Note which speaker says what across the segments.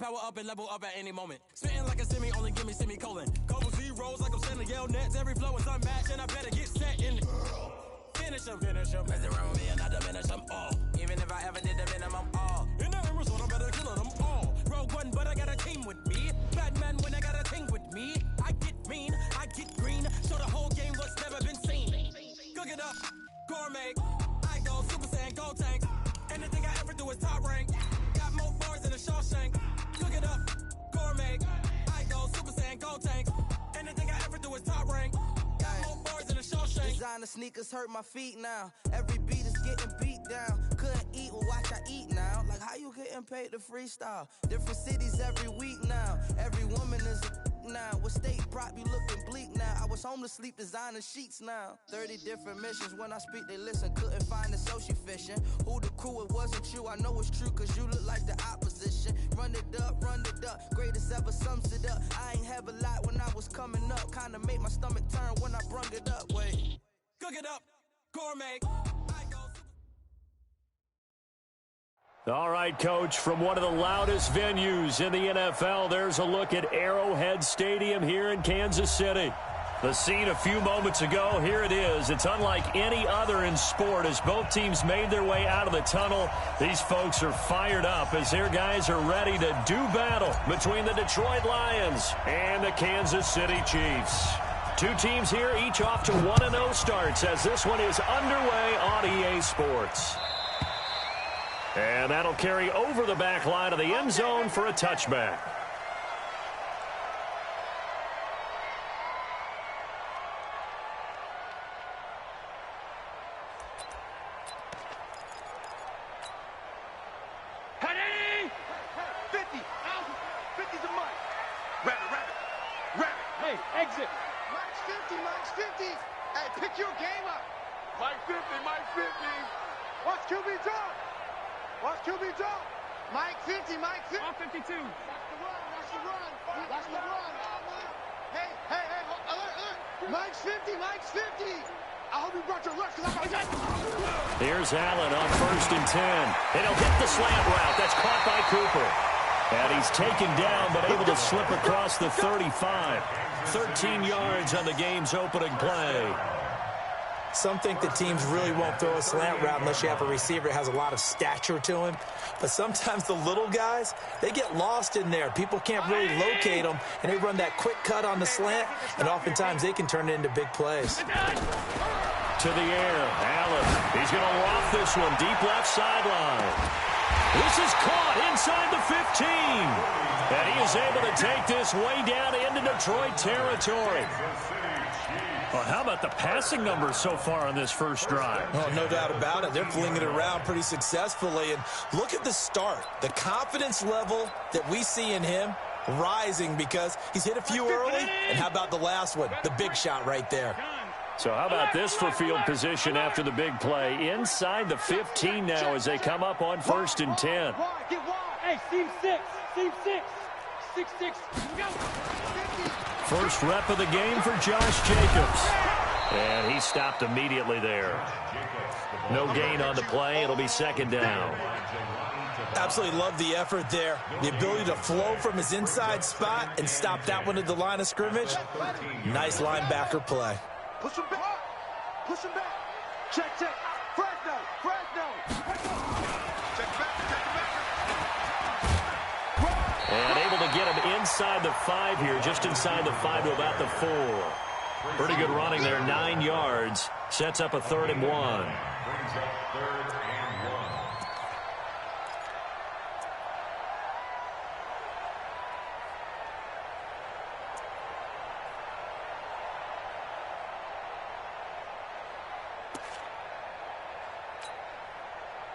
Speaker 1: power up and level up at any moment. Spitting like a semi, only give me semicolon. Couple zeros like I'm sending yell nets. Every flow is unmatched, and I better get set in. Finish them. Mess around with me and I diminish them all. Even if I ever did the minimum all. In the end result, I better kill them all. Rogue one, but I got a team with me. Batman when I got a team with me. I get mean, I get green. Show the whole game what's never been seen. Cook it up, gourmet. I go Super Saiyan, gold tank. Anything I ever do is top rank. Got more bars than a Shawshank. Cook it up, gourmet. I go Super Saiyan, gold tank. Anything I ever do is top rank. Got more bars than a Shawshank.
Speaker 2: Designer sneakers hurt my feet now. Every beat is getting beat down. Couldn't eat, well watch I eat now. Like how you getting paid to freestyle? Different cities every week now. Every woman is a now. What state prop you looking bleak now? I was home to sleep designer sheets now. 30 different missions. When I speak they listen. Couldn't find the social fishing. Who the crew, it wasn't you. I know it's true cause you look like the opposition. Run it up. Greatest ever sums it up. I ain't have a lot when I was coming up. Kinda made my stomach turn when I brung it up. Wait.
Speaker 1: Cook it up, gourmet.
Speaker 3: All right, Coach, from one of the loudest venues in the NFL, there's a look at Arrowhead Stadium here in Kansas City. The scene a few moments ago, here it is. It's unlike any other in sport as both teams made their way out of the tunnel. These folks are fired up as their guys are ready to do battle between the Detroit Lions and the Kansas City Chiefs. Two teams here, each off to 1-0 starts as this one is underway on EA Sports. And that'll carry over the back line of the end zone for a touchback.
Speaker 4: Ready? 50. 50's a mic. Rabbit. Hey, exit. Mike's 50. Hey, pick your game up. Mike 50. Watch QB drop. Mike 50. I'm 52. Watch the run. Hey, alert. Mike's 50. I hope you brought your lunch because I'm going to...
Speaker 3: Here's Allen on 1st and 10. And he'll hit the slant route. That's caught by Cooper. And he's taken down but able to slip across the 35. 13 yards on the game's opening play.
Speaker 5: Some think that teams really won't throw a slant route unless you have a receiver that has a lot of stature to him. But sometimes the little guys, they get lost in there. People can't really locate them, and they run that quick cut on the slant, and oftentimes they can turn it into big plays.
Speaker 3: To the air, Allen. He's going to loft this one deep left sideline. This is caught inside the 15. And he is able to take this way down into Detroit territory. Well, how about the passing numbers so far on this first drive?
Speaker 5: Oh, no doubt about it. They're flinging it around pretty successfully. And look at the start. The confidence level that we see in him rising because he's hit a few early. And how about the last one? The big shot right there.
Speaker 3: So how about this for field position after the big play? Inside the 15 now as they come up on 1st and 10.
Speaker 4: Hey, seam 6. 6. Go.
Speaker 3: First rep of the game for Josh Jacobs. And he stopped immediately there. No gain on the play. It'll be 2nd down.
Speaker 5: Absolutely love the effort there. The ability to flow from his inside spot and stop that one at the line of scrimmage. Nice linebacker play.
Speaker 4: Push him back. Check. Fresno. Check back.
Speaker 3: And able to get him inside the 5 here, just inside the 5 to about the 4. Pretty good running there, 9 yards. Sets up a 3rd and 1.
Speaker 6: Brings up 3rd and 1.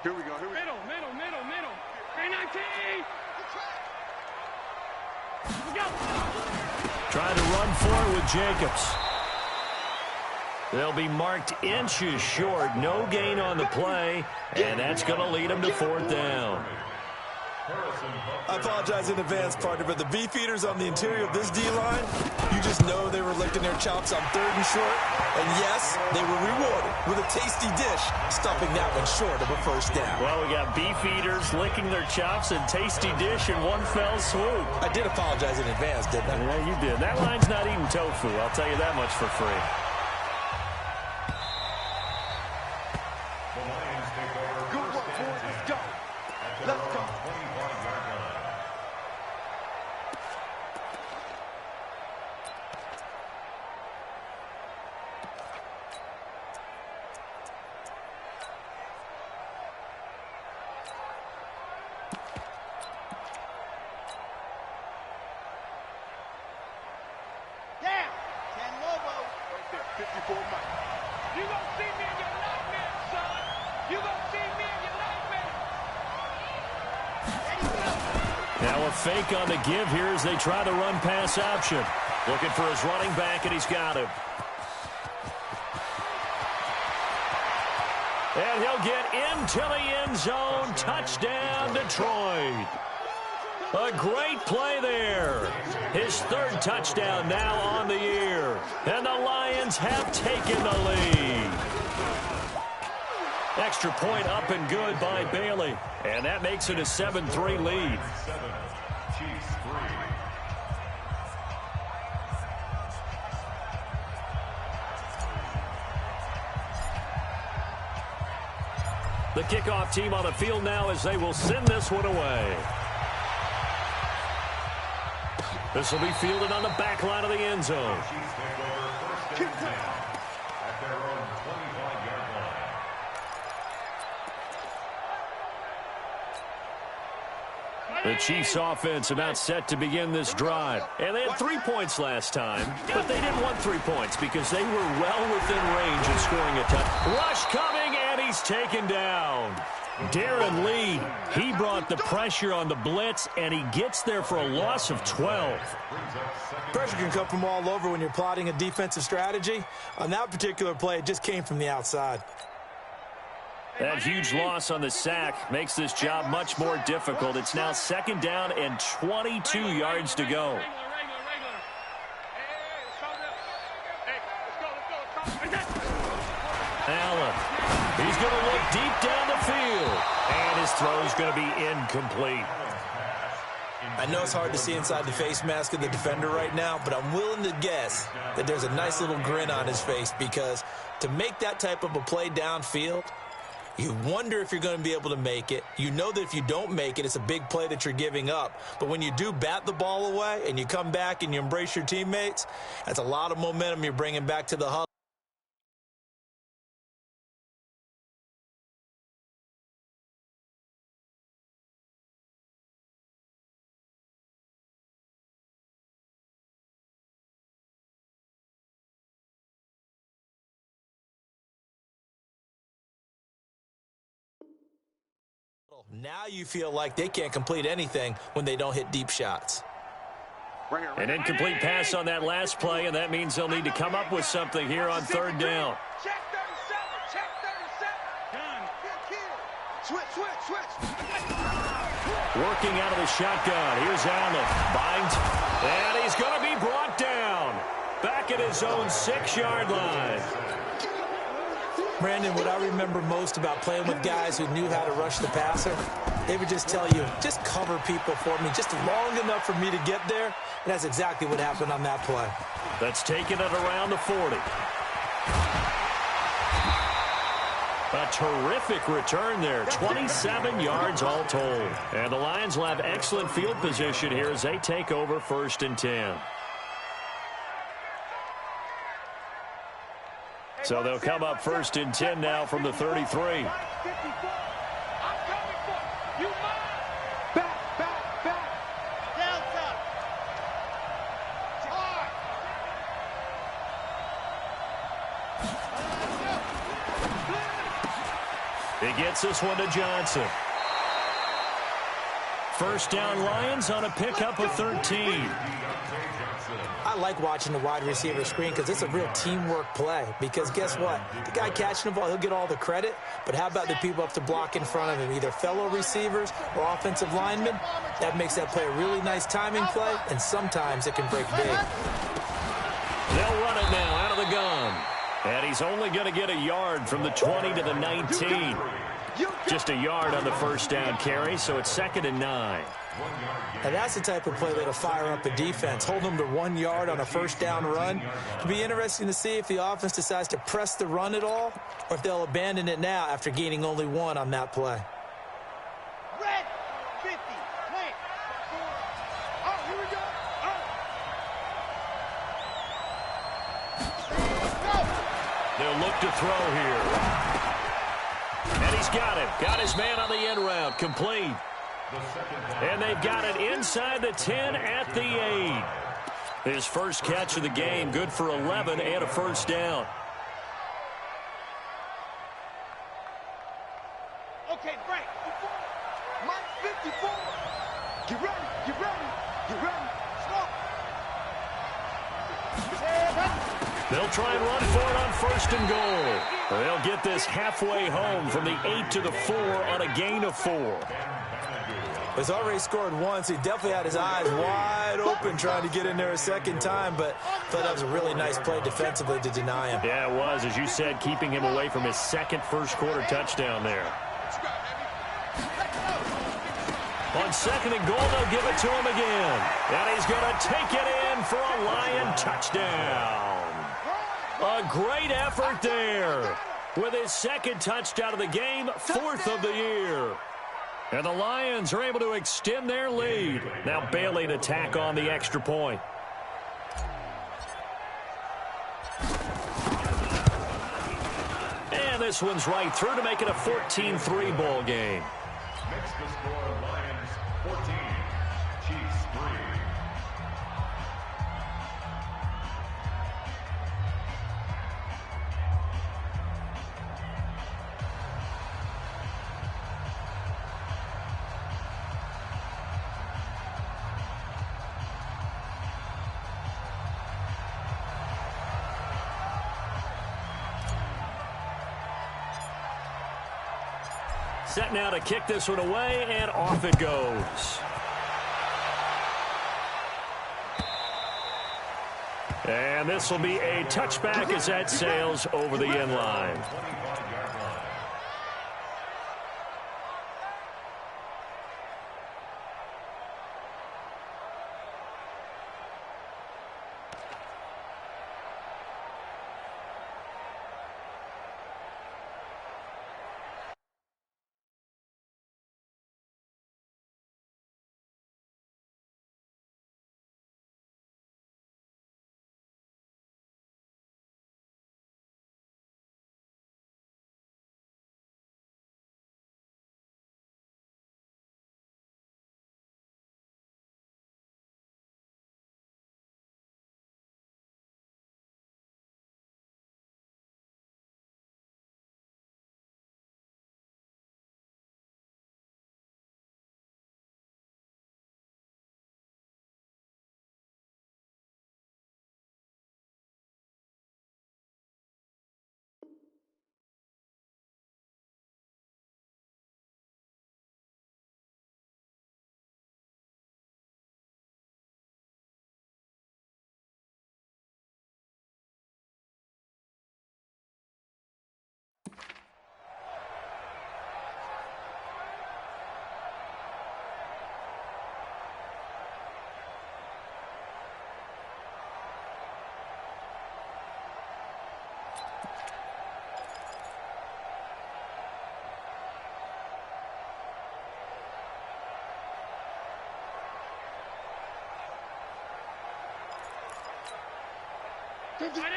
Speaker 4: Here we go. Middle. 319.
Speaker 3: Trying to run for it with Jacobs. They'll be marked inches short. No gain on the play, and that's going to lead them to 4th down.
Speaker 5: I apologize in advance, partner, but the beefeaters on the interior of this D-line, you just know they were licking their chops on 3rd and short. And yes, they were rewarded with a tasty dish, stuffing that one short of a first down.
Speaker 3: Well, we got beefeaters licking their chops and tasty dish in one fell swoop.
Speaker 5: I did apologize in advance, didn't I?
Speaker 3: Yeah, you did. That line's not eating tofu, I'll tell you that much for free.
Speaker 4: Good work, boys. Let's go. Let's go. Down. 10 Lobo. Right there. 54 Mike. You gonna see me in your nightmare, son. You gonna see me in your nightmare. Ready, go.
Speaker 3: Now a fake on the give here as they try the run-pass option. Looking for his running back, and he's got him. And he'll get into the end zone. Touchdown, Detroit. A great play there. His 3rd touchdown now on the year. And the Lions have taken the lead. Extra point up and good by Bailey. And that makes it a 7-3 lead.
Speaker 6: Chiefs 3.
Speaker 3: The kickoff team on the field now as they will send this one away. This will be fielded on the back line of the end zone.
Speaker 6: Chiefs take over 1st and 10 at their own 25-yard line.
Speaker 3: The Chiefs offense about set to begin this drive. And they had 3 points last time, but they didn't want 3 points because they were well within range of scoring a touchdown. Rush coming, and he's taken down. Darren Lee, he brought the pressure on the blitz, and he gets there for a loss of 12.
Speaker 5: Pressure can come from all over when you're plotting a defensive strategy. On that particular play, it just came from the outside.
Speaker 3: That huge loss on the sack makes this job much more difficult. It's now 2nd down and 22 yards to go. Allen, he's going to look deep down the field, and his throw's going to be incomplete.
Speaker 5: I know it's hard to see inside the face mask of the defender right now, but I'm willing to guess that there's a nice little grin on his face because to make that type of a play downfield, you wonder if you're going to be able to make it. You know that if you don't make it, it's a big play that you're giving up. But when you do bat the ball away and you come back and you embrace your teammates, that's a lot of momentum you're bringing back to the huddle. Now you feel like they can't complete anything when they don't hit deep shots.
Speaker 3: An incomplete pass on that last play, and that means they'll need to come up with something here on 3rd down.
Speaker 4: Check 37. Check 37. Switch.
Speaker 3: Working out of the shotgun. Here's Allen. Binds. And he's going to be brought down. Back at his own 6-yard line.
Speaker 5: Brandon, what I remember most about playing with guys who knew how to rush the passer, they would just tell you, just cover people for me, just long enough for me to get there. And that's exactly what happened on that play.
Speaker 3: That's taken it around the 40. A terrific return there. 27 yards all told. And the Lions will have excellent field position here as they take over 1st and 10. So they'll come up 1st and 10 now from the 33. He gets this one to Johnson. 1st down Lions on a pickup of 13.
Speaker 5: I like watching the wide receiver screen because it's a real teamwork play. Because guess what? The guy catching the ball, he'll get all the credit. But how about the people up to block in front of him, either fellow receivers or offensive linemen? That makes that play a really nice timing play, and sometimes it can break big.
Speaker 3: They'll run it now out of the gun. And he's only going to get a yard from the 20 to the 19. Just a yard on the first down carry, so it's 2nd and 9.
Speaker 5: And that's the type of play that'll fire up a defense. Hold them to 1 yard on a first down run. It'll be interesting to see if the offense decides to press the run at all, or if they'll abandon it now after gaining only 1 on that play.
Speaker 4: Red 50, plant. Oh, here we go. Oh.
Speaker 3: They'll look to throw here. And he's got it. Got his man on the end route. Complete. And they've got it inside the 10 at the 8. His first catch of the game, good for 11 and a first down.
Speaker 4: Okay, Frank. Mike 54. Get ready, get ready, get ready. Stop.
Speaker 3: They'll try and run for it on 1st and goal. They'll get this halfway home from the 8 to the 4 on a gain of 4.
Speaker 5: He's already scored once. He definitely had his eyes wide open trying to get in there a second time, but I thought that was a really nice play defensively to deny him.
Speaker 3: Yeah, it was, as you said, keeping him away from his second first-quarter touchdown there. On 2nd and goal, they'll give it to him again. And he's going to take it in for a Lion touchdown. A great effort there. With his second touchdown of the game, 4th of the year. And the Lions are able to extend their lead. Now Bailey to tack on the extra point. And this one's right through to make it a 14-3 ball game.
Speaker 6: Makes the score Lions 14, Chiefs 3.
Speaker 3: Set now to kick this one away, and off it goes. And this will be a touchback as that sails over the end line.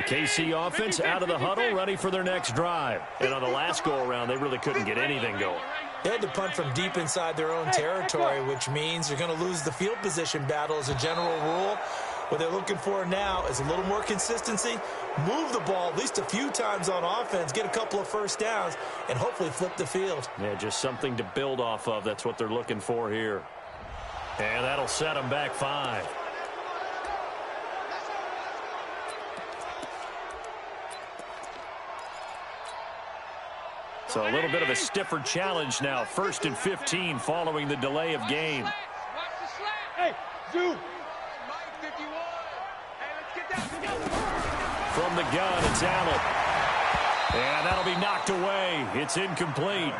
Speaker 3: KC offense out of the huddle, ready for their next drive. And on the last go-around, they really couldn't get anything going.
Speaker 5: They had to punt from deep inside their own territory, which means they're going to lose the field position battle as a general rule. What they're looking for now is a little more consistency, move the ball at least a few times on offense, get a couple of first downs, and hopefully flip the field.
Speaker 3: Yeah, just something to build off of. That's what they're looking for here. And that'll set them back 5. So a little bit of a stiffer challenge now. 1st and 15 following the delay of game.
Speaker 4: Hey, Zoo.
Speaker 3: From the gun, it's Allen. And that'll be knocked away. It's incomplete.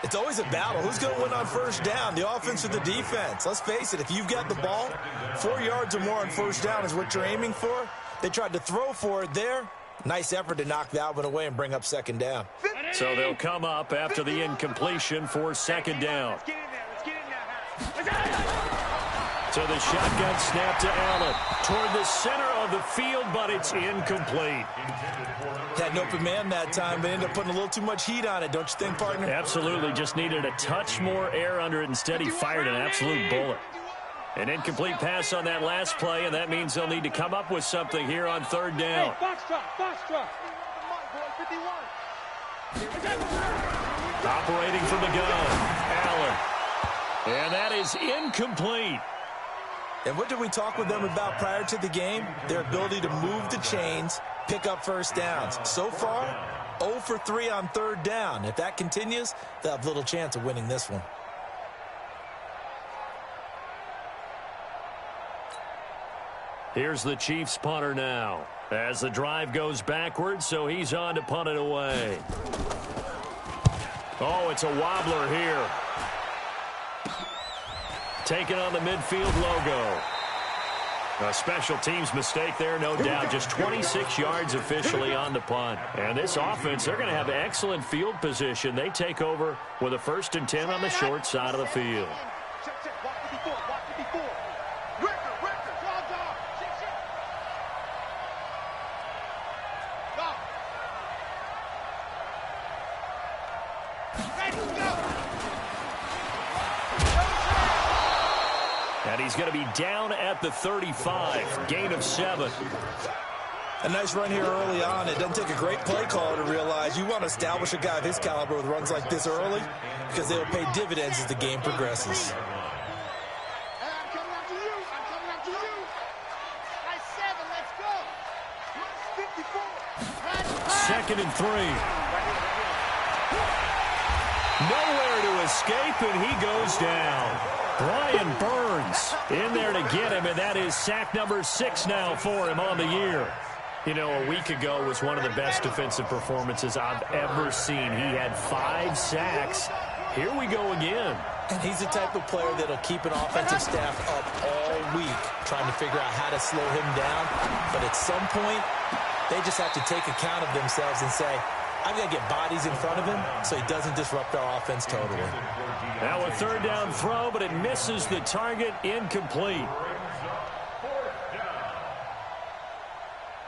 Speaker 5: It's always a battle. Who's going to win on first down, the offense or the defense? Let's face it, if you've got the ball, 4 yards or more on first down is what you're aiming for. They tried to throw for it there. Nice effort to knock that one away and bring up second down.
Speaker 3: So they'll come up after the incompletion for second down. So the shotgun snap to Allen toward the center of the field, but it's incomplete.
Speaker 5: Had an open man that time, but ended up putting a little too much heat on it, don't you think, partner?
Speaker 3: Absolutely. Just needed a touch more air under it. Instead, he fired an absolute bullet. An incomplete pass on that last play, and that means they'll need to come up with something here on third down. Operating from the gun, Allen. And that is incomplete.
Speaker 5: And what did we talk with them about prior to the game? Their ability to move the chains, pick up first downs. So far, 0 for 3 on third down. If that continues, they'll have little chance of winning this one.
Speaker 3: Here's the Chiefs punter now. As the drive goes backwards, so he's on to punt it away. Oh, it's a wobbler here. Taking on the midfield logo. A special teams mistake there, no doubt. Just 26 yards officially on the punt. And this offense, they're going to have excellent field position. They take over with a 1st and 10 on the short side of the field. And he's going to be down at the 35. Gain of 7.
Speaker 5: A nice run here early on. It doesn't take a great play caller to realize you want to establish a guy of his caliber with runs like this early because they'll pay dividends as the game progresses.
Speaker 4: I'm coming after you. I'm coming after you. Nice 7. Let's go.
Speaker 3: 2nd and 3. Nowhere to escape, and he goes down. Brian Burns in there to get him, and that is sack number 6 now for him on the year. You know, a week ago was one of the best defensive performances I've ever seen. He had 5 sacks. Here we go again.
Speaker 5: And he's the type of player that'll keep an offensive staff up all week trying to figure out how to slow him down. But at some point, they just have to take account of themselves and say, I've got to get bodies in front of him so he doesn't disrupt our offense totally.
Speaker 3: Now a 3rd down throw, but it misses the target, incomplete.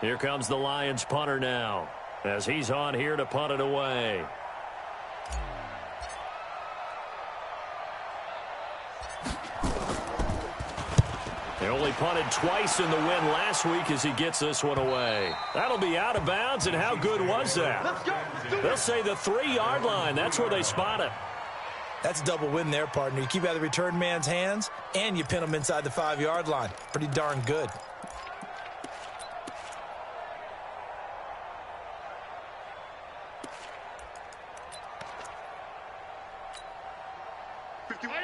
Speaker 3: Here comes the Lions punter now as he's on here to punt it away. They only punted twice in the win last week as he gets this one away. That'll be out of bounds, and how good was that? They'll say the 3-yard line. That's where they spot it.
Speaker 5: That's a double win there, partner. You keep out of the return man's hands, and you pin him inside the 5-yard line. Pretty darn good.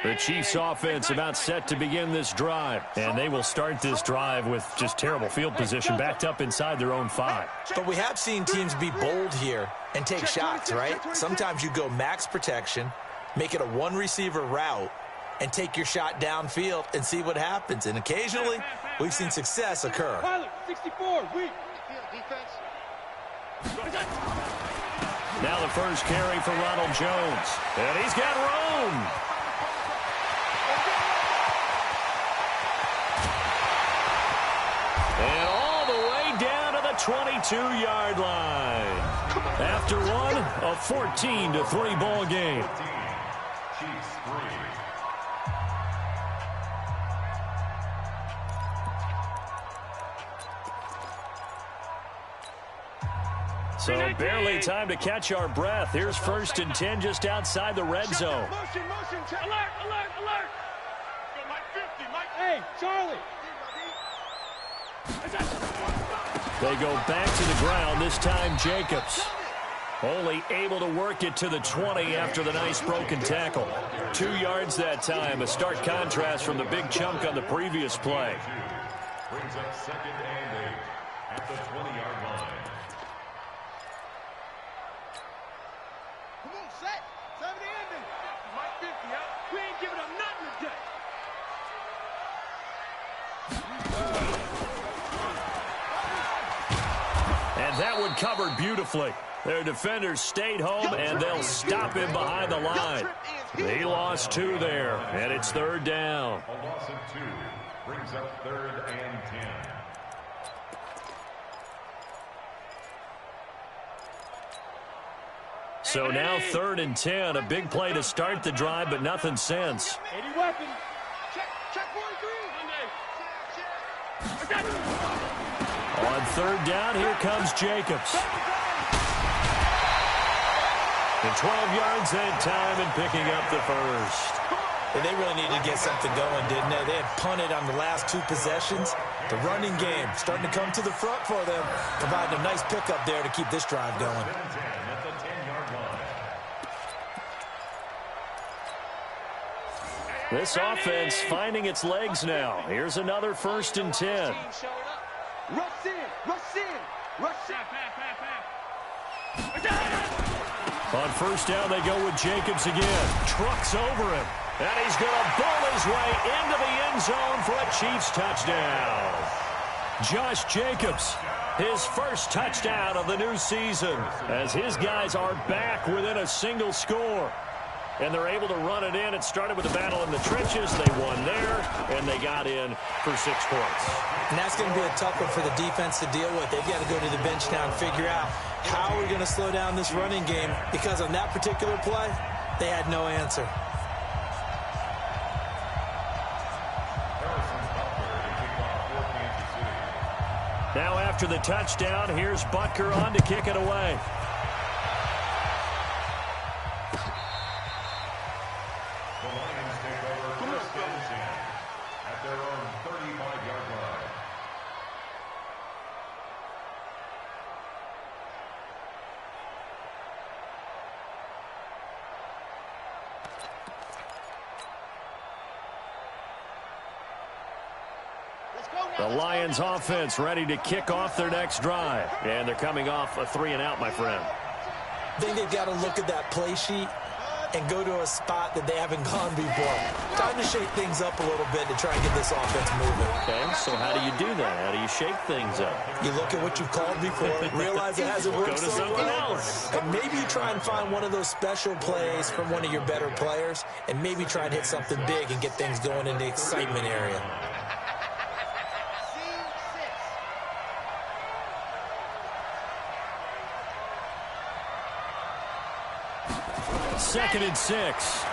Speaker 3: The Chiefs offense about set to begin this drive. And they will start this drive with just terrible field position backed up inside their own 5.
Speaker 5: But we have seen teams be bold here and take shots, right? Sometimes you go max protection, make it a 1-receiver route, and take your shot downfield and see what happens. And occasionally, we've seen success occur.
Speaker 3: Now the first carry for Ronald Jones. And he's got room. And all the way down to the 22-yard line. After one, a 14-3 ball game. So barely time to catch our breath. Here's 1st and 10 just outside the red zone.
Speaker 4: Motion. Alert. Mike 50, Mike. Hey, Charlie.
Speaker 3: They go back to the ground, this time Jacobs. Only able to work it to the 20 after the nice broken tackle. 2 yards that time, a stark contrast from the big chunk on the previous play.
Speaker 6: Brings up 2nd and 8 at the 20-yard line.
Speaker 4: Come on, set. 70 ending. Mike 50, huh? We ain't giving up nothing today.
Speaker 3: And that one covered beautifully. Their defenders stayed home, and they'll stop him behind the line. They lost 2 there, and it's 3rd down.
Speaker 6: A loss of 2 brings up 3rd and 10.
Speaker 3: So now 3rd and 10, a big play to start the drive, but nothing since.
Speaker 4: 80 weapon. Check 43.
Speaker 3: On 3rd down, here comes Jacobs. And 12 yards that time and picking up the first.
Speaker 5: And they really needed to get something going, didn't they? They had punted on the last 2 possessions. The running game starting to come to the front for them, providing a nice pickup there to keep this drive going.
Speaker 6: At the 10-yard line.
Speaker 3: This offense finding its legs now. Here's another 1st and 10.
Speaker 4: Rush in. Rush in. Rush in.
Speaker 3: On 1st down, they go with Jacobs again. Trucks over him. And he's going to bowl his way into the end zone for a Chiefs touchdown. Josh Jacobs, his first touchdown of the new season, as his guys are back within a single score. And they're able to run it in. It started with a battle in the trenches. They won there, and they got in for 6 points.
Speaker 5: And that's going to be a tough one for the defense to deal with. They've got to go to the bench now and figure out how we're going to slow down this running game, because on that particular play, they had no answer.
Speaker 3: Now after the touchdown, here's Butker on to kick it away.
Speaker 6: The Lions take over 1st and 10 at their own 35-yard line.
Speaker 3: The Lions offense ready to kick off their next drive. And they're coming off a 3-and-out, my friend.
Speaker 5: I think they've got to look at that play sheet and go to a spot that they haven't gone before. Time to shake things up a little bit to try and get this offense moving.
Speaker 3: Okay, so how do you do that? How do you shake things up?
Speaker 5: You look at what you've called before, realize it hasn't worked so well, and maybe you try and find one of those special plays from one of your better players, and maybe try and hit something big and get things going in the excitement area.
Speaker 3: 2nd and 6.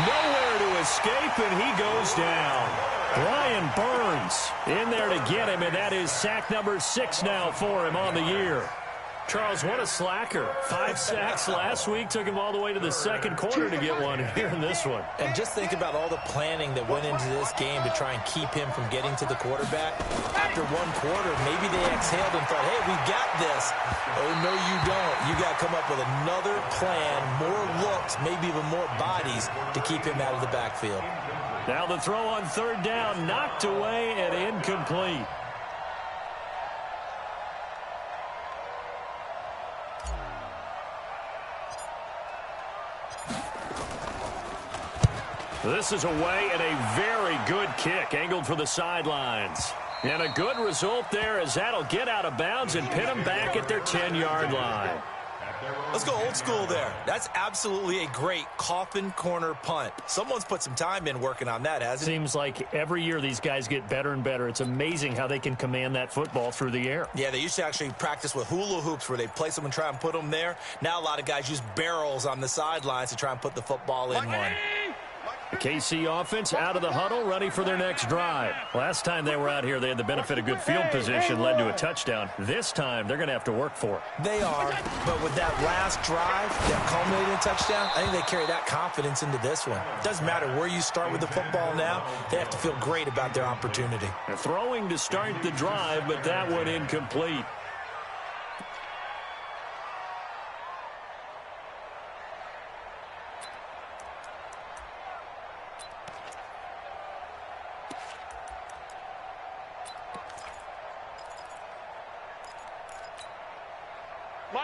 Speaker 3: Nowhere to escape, and he goes down. Brian Burns in there to get him, and that is sack number 6 now for him on the year. Charles, what a slacker. 5 sacks last week. Took him all the way to the 2nd quarter to get one here in this one.
Speaker 5: And just think about all the planning that went into this game to try and keep him from getting to the quarterback. After 1 quarter, maybe they exhaled and thought, hey, we've got this. Oh, no, you don't. You got to come up with another plan, more looks, maybe even more bodies to keep him out of the backfield.
Speaker 3: Now the throw on 3rd down, knocked away and incomplete. This is away and a very good kick, angled for the sidelines. And a good result there, as that'll get out of bounds and pin them back at their 10-yard line.
Speaker 5: Let's go old school there. That's absolutely a great coffin corner punt. Someone's put some time in working on that, hasn't it?
Speaker 3: Seems like every year these guys get better and better. It's amazing how they can command that football through the air.
Speaker 5: Yeah, they used to actually practice with hula hoops where they place them and try and put them there. Now a lot of guys use barrels on the sidelines to try and put the football in one.
Speaker 3: The KC offense out of the huddle, ready for their next drive. Last time they were out here, they had the benefit of good field position, led to a touchdown. This time, they're going to have to work for it.
Speaker 5: They are, but with that last drive, that culminating touchdown, I think they carry that confidence into this one. It doesn't matter where you start with the football now, they have to feel great about their opportunity.
Speaker 3: Throwing to start the drive, but that one incomplete.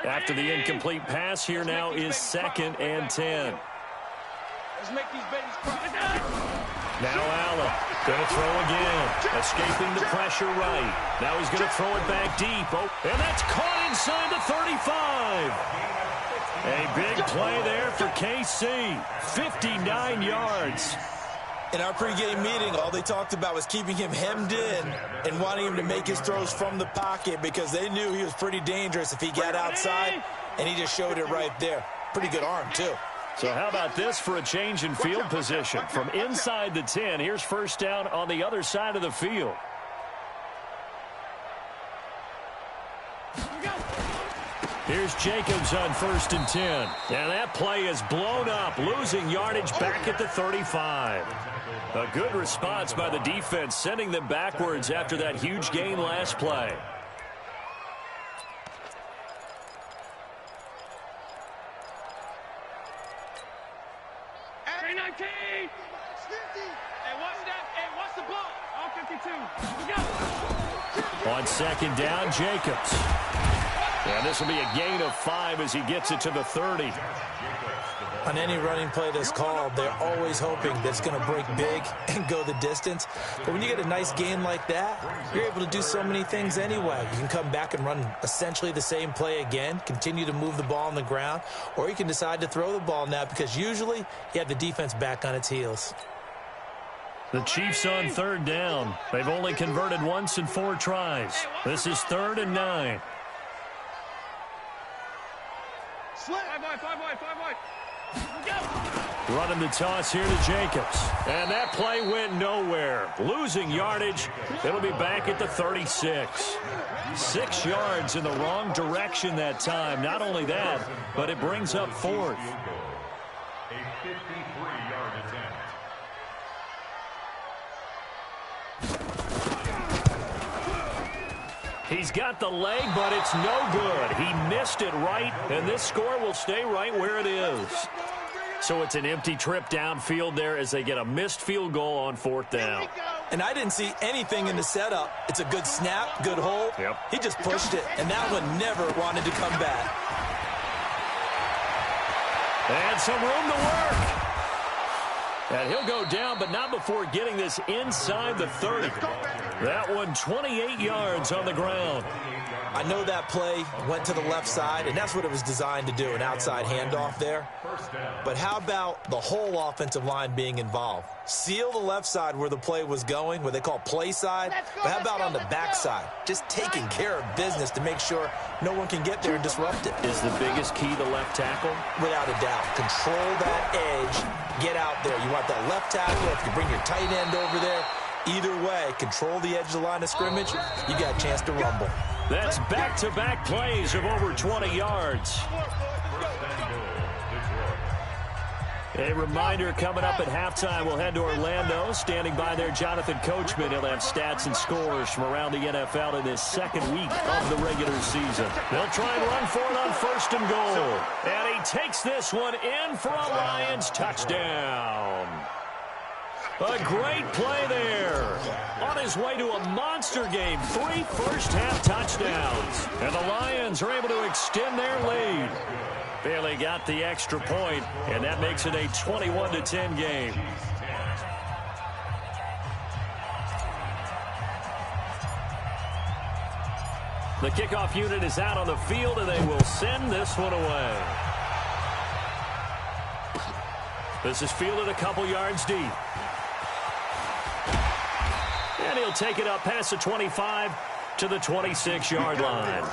Speaker 3: After the incomplete pass, here now is 2nd and 10.
Speaker 4: Let's make these babies cry.
Speaker 3: Now Allen, going to throw again. Escaping the pressure right. Now he's going to throw it back deep. Oh, and that's caught inside the 35. A big play there for KC. 59 yards.
Speaker 5: In our pregame meeting, all they talked about was keeping him hemmed in and wanting him to make his throws from the pocket because they knew he was pretty dangerous if he got outside, and he just showed it right there. Pretty good arm, too.
Speaker 3: So how about this for a change in field position? From inside the 10, here's first down on the other side of the field. Here's Jacobs on 1st and 10. And that play is blown up, losing yardage back at the 35. A good response by the defense, sending them backwards after that huge gain last play.
Speaker 4: Hey, what's the ball? All 52.
Speaker 3: On 2nd down, Jacobs. And this will be a gain of 5 as he gets it to the 30.
Speaker 5: On any running play that's called, they're always hoping that it's going to break big and go the distance. But when you get a nice gain like that, you're able to do so many things anyway. You can come back and run essentially the same play again, continue to move the ball on the ground, or you can decide to throw the ball now because usually you have the defense back on its heels.
Speaker 3: The Chiefs on 3rd down. They've only converted once in 4 tries. This is 3rd and 9.
Speaker 4: Five wide.
Speaker 3: Running the toss here to Jacobs. And that play went nowhere. Losing yardage. It'll be back at the 36. 6 yards in the wrong direction that time. Not only that, but it brings up 4th.
Speaker 6: A 53-yard attempt.
Speaker 3: He's got the leg, but it's no good. He missed it right, and this score will stay right where it is. So it's an empty trip downfield there as they get a missed field goal on 4th down.
Speaker 5: And I didn't see anything in the setup. It's a good snap, good hold.
Speaker 3: Yep.
Speaker 5: He just pushed it, and that one never wanted to come back.
Speaker 3: And some room to work. And he'll go down, but not before getting this inside the 30. That one 28 yards on the ground.
Speaker 5: I know that play went to the left side, and that's what it was designed to do, an outside handoff there. But how about the whole offensive line being involved? Seal the left side where the play was going, what they call play side. But how about on the back side? Just taking care of business to make sure no one can get there and disrupt it.
Speaker 3: Is the biggest key the left tackle?
Speaker 5: Without a doubt. Control that edge. Get out there. You want that left tackle. If you bring your tight end over there, either way, control the edge of the line of scrimmage. You got a chance to rumble.
Speaker 3: That's back-to-back plays of over 20 yards. A reminder coming up at halftime, we'll head to Orlando. Standing by there, Jonathan Coachman. He'll have stats and scores from around the NFL in this 2nd week of the regular season. They'll try and run for it on 1st and goal. And he takes this one in for a Lions touchdown. A great play there. On his way to a monster game, 3 first-half touchdowns. And the Lions are able to extend their lead. Bailey got the extra point, and that makes it a 21-10 game. The kickoff unit is out on the field, and they will send this one away. This is fielded a couple yards deep. And he'll take it up past the 25 to the 26-yard line.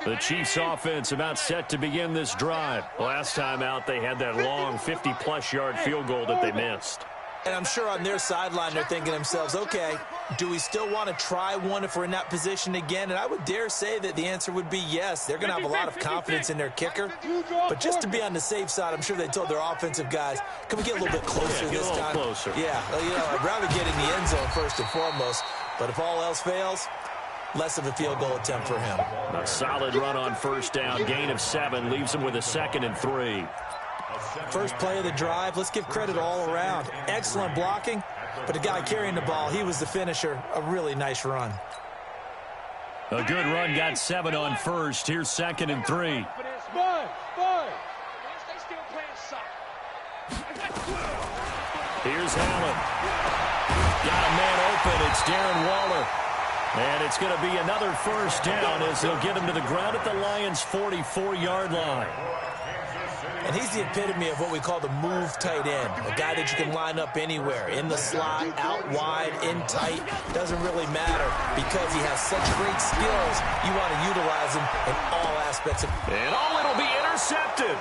Speaker 3: The Chiefs offense about set to begin this drive. Last time out, they had that long 50-plus yard field goal that they missed.
Speaker 5: And I'm sure on their sideline, they're thinking to themselves, okay, do we still want to try one if we're in that position again? And I would dare say that the answer would be yes. They're going to have a lot of confidence in their kicker. But just to be on the safe side, I'm sure they told their offensive guys, can we get a little bit closer this time?
Speaker 3: Closer.
Speaker 5: Yeah, you know, I'd rather get in the end zone first and foremost. But if all else fails, less of a field goal attempt for him.
Speaker 3: A solid run on first down. Gain of 7 leaves him with a 2nd and 3.
Speaker 5: First play of the drive, let's give credit all around. Excellent blocking, but the guy carrying the ball, he was the finisher. A really nice run.
Speaker 3: A good run, got 7 on first. Here's 2nd and 3. Here's Allen. Got a man open. It's Darren Waller. And it's going to be another first down as they'll get him to the ground at the Lions' 44-yard line.
Speaker 5: And he's the epitome of what we call the move tight end, a guy that you can line up anywhere, in the slot, out wide, in tight. Doesn't really matter because he has such great skills. You want to utilize him in all aspects of.
Speaker 3: And it'll be intercepted.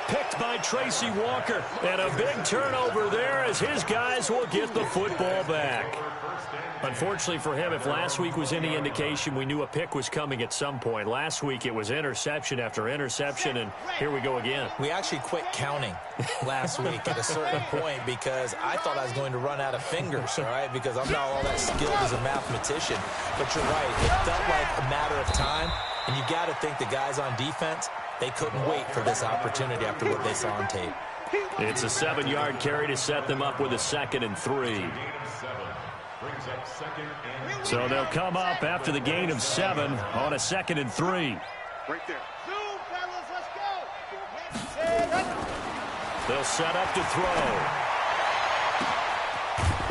Speaker 3: Picked by Tracy Walker. And a big turnover there as his guys will get the football back. Unfortunately for him, if last week was any indication, we knew a pick was coming at some point. Last week it was interception after interception, and here we go again.
Speaker 5: We actually quit counting last week at a certain point because I thought I was going to run out of fingers, all right, because I'm not all that skilled as a mathematician. But you're right, it felt like a matter of time, and you got to think the guys on defense, they couldn't wait for this opportunity after what they saw on tape.
Speaker 3: It's a 7-yard carry to set them up with a 2nd and 3. So they'll come up after the gain of 7 on a 2nd and 3.
Speaker 4: Right there. Zoom, fellas, let's go.
Speaker 3: They'll set up to throw.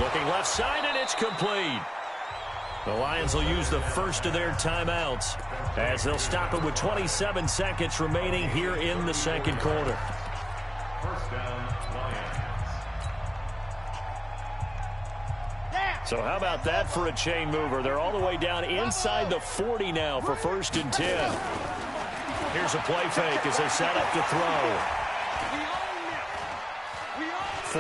Speaker 3: Looking left side, and it's complete. The Lions will use the first of their timeouts as they'll stop it with 27 seconds remaining here in the second quarter.
Speaker 6: First down, Lions.
Speaker 3: So how about that for a chain mover? They're all the way down inside the 40 now for 1st and 10. Here's a play fake as they set up to throw.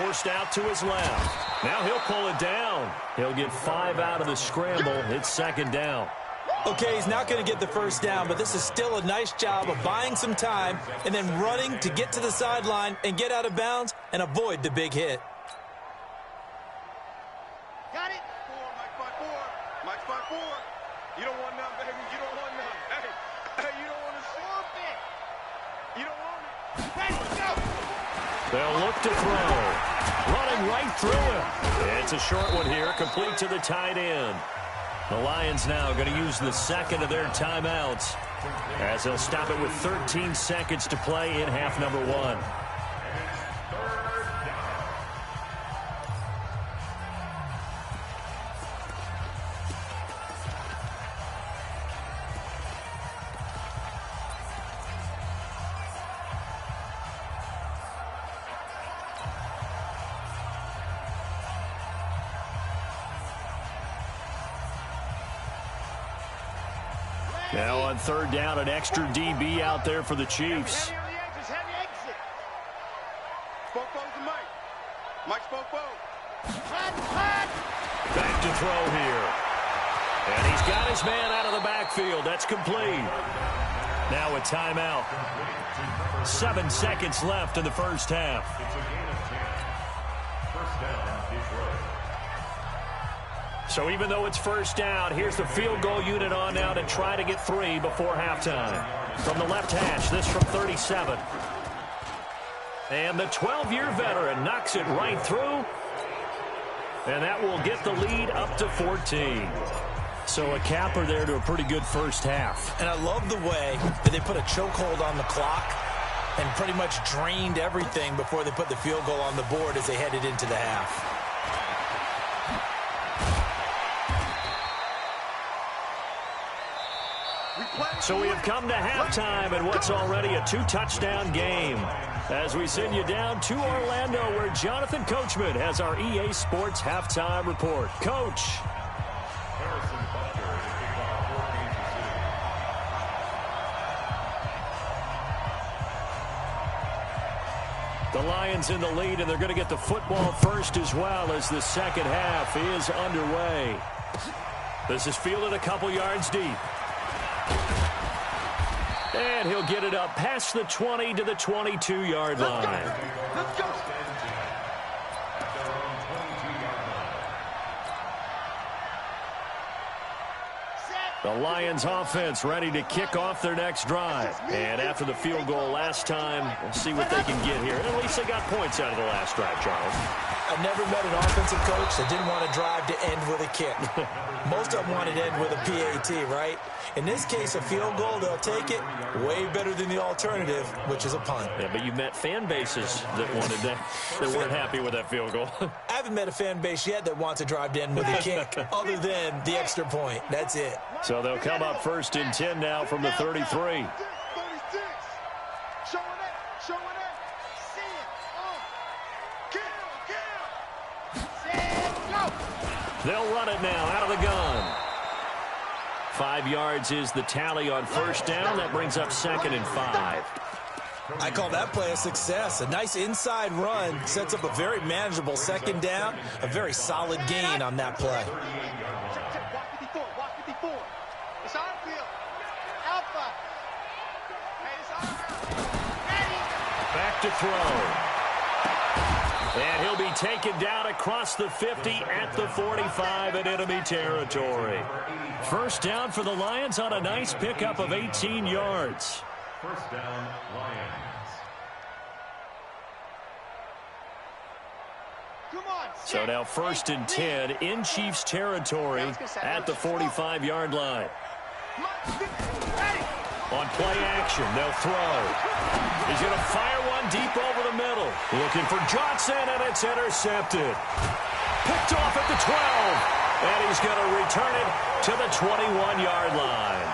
Speaker 3: Forced out to his left. Now he'll pull it down. He'll get 5 out of the scramble. It's 2nd down.
Speaker 5: Okay, he's not going to get the first down, but this is still a nice job of buying some time and then running to get to the sideline and get out of bounds and avoid the big hit.
Speaker 4: Got it. Mike's by 4. You don't want none, baby. You don't want none. Hey, you don't want to slurp it. You don't want it. Ready, go.
Speaker 3: They'll look to throw. Running right through him. It's a short one here, complete to the tight end. The Lions now going to use the 2nd of their timeouts as they'll stop it with 13 seconds to play in half number 1. Now on 3rd down, an extra DB out there for the Chiefs.
Speaker 4: Heavy on the edges, heavy exit. Spoke to Mike. Mike spoke. Hot.
Speaker 3: Back to throw here. And he's got his man out of the backfield. That's complete. Now a timeout. 7 seconds left in the first half.
Speaker 6: It's a gain of 10. First down, Detroit.
Speaker 3: So even though it's first down, here's the field goal unit on now to try to get 3 before halftime. From the left hash, this from 37. And the 12-year veteran knocks it right through. And that will get the lead up to 14. So a capper there to a pretty good first half.
Speaker 5: And I love the way that they put a chokehold on the clock and pretty much drained everything before they put the field goal on the board as they headed into the half.
Speaker 3: So we have come to halftime in what's already a 2-touchdown game. As we send you down to Orlando, where Jonathan Coachman has our EA Sports halftime report. Coach.
Speaker 6: Harrison Butker to kick off for Kansas City.
Speaker 3: The Lions in the lead, and they're going to get the football first as well as the second half is underway. This is fielded a couple yards deep. And he'll get it up past the 20 to the 22-yard line.
Speaker 4: Let's go.
Speaker 3: The Lions offense ready to kick off their next drive. And after the field goal last time, we'll see what they can get here. At least they got points out of the last drive, Charles.
Speaker 5: I've never met an offensive coach that didn't want to drive to end with a kick. Most of them want to end with a PAT, right? In this case, a field goal, they'll take it. Way better than the alternative, which is a punt.
Speaker 3: Yeah, but you met fan bases that wanted that, that weren't happy with that field goal.
Speaker 5: I haven't met a fan base yet that wants to drive to end with a kick, other than the extra point. That's it.
Speaker 3: So they'll come up 1st and 10 now from the 33.
Speaker 4: 36. Showing it. Showing it. See it. Kill. Set. Go.
Speaker 3: They'll run it now out of the gun. 5 yards is the tally on 1st down. That brings up 2nd and 5.
Speaker 5: I call that play a success. A nice inside run sets up a very manageable 2nd down. A very solid gain on that play.
Speaker 4: Walk 54. It's our field. Alpha. Hey, it's our field. Ready.
Speaker 3: Back to throw. And he'll be taken down across the 50 at the 45 in enemy territory. 1st down for the Lions on a nice pickup of 18 yards.
Speaker 6: 1st down, Lions.
Speaker 4: Come on.
Speaker 3: So now 1st and 10 in Chiefs territory at the 45-yard line.
Speaker 4: Ready.
Speaker 3: On play action, they'll throw. He's going to fire one deep over the middle. Looking for Johnson, and it's intercepted. Picked off at the 12. And he's going to return it to the 21-yard line.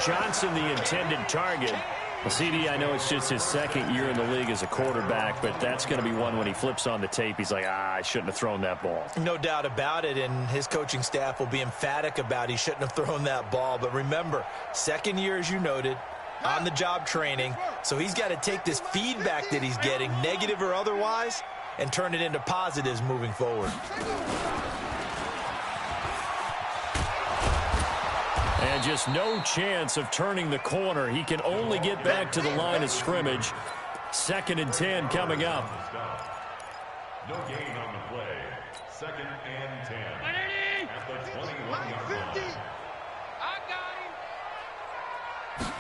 Speaker 3: Johnson, the intended target. Well, CD, I know it's just his 2nd year in the league as a quarterback, but that's going to be one when he flips on the tape. He's like, I shouldn't have thrown that ball.
Speaker 5: No doubt about it, and his coaching staff will be emphatic about he shouldn't have thrown that ball. But remember, 2nd year, as you noted, on-the-job training, so he's got to take this feedback that he's getting, negative or otherwise, and turn it into positives moving forward.
Speaker 3: And just no chance of turning the corner. He can only get back to the line of scrimmage. 2nd and 10 coming up.
Speaker 6: No gain on the play. 2nd and 10. At the 21-yard line.
Speaker 4: I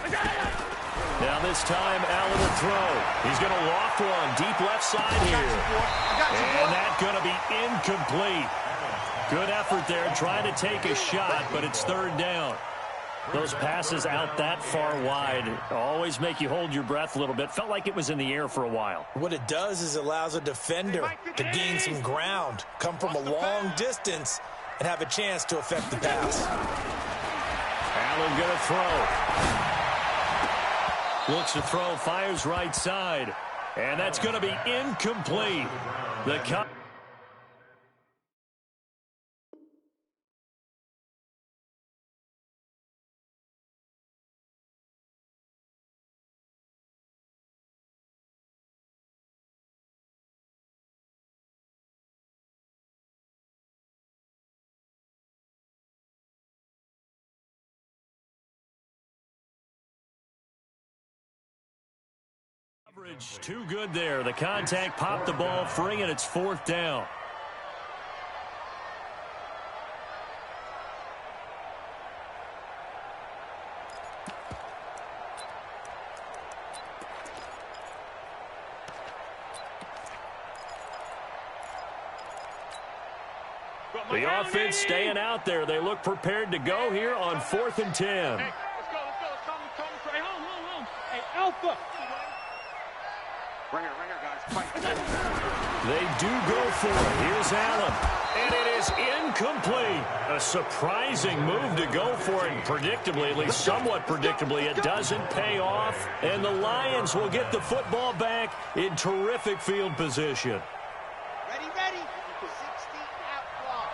Speaker 4: got him.
Speaker 3: Now this time, Allen will throw. He's going to loft one deep left side here. And that's going to be incomplete. Good effort there, trying to take a shot, but it's 3rd down. Those passes out that far wide always make you hold your breath a little bit. Felt like it was in the air for a while.
Speaker 5: What it does is allows a defender to gain some ground, come from a long distance, and have a chance to affect the pass.
Speaker 3: Allen going to throw. Looks to throw, fires right side. And that's going to be incomplete. The cut. Coverage too good there. The contact popped the ball free, and it's 4th down. The offense staying out there. They look prepared to go here on 4th and 10.
Speaker 4: Hey, let's go. Come. Hey, home. Hey, Alpha. Ringer, guys. Fight.
Speaker 3: They do go for it. Here's Allen. And it is incomplete. A surprising move to go for it. Predictably, at least somewhat predictably, it doesn't pay off. And the Lions will get the football back in terrific field position.
Speaker 4: Ready. 60 out block.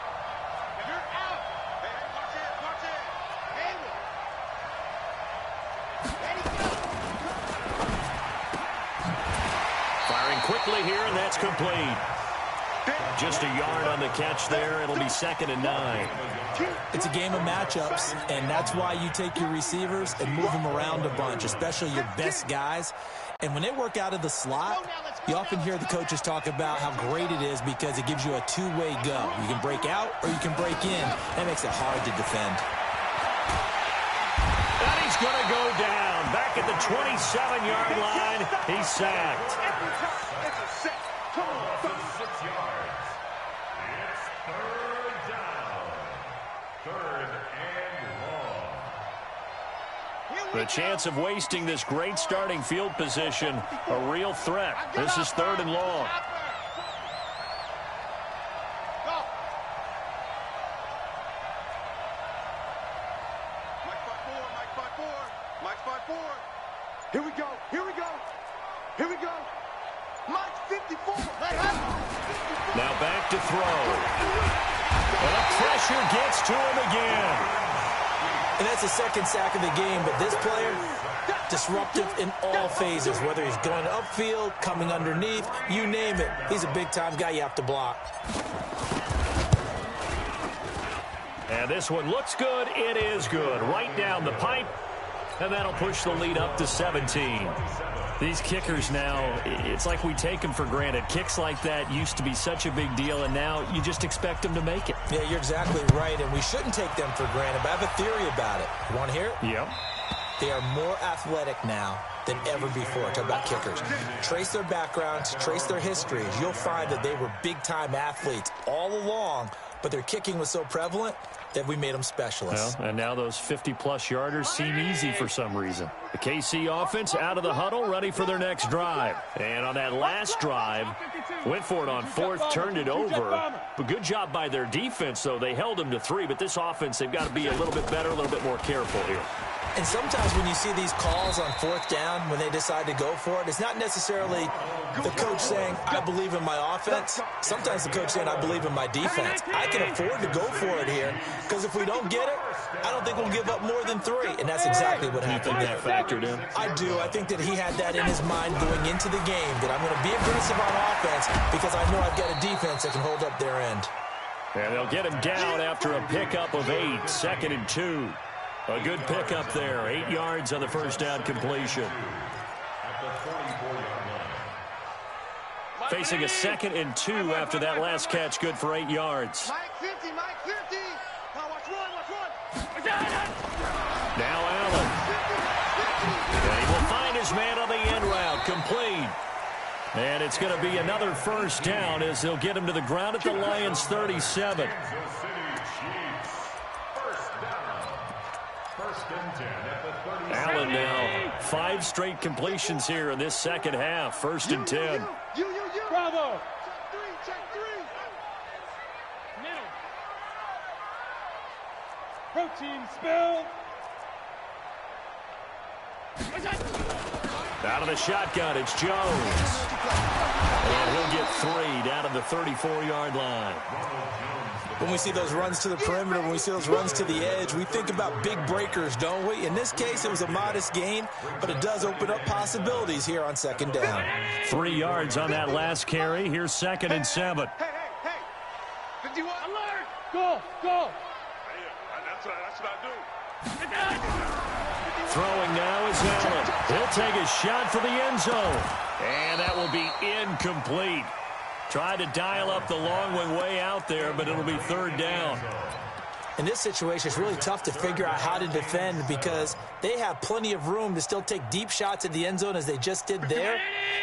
Speaker 4: You're out. Hey, march in. Hayward. Ready, go.
Speaker 3: Firing quickly here, and that's complete. Just a yard on the catch there. It'll be 2nd and 9.
Speaker 5: It's a game of matchups, and that's why you take your receivers and move them around a bunch, especially your best guys. And when they work out of the slot, you often hear the coaches talk about how great it is because it gives you a two-way go. You can break out or you can break in. That makes it hard to defend.
Speaker 3: the 27-yard line. He's sacked.
Speaker 4: It's a set. Come on.
Speaker 6: 6 yards. It's third down. Third and long.
Speaker 3: The chance of wasting this great starting field position, a real threat. This is third and long.
Speaker 4: Here we go. Here we go. Here we go. Mike 54.
Speaker 3: Now back to throw. And the pressure gets to him again.
Speaker 5: And that's the second sack of the game, but this player, disruptive in all phases, whether he's going upfield, coming underneath, you name it. He's a big-time guy you have to block.
Speaker 3: And this one looks good. It is good. Right down the pipe. And that'll push the lead up to 17. These kickers now, it's like we take them for granted. Kicks like that used to be such a big deal, and now you just expect them to make it.
Speaker 5: Yeah, you're exactly right, and we shouldn't take them for granted, but I have a theory about it. You want to hear it?
Speaker 3: Yep.
Speaker 5: They are more athletic now than ever before. Talk about kickers. Trace their backgrounds, trace their histories. You'll find that they were big-time athletes all along, but their kicking was so prevalent that we made them specialists.
Speaker 3: Well, and now those 50-plus yarders seem easy for some reason. The KC offense out of the huddle, ready for their next drive. And on that last drive, went for it on fourth, turned it over. But good job by their defense, though. They held them to 3, but this offense, they've got to be a little bit better, a little bit more careful here.
Speaker 5: And sometimes when you see these calls on fourth down, when they decide to go for it, it's not necessarily the coach saying, I believe in my offense. Sometimes the coach saying, I believe in my defense. I can afford to go for it here, because if we don't get it, I don't think we'll give up more than 3. And that's exactly what happened there.
Speaker 3: Factored in.
Speaker 5: I do. I think that he had that in his mind going into the game, that I'm going to be aggressive on offense because I know I've got a defense that can hold up their end.
Speaker 3: And they'll get him down after a pickup of 8, 2nd and 2. A good pickup there, 8 yards on the first down completion. Facing a 2nd and 2 after that last catch, good for 8 yards.
Speaker 4: Mike 50, Mike 50. Now watch run.
Speaker 3: Now Allen. And he will find his man on the end route, complete. And it's going to be another first down as they'll get him to the ground at the Lions' 37. Allen now 5 straight completions here in this second half. 1st and 10.
Speaker 4: You. Bravo. Check 3. Middle. Protein spill.
Speaker 3: Out of the shotgun, it's Jones. And he'll get 3 down to the 34-yard line.
Speaker 5: When we see those runs to the perimeter, when we see those runs to the edge, we think about big breakers, don't we? In this case, it was a modest gain, but it does open up possibilities here on 2nd down.
Speaker 3: 3 yards on that last carry. Here's 2nd and 7.
Speaker 4: Hey. 51. Alert.
Speaker 7: Go.
Speaker 4: That's what I do.
Speaker 3: Throwing now is Allen. He'll take a shot for the end zone. And that will be incomplete. Tried to dial up the long one way out there, but it'll be 3rd down.
Speaker 5: In this situation, it's really tough to figure out how to defend because they have plenty of room to still take deep shots at the end zone as they just did there.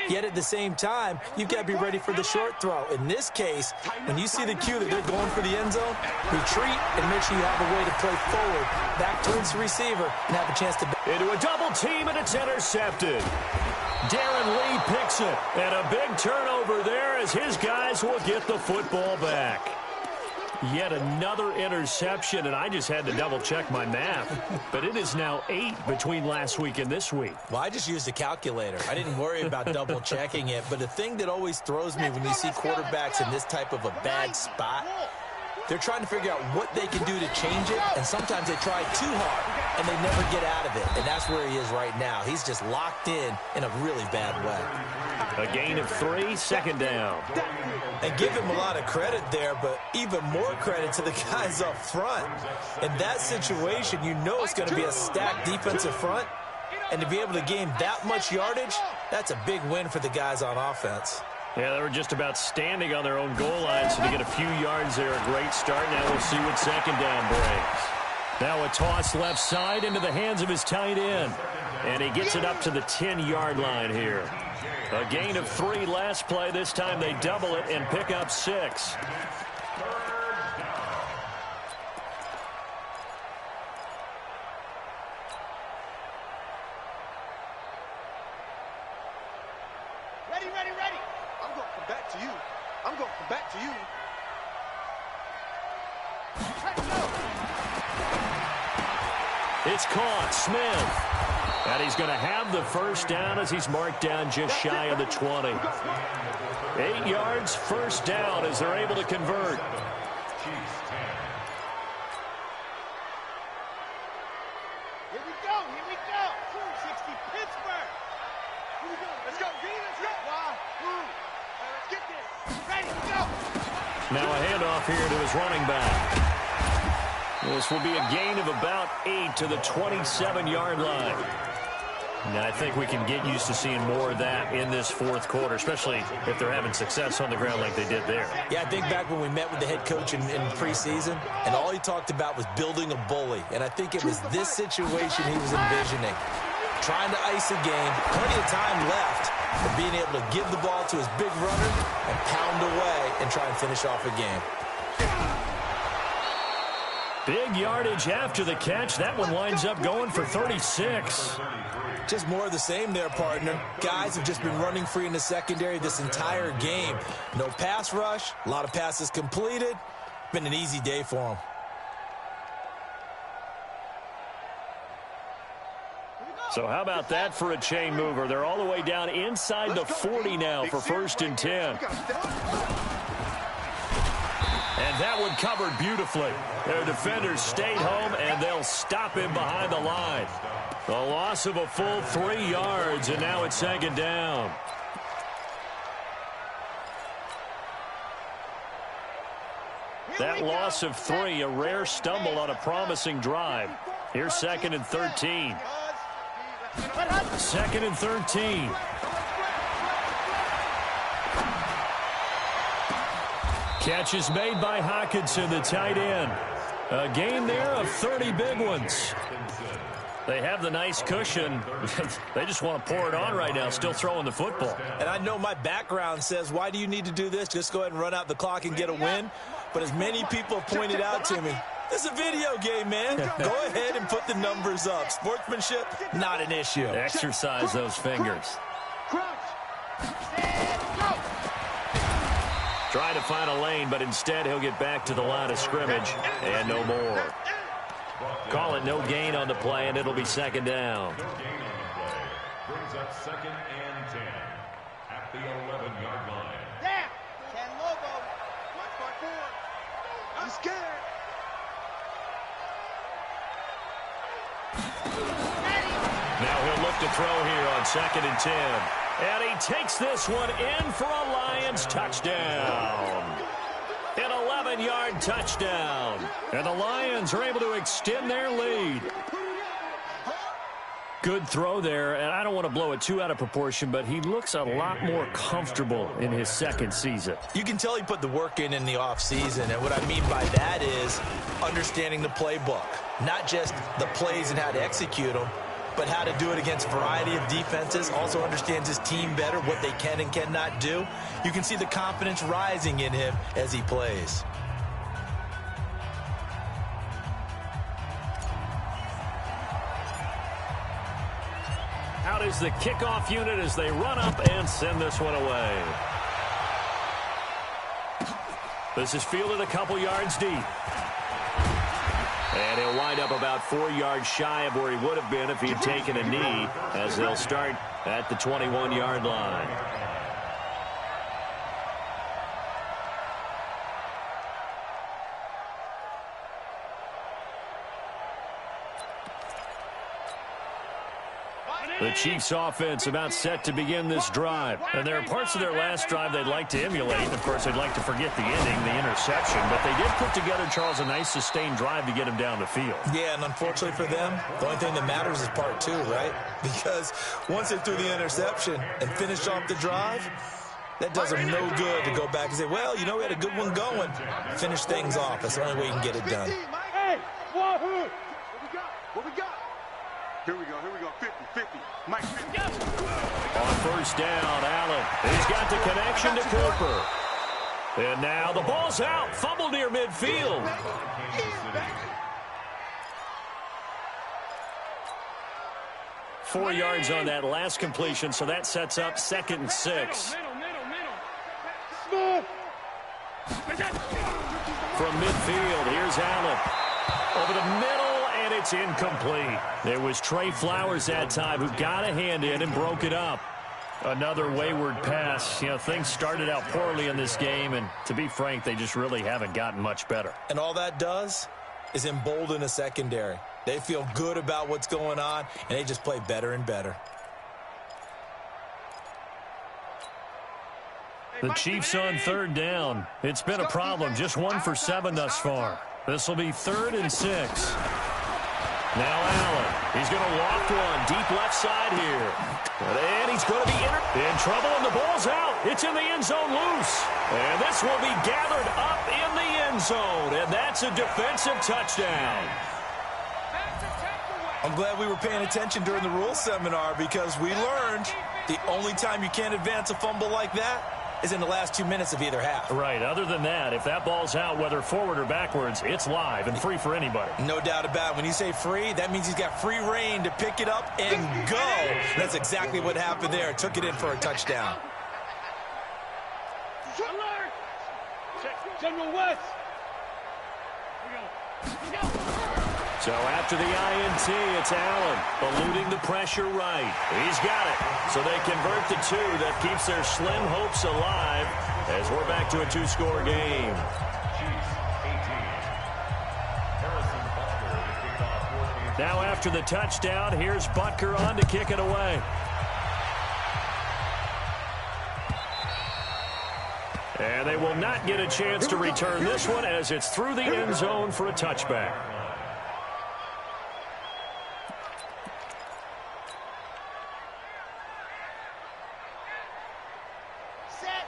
Speaker 5: Yet at the same time, you've got to be ready for the short throw. In this case, when you see the cue that they're going for the end zone, retreat and make sure you have a way to play forward, back towards the receiver, and have a chance to...
Speaker 3: Into a double team, and it's intercepted. Darren Lee picks it, and a big turnover there as his guys will get the football back. Yet another interception, and I just had to double-check my math. But it is now 8 between last week and this week.
Speaker 5: Well, I just used a calculator. I didn't worry about double-checking it. But the thing that always throws me when you see quarterbacks in this type of a bad spot, they're trying to figure out what they can do to change it, and sometimes they try too hard, and they never get out of it. And that's where he is right now. He's just locked in a really bad way.
Speaker 3: A gain of 3, 2nd down.
Speaker 5: And give him a lot of credit there, but even more credit to the guys up front. In that situation, you know it's going to be a stacked defensive front, and to be able to gain that much yardage, that's a big win for the guys on offense.
Speaker 3: Yeah, they were just about standing on their own goal line, so to get a few yards there, a great start. Now we'll see what 2nd down brings. Now a toss left side into the hands of his tight end. And he gets it up to the 10-yard line here. A gain of 3 last play. This time they double it and pick up 6.
Speaker 4: Ready. I'm going to come back to you.
Speaker 3: It's caught. Smith. And he's going to have the first down as he's marked down just shy of the 20. 8 yards, first down as they're able to convert.
Speaker 4: Here we go. 260 Pittsburgh. Here we go. Let's go. Let's get this. Ready, go.
Speaker 3: Now a handoff here to his running back. This will be a gain of about 8 to the 27-yard line. Now, I think we can get used to seeing more of that in this fourth quarter, especially if they're having success on the ground like they did there.
Speaker 5: Yeah, I think back when we met with the head coach in preseason, and all he talked about was building a bully. And I think it was this situation he was envisioning. Trying to ice a game, plenty of time left, but being able to give the ball to his big runner and pound away and try and finish off a game.
Speaker 3: Big yardage after the catch. That one winds up going for 36.
Speaker 5: Just more of the same there, partner. Guys have just been running free in the secondary this entire game. No pass rush, a lot of passes completed. Been an easy day for them.
Speaker 3: So how about that for a chain mover? They're all the way down inside the 40 now for 1st and 10. And that one covered beautifully. Their defenders stayed home, and they'll stop him behind the line. A loss of a full 3 yards, and now it's 2nd down. That loss of 3, a rare stumble on a promising drive. Here's 2nd and 13. 2nd and 13. Catch is made by Hockenson, the tight end. A gain there of 30 big ones. They have the nice cushion. They just want to pour it on right now, still throwing the football.
Speaker 5: And I know my background says, why do you need to do this? Just go ahead and run out the clock and get a win. But as many people have pointed out to me, this is a video game, man. Go ahead and put the numbers up. Sportsmanship, not an issue.
Speaker 3: Exercise those fingers. Trying to find a lane, but instead he'll get back to the line of scrimmage and no more. Call it no gain on the play, and it'll be 2nd down.
Speaker 6: No gain on the play. Brings up 2nd and 10 at the 11-yard line.
Speaker 4: Yeah. 10 Lobo. 1.4. I'm scared.
Speaker 3: Now he'll look to throw here on 2nd and 10. And he takes this one in for a Lions touchdown. An 11-yard touchdown. And the Lions are able to extend their lead. Good throw there, and I don't want to blow it too out of proportion, but he looks a lot more comfortable in his 2nd season.
Speaker 5: You can tell he put the work in the offseason, and what I mean by that is understanding the playbook. Not just the plays and how to execute them, but how to do it against a variety of defenses. Also understands his team better, what they can and cannot do. You can see the confidence rising in him as he plays.
Speaker 3: Out is the kickoff unit as they run up and send this one away. This is fielded a couple yards deep. And he'll wind up about 4 yards shy of where he would have been if he had taken a knee, as they'll start at the 21-yard line. The Chiefs offense about set to begin this drive. And there are parts of their last drive they'd like to emulate. Of course, they'd like to forget the ending, the interception. But they did put together, Charles, a nice sustained drive to get him down the field.
Speaker 5: Yeah, and unfortunately for them, the only thing that matters is part 2, right? Because once they threw the interception and finished off the drive, that does them no good to go back and say, well, you know, we had a good one going. Finish things off. That's the only way you can get it done.
Speaker 4: Hey, Wahoo! What we got? Here we go, 50. Mike 50.
Speaker 3: On first down, Allen. He's got the connection to Cooper. And now the ball's out. Fumble near midfield. 4 yards on that last completion, so that sets up 2nd and 6. From midfield, here's Allen. Over the middle, and it's incomplete. It was Trey Flowers that time who got a hand in and broke it up. Another wayward pass. You know, things started out poorly in this game, and to be frank, they just really haven't gotten much better.
Speaker 5: And all that does is embolden a secondary. They feel good about what's going on, and they just play better and better.
Speaker 3: The Chiefs on 3rd down. It's been a problem. Just 1 for 7 thus far. This will be 3rd and 6. Now Allen. He's going to walk one deep left side here. And he's going to be in trouble, and the ball's out. It's in the end zone loose. And this will be gathered up in the end zone. And that's a defensive touchdown.
Speaker 5: I'm glad we were paying attention during the rules seminar, because we learned the only time you can't advance a fumble like that is in the last 2 minutes of either half.
Speaker 3: Right. Other than that, if that ball's out, whether forward or backwards, it's live and free for anybody.
Speaker 5: No doubt about it. When you say free, that means he's got free reign to pick it up and go. That's exactly what happened there. Took it in for a touchdown.
Speaker 4: General West.
Speaker 3: So after the INT, it's Allen eluding the pressure right. He's got it. So they convert the 2. That keeps their slim hopes alive as we're back to a 2-score game. Now after the touchdown, here's Butker on to kick it away. And they will not get a chance to return this one as it's through the end zone for a touchback.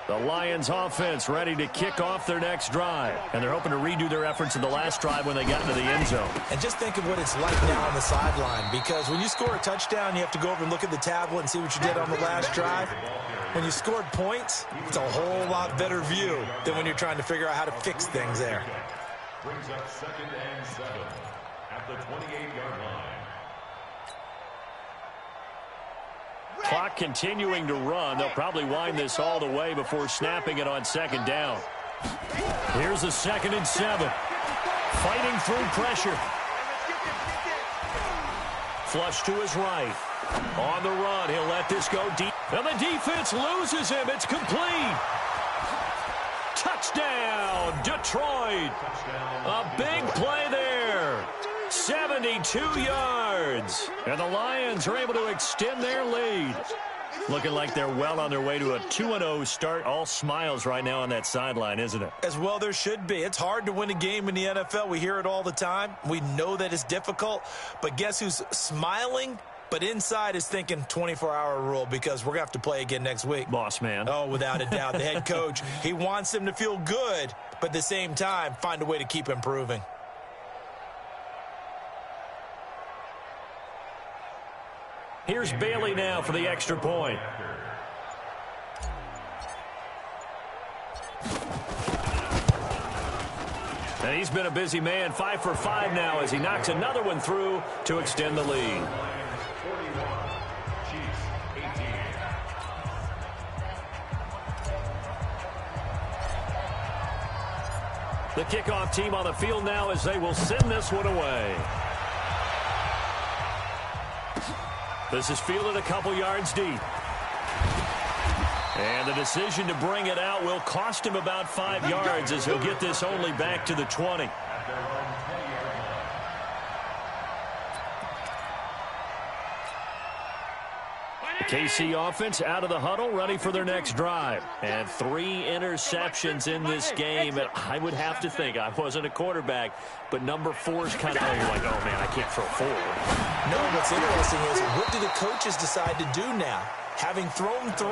Speaker 3: The Lions offense ready to kick off their next drive. And they're hoping to redo their efforts in the last drive when they got into the end zone.
Speaker 5: And just think of what it's like now on the sideline, because when you score a touchdown, you have to go over and look at the tablet and see what you did on the last drive. When you scored points, it's a whole lot better view than when you're trying to figure out how to fix things there.
Speaker 6: Brings up 2nd and 7 at the 28-yard line.
Speaker 3: Clock continuing to run. They'll probably wind this all the way before snapping it on 2nd down. Here's a 2nd and 7. Fighting through pressure. Flush to his right. On the run, he'll let this go deep. And the defense loses him. It's complete. Touchdown, Detroit. A big play there. 72 yards. And the Lions are able to extend their lead. Looking like they're well on their way to a 2-0 start. All smiles right now on that sideline, isn't it?
Speaker 5: As well there should be. It's hard to win a game in the NFL. We hear it all the time. We know that it's difficult. But guess who's smiling? But inside is thinking 24-hour rule, because we're going to have to play again next week.
Speaker 3: Boss man.
Speaker 5: Oh, without a doubt. The head coach, he wants them to feel good, but at the same time, find a way to keep improving.
Speaker 3: Here's Bailey now for the extra point. And he's been a busy man, 5 for 5 now as he knocks another one through to extend the lead. The kickoff team on the field now as they will send this one away. This is fielded a couple yards deep. And the decision to bring it out will cost him about 5 yards as he'll get this only back to the 20. KC offense out of the huddle, ready for their next drive. And 3 interceptions in this game. And I would have to think, I wasn't a quarterback, but number 4 is kind of, you're like, oh, man, I can't throw 4.
Speaker 5: No, what's interesting is, what do the coaches decide to do now? Having thrown 3,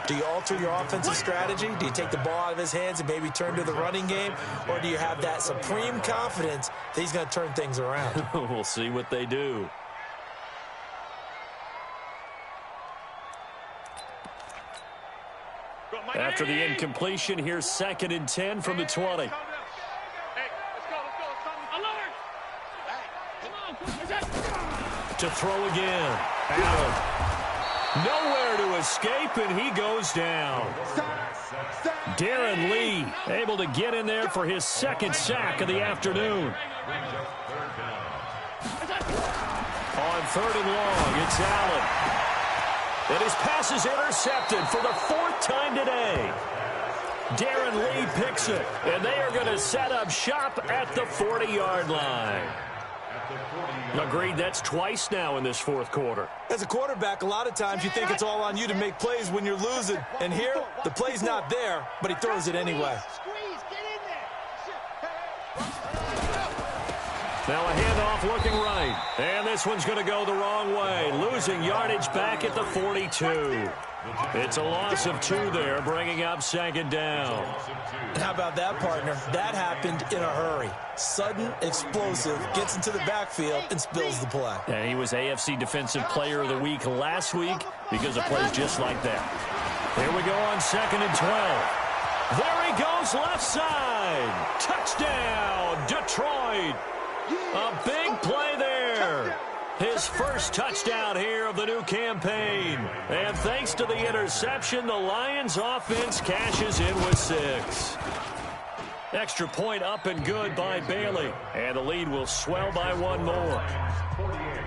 Speaker 5: do you alter your offensive strategy? Do you take the ball out of his hands and maybe turn to the running game? Or do you have that supreme confidence that he's going to turn things around?
Speaker 3: We'll see what they do. after the incompletion. Here's 2nd and 10 from the 20. To throw again. Allen. Nowhere to escape, and he goes down. Darren Lee able to get in there for his 2nd sack of the afternoon. On 3rd and long, it's Allen. And his pass is intercepted for the 4th time today. Darren Lee picks it, and they are going to set up shop at the 40-yard line. Agreed, that's twice now in this 4th quarter.
Speaker 5: As a quarterback, a lot of times you think it's all on you to make plays when you're losing. And here, the play's not there, but he throws it anyway.
Speaker 3: Now a handoff looking right. And this one's going to go the wrong way. Losing yardage back at the 42. It's a loss of 2 there, bringing up 2nd down.
Speaker 5: How about that, partner? That happened in a hurry. Sudden, explosive, gets into the backfield, and spills the play.
Speaker 3: And he was AFC Defensive Player of the Week last week because of plays just like that. Here we go on 2nd and 12. There he goes, left side. Touchdown, Detroit. A big play there. His first touchdown here of the new campaign. And thanks to the interception, the Lions offense cashes in with 6. Extra point up and good by Bailey. And the lead will swell by 1 more.
Speaker 6: 48,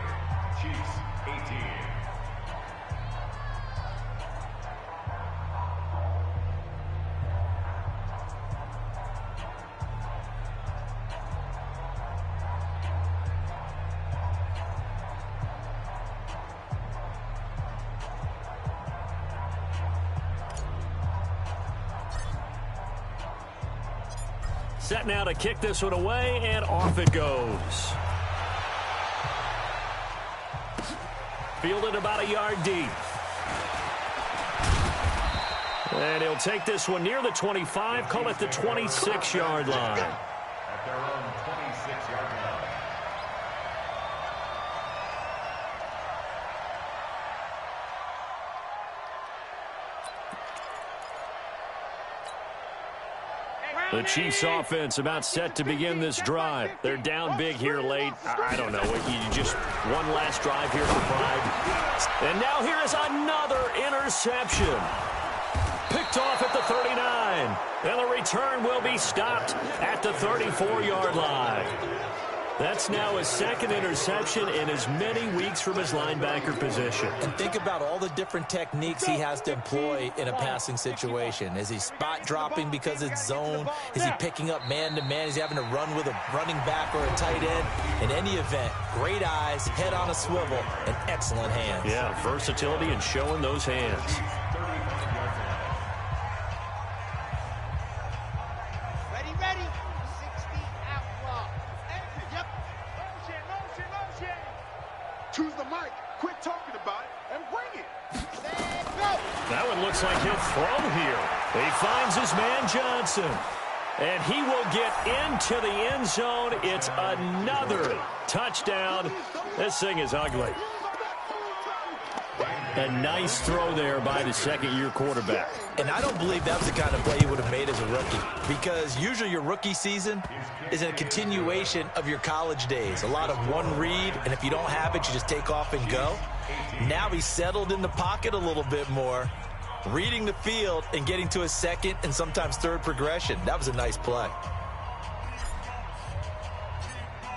Speaker 6: Chiefs 18.
Speaker 3: Set now to kick this one away, and off it goes. Fielded about a yard deep. And he'll take this one near the 25, call it the 26-yard line.
Speaker 6: At their own 26-yard line.
Speaker 3: The Chiefs offense about set to begin this drive. They're down big here late. I don't know. You just one last drive here for pride. And now here is another interception. Picked off at the 39. And the return will be stopped at the 34-yard line. That's now his 2nd interception in as many weeks from his linebacker position.
Speaker 5: And think about all the different techniques he has to employ in a passing situation. Is he spot dropping because it's zone? Is he picking up man-to-man? Is he having to run with a running back or a tight end? In any event, great eyes, head on a swivel, and excellent hands.
Speaker 3: Yeah, versatility and showing those hands.
Speaker 4: Choose the mic. Quit talking about it and bring it.
Speaker 3: That one looks like he'll throw here. He finds his man Johnson. And he will get into the end zone. It's another touchdown. This thing is ugly. A nice throw there by the 2nd-year quarterback.
Speaker 5: And I don't believe that was the kind of play he would have made as a rookie, because usually your rookie season is a continuation of your college days. A lot of one read, and if you don't have it, you just take off and go. Now he's settled in the pocket a little bit more, reading the field and getting to a 2nd and sometimes 3rd progression. That was a nice play.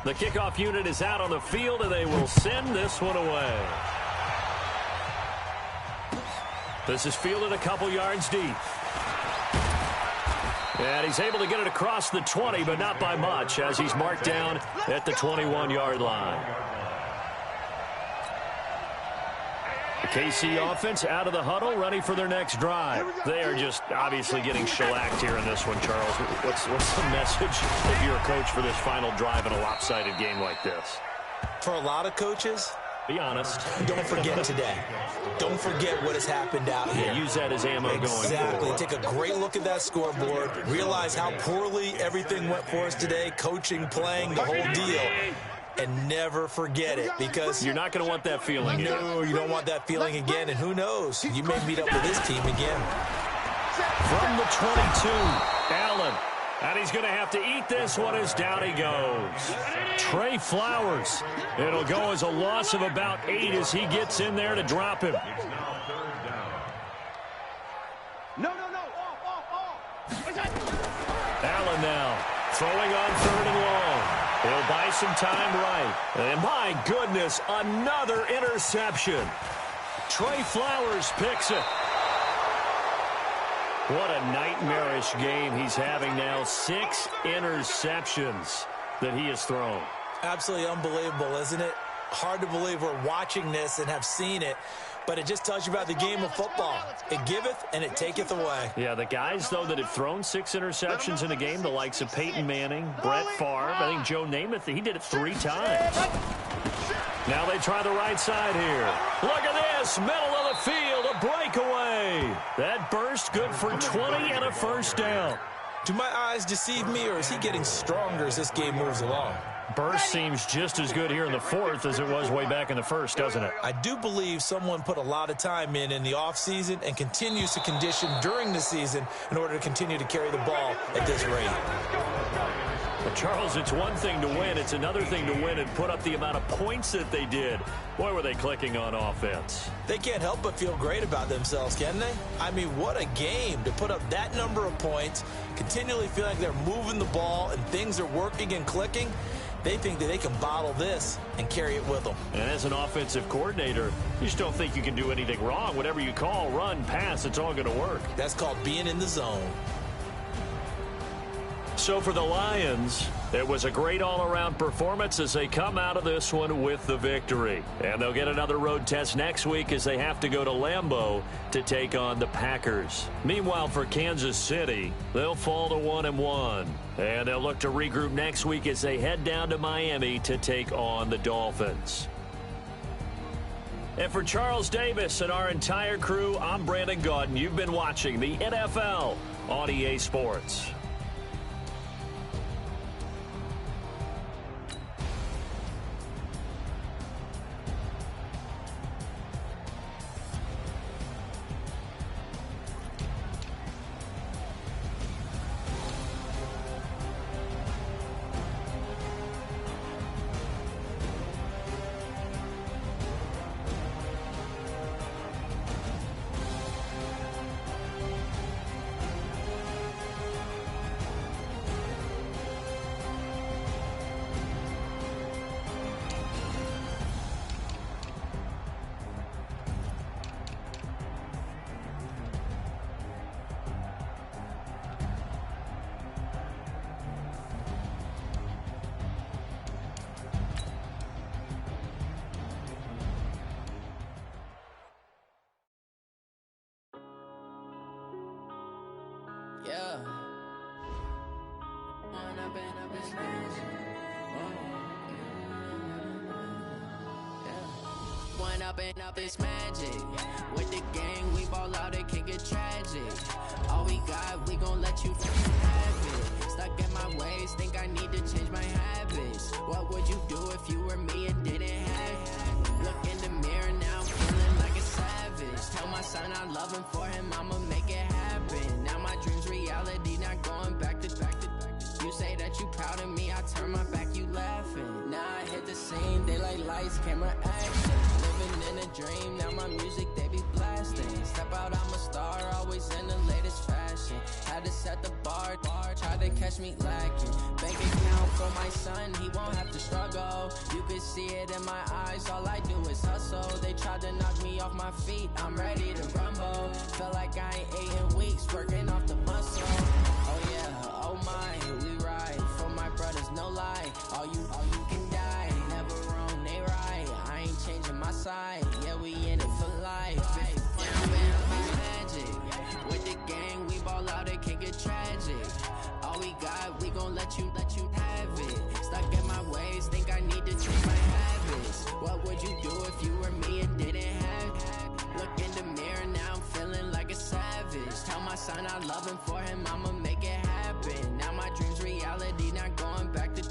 Speaker 3: The kickoff unit is out on the field, and they will send this one away. This is fielded a couple yards deep. And he's able to get it across the 20, but not by much, as he's marked down at the 21-yard line. The KC offense out of the huddle, ready for their next drive. They are just obviously getting shellacked here in this one, Charles. What's the message if you're a coach for this final drive in a lopsided game like this?
Speaker 5: For a lot of coaches,
Speaker 3: be honest.
Speaker 5: Don't forget today. Don't forget what has happened out here.
Speaker 3: Use that as ammo going forward.
Speaker 5: Exactly. Take a great look at that scoreboard. Realize how poorly everything went for us today. Coaching, playing, the whole deal. And never forget it, because
Speaker 3: you're not going to want that feeling again.
Speaker 5: No, you don't want that feeling again. And who knows? You may meet up with this team again.
Speaker 3: From the 22, Allen. And he's going to have to eat this one as down he goes. Trey Flowers. It'll go as a loss of about 8 as he gets in there to drop him.
Speaker 6: It's now 3rd down.
Speaker 4: No. Off.
Speaker 3: Allen now throwing on 3rd and long. He'll buy some time right. And my goodness, another interception. Trey Flowers picks it. What a nightmarish game he's having now. 6 interceptions that he has thrown.
Speaker 5: Absolutely unbelievable, isn't it? Hard to believe we're watching this and have seen it, but it just tells you about the game of football. It giveth and it taketh away.
Speaker 3: Yeah, the guys, though, that have thrown 6 interceptions in a game, the likes of Peyton Manning, Brett Favre, I think Joe Namath, he did it 3 times. Now they try the right side here. Look at this, middle of the field, a breakaway. That burst good for 20 and a first down.
Speaker 5: Do my eyes deceive me, or is he getting stronger as this game moves along?
Speaker 3: Burst seems just as good here in the 4th as it was way back in the 1st, doesn't it?
Speaker 5: I do believe someone put a lot of time in the offseason and continues to condition during the season in order to continue to carry the ball at this rate.
Speaker 3: But Charles, it's one thing to win. It's another thing to win and put up the amount of points that they did. Boy, were they clicking on offense.
Speaker 5: They can't help but feel great about themselves, can they? I mean, what a game to put up that number of points, continually feel like they're moving the ball and things are working and clicking. They think that they can bottle this and carry it with them.
Speaker 3: And as an offensive coordinator, you just don't think you can do anything wrong. Whatever you call, run, pass, it's all going to work.
Speaker 5: That's called being in the zone.
Speaker 3: So for the Lions, it was a great all-around performance as they come out of this one with the victory. And they'll get another road test next week as they have to go to Lambeau to take on the Packers. Meanwhile, for Kansas City, they'll fall to 1-1. And they'll look to regroup next week as they head down to Miami to take on the Dolphins. And for Charles Davis and our entire crew, I'm Brandon Gaudin. You've been watching the NFL on EA Sports.
Speaker 2: Yeah. One up and up is magic. With the gang, we ball out, it can get tragic. All we got, we gon' let you have it. Stuck in my ways, think I need to change my habits. What would you do if you were me and didn't have it? Look in the mirror now, I'm feeling like a savage. Tell my son I love him, for him I'ma make it happen. Now my dream's reality, not going back to. You say that you proud of me, I turn my back, you laughing. Now I hit the scene, daylight lights, camera action. Living in a dream, now my music, they be blasting. Step out, I'm a star, always in the latest fashion. Had to set the bar, try to catch me lacking. Bank account for my son, he won't have to struggle. You can see it in my eyes, all I do is hustle. They tried to knock me off my feet, I'm ready to rumble. Felt like I ain't ate in weeks, working off the muscle. Oh yeah, oh my, we ride for my brothers, no lie. All you can die, never wrong, they right. I ain't changing my side, yeah, we in it for life. Down magic, with the gang, we ball out, it can get tragic. All we got, we gon' let you have it. Stuck in my ways, think I need to change my habits. What would you do if you were me and didn't have it? Look in the mirror, now I'm feeling like a savage. Tell my son I love him, for him I'ma make it happen. Now my dream's reality, not going back to.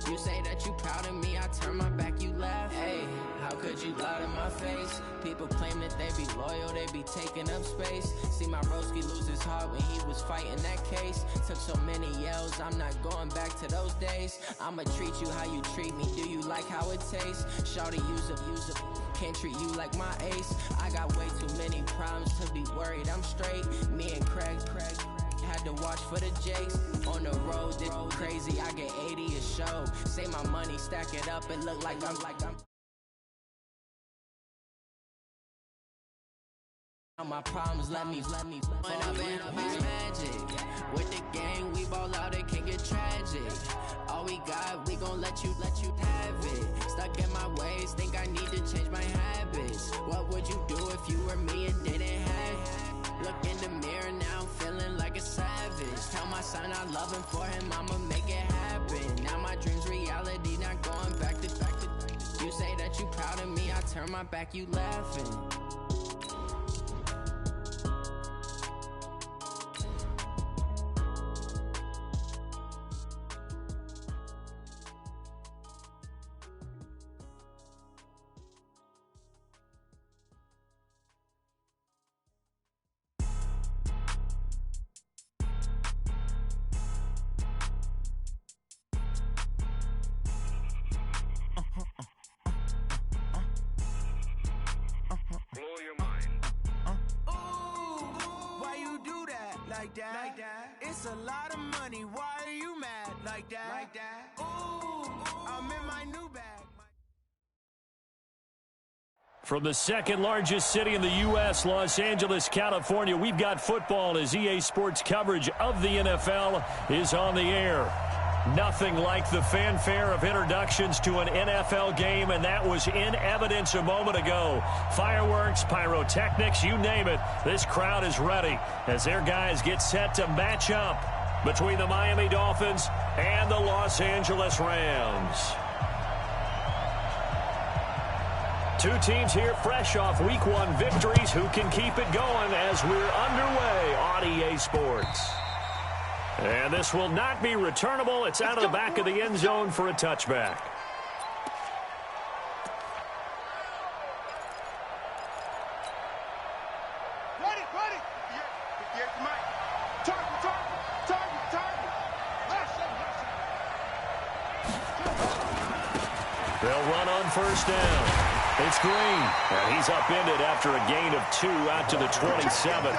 Speaker 2: You say that you proud of me, I turn my back, you laugh. Hey, how could you lie to my face? People
Speaker 7: People claim that they be loyal, they be taking up space. See my broski lose his heart when he was fighting that case. Took so many yells, I'm not going back to those days. I'ma treat you how you treat me, do you like how it tastes? Shawty, use up, can't treat you like my ace. I got way too many problems to be worried, I'm straight. Me and Craig had to watch for the Jakes. On the road, this crazy, I get 80 a show. Say my money, stack it up, it look like I'm my problems, let me when I've been magic. With the gang, we ball out, it can get tragic. All we got, we gon' let you have it. Stuck in my ways, think I need to change my habits. What would you do if you were me and didn't have it? Look in the mirror, now I'm feeling like a savage. Tell my son I love him, for him I'ma make it happen. Now my dreams reality, not going back to. You say that you proud of me, I turn my back, you laughing.
Speaker 2: Like that. It's a lot of money. Why are you mad like that? Ooh, I'm in my new bag.
Speaker 3: From the second largest city in the U.S., Los Angeles, California, we've got football as EA Sports coverage of the NFL is on the air. Nothing like the fanfare of introductions to an NFL game, and that was in evidence a moment ago. Fireworks, pyrotechnics, you name it. This crowd is ready as their guys get set to match up between the Miami Dolphins and the Los Angeles Rams. Two teams here fresh off Week 1 victories. Who can keep it going as we're underway on EA Sports? And this will not be returnable. It's out of the back of the end zone for a touchback.
Speaker 4: Ready. Yeah, Mike. Target.
Speaker 3: They'll run on first down. It's Green, and he's upended after a gain of 2 out to the 27.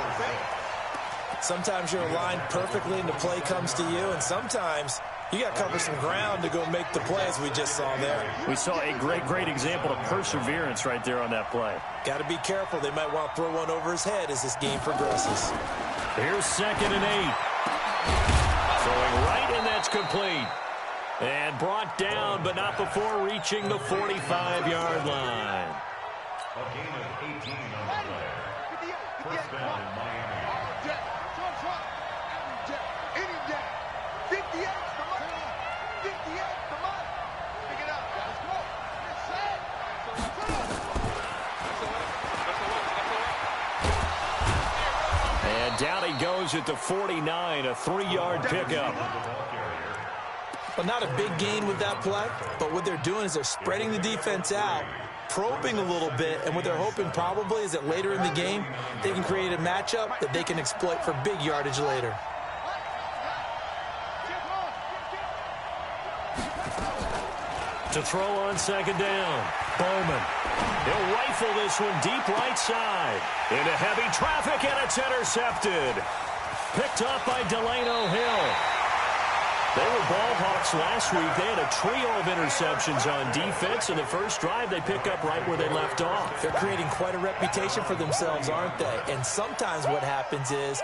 Speaker 5: Sometimes you're aligned perfectly and the play comes to you, and sometimes you got to cover some ground to go make the play, as we just saw there.
Speaker 3: We saw a great example of perseverance right there on that play.
Speaker 5: Got to be careful. They might want to throw one over his head as this game progresses.
Speaker 3: Here's 2nd and 8. Throwing right, and that's complete. And brought down, but not before reaching the 45-yard line.
Speaker 6: A gain of 18 on the play. First down in Miami.
Speaker 3: And down he goes at the 49, a 3-yard pickup.
Speaker 5: Well, not a big gain with that play, but what they're doing is they're spreading the defense out, probing a little bit, and what they're hoping probably is that later in the game, they can create a matchup that they can exploit for big yardage later.
Speaker 3: To throw on 2nd down, Bowman. He'll rifle this one deep right side. Into heavy traffic, and it's intercepted. Picked up by Delano Hill. They were ball hawks last week. They had a trio of interceptions on defense. In the first drive, they pick up right where they left off.
Speaker 5: They're creating quite a reputation for themselves, aren't they? And sometimes what happens is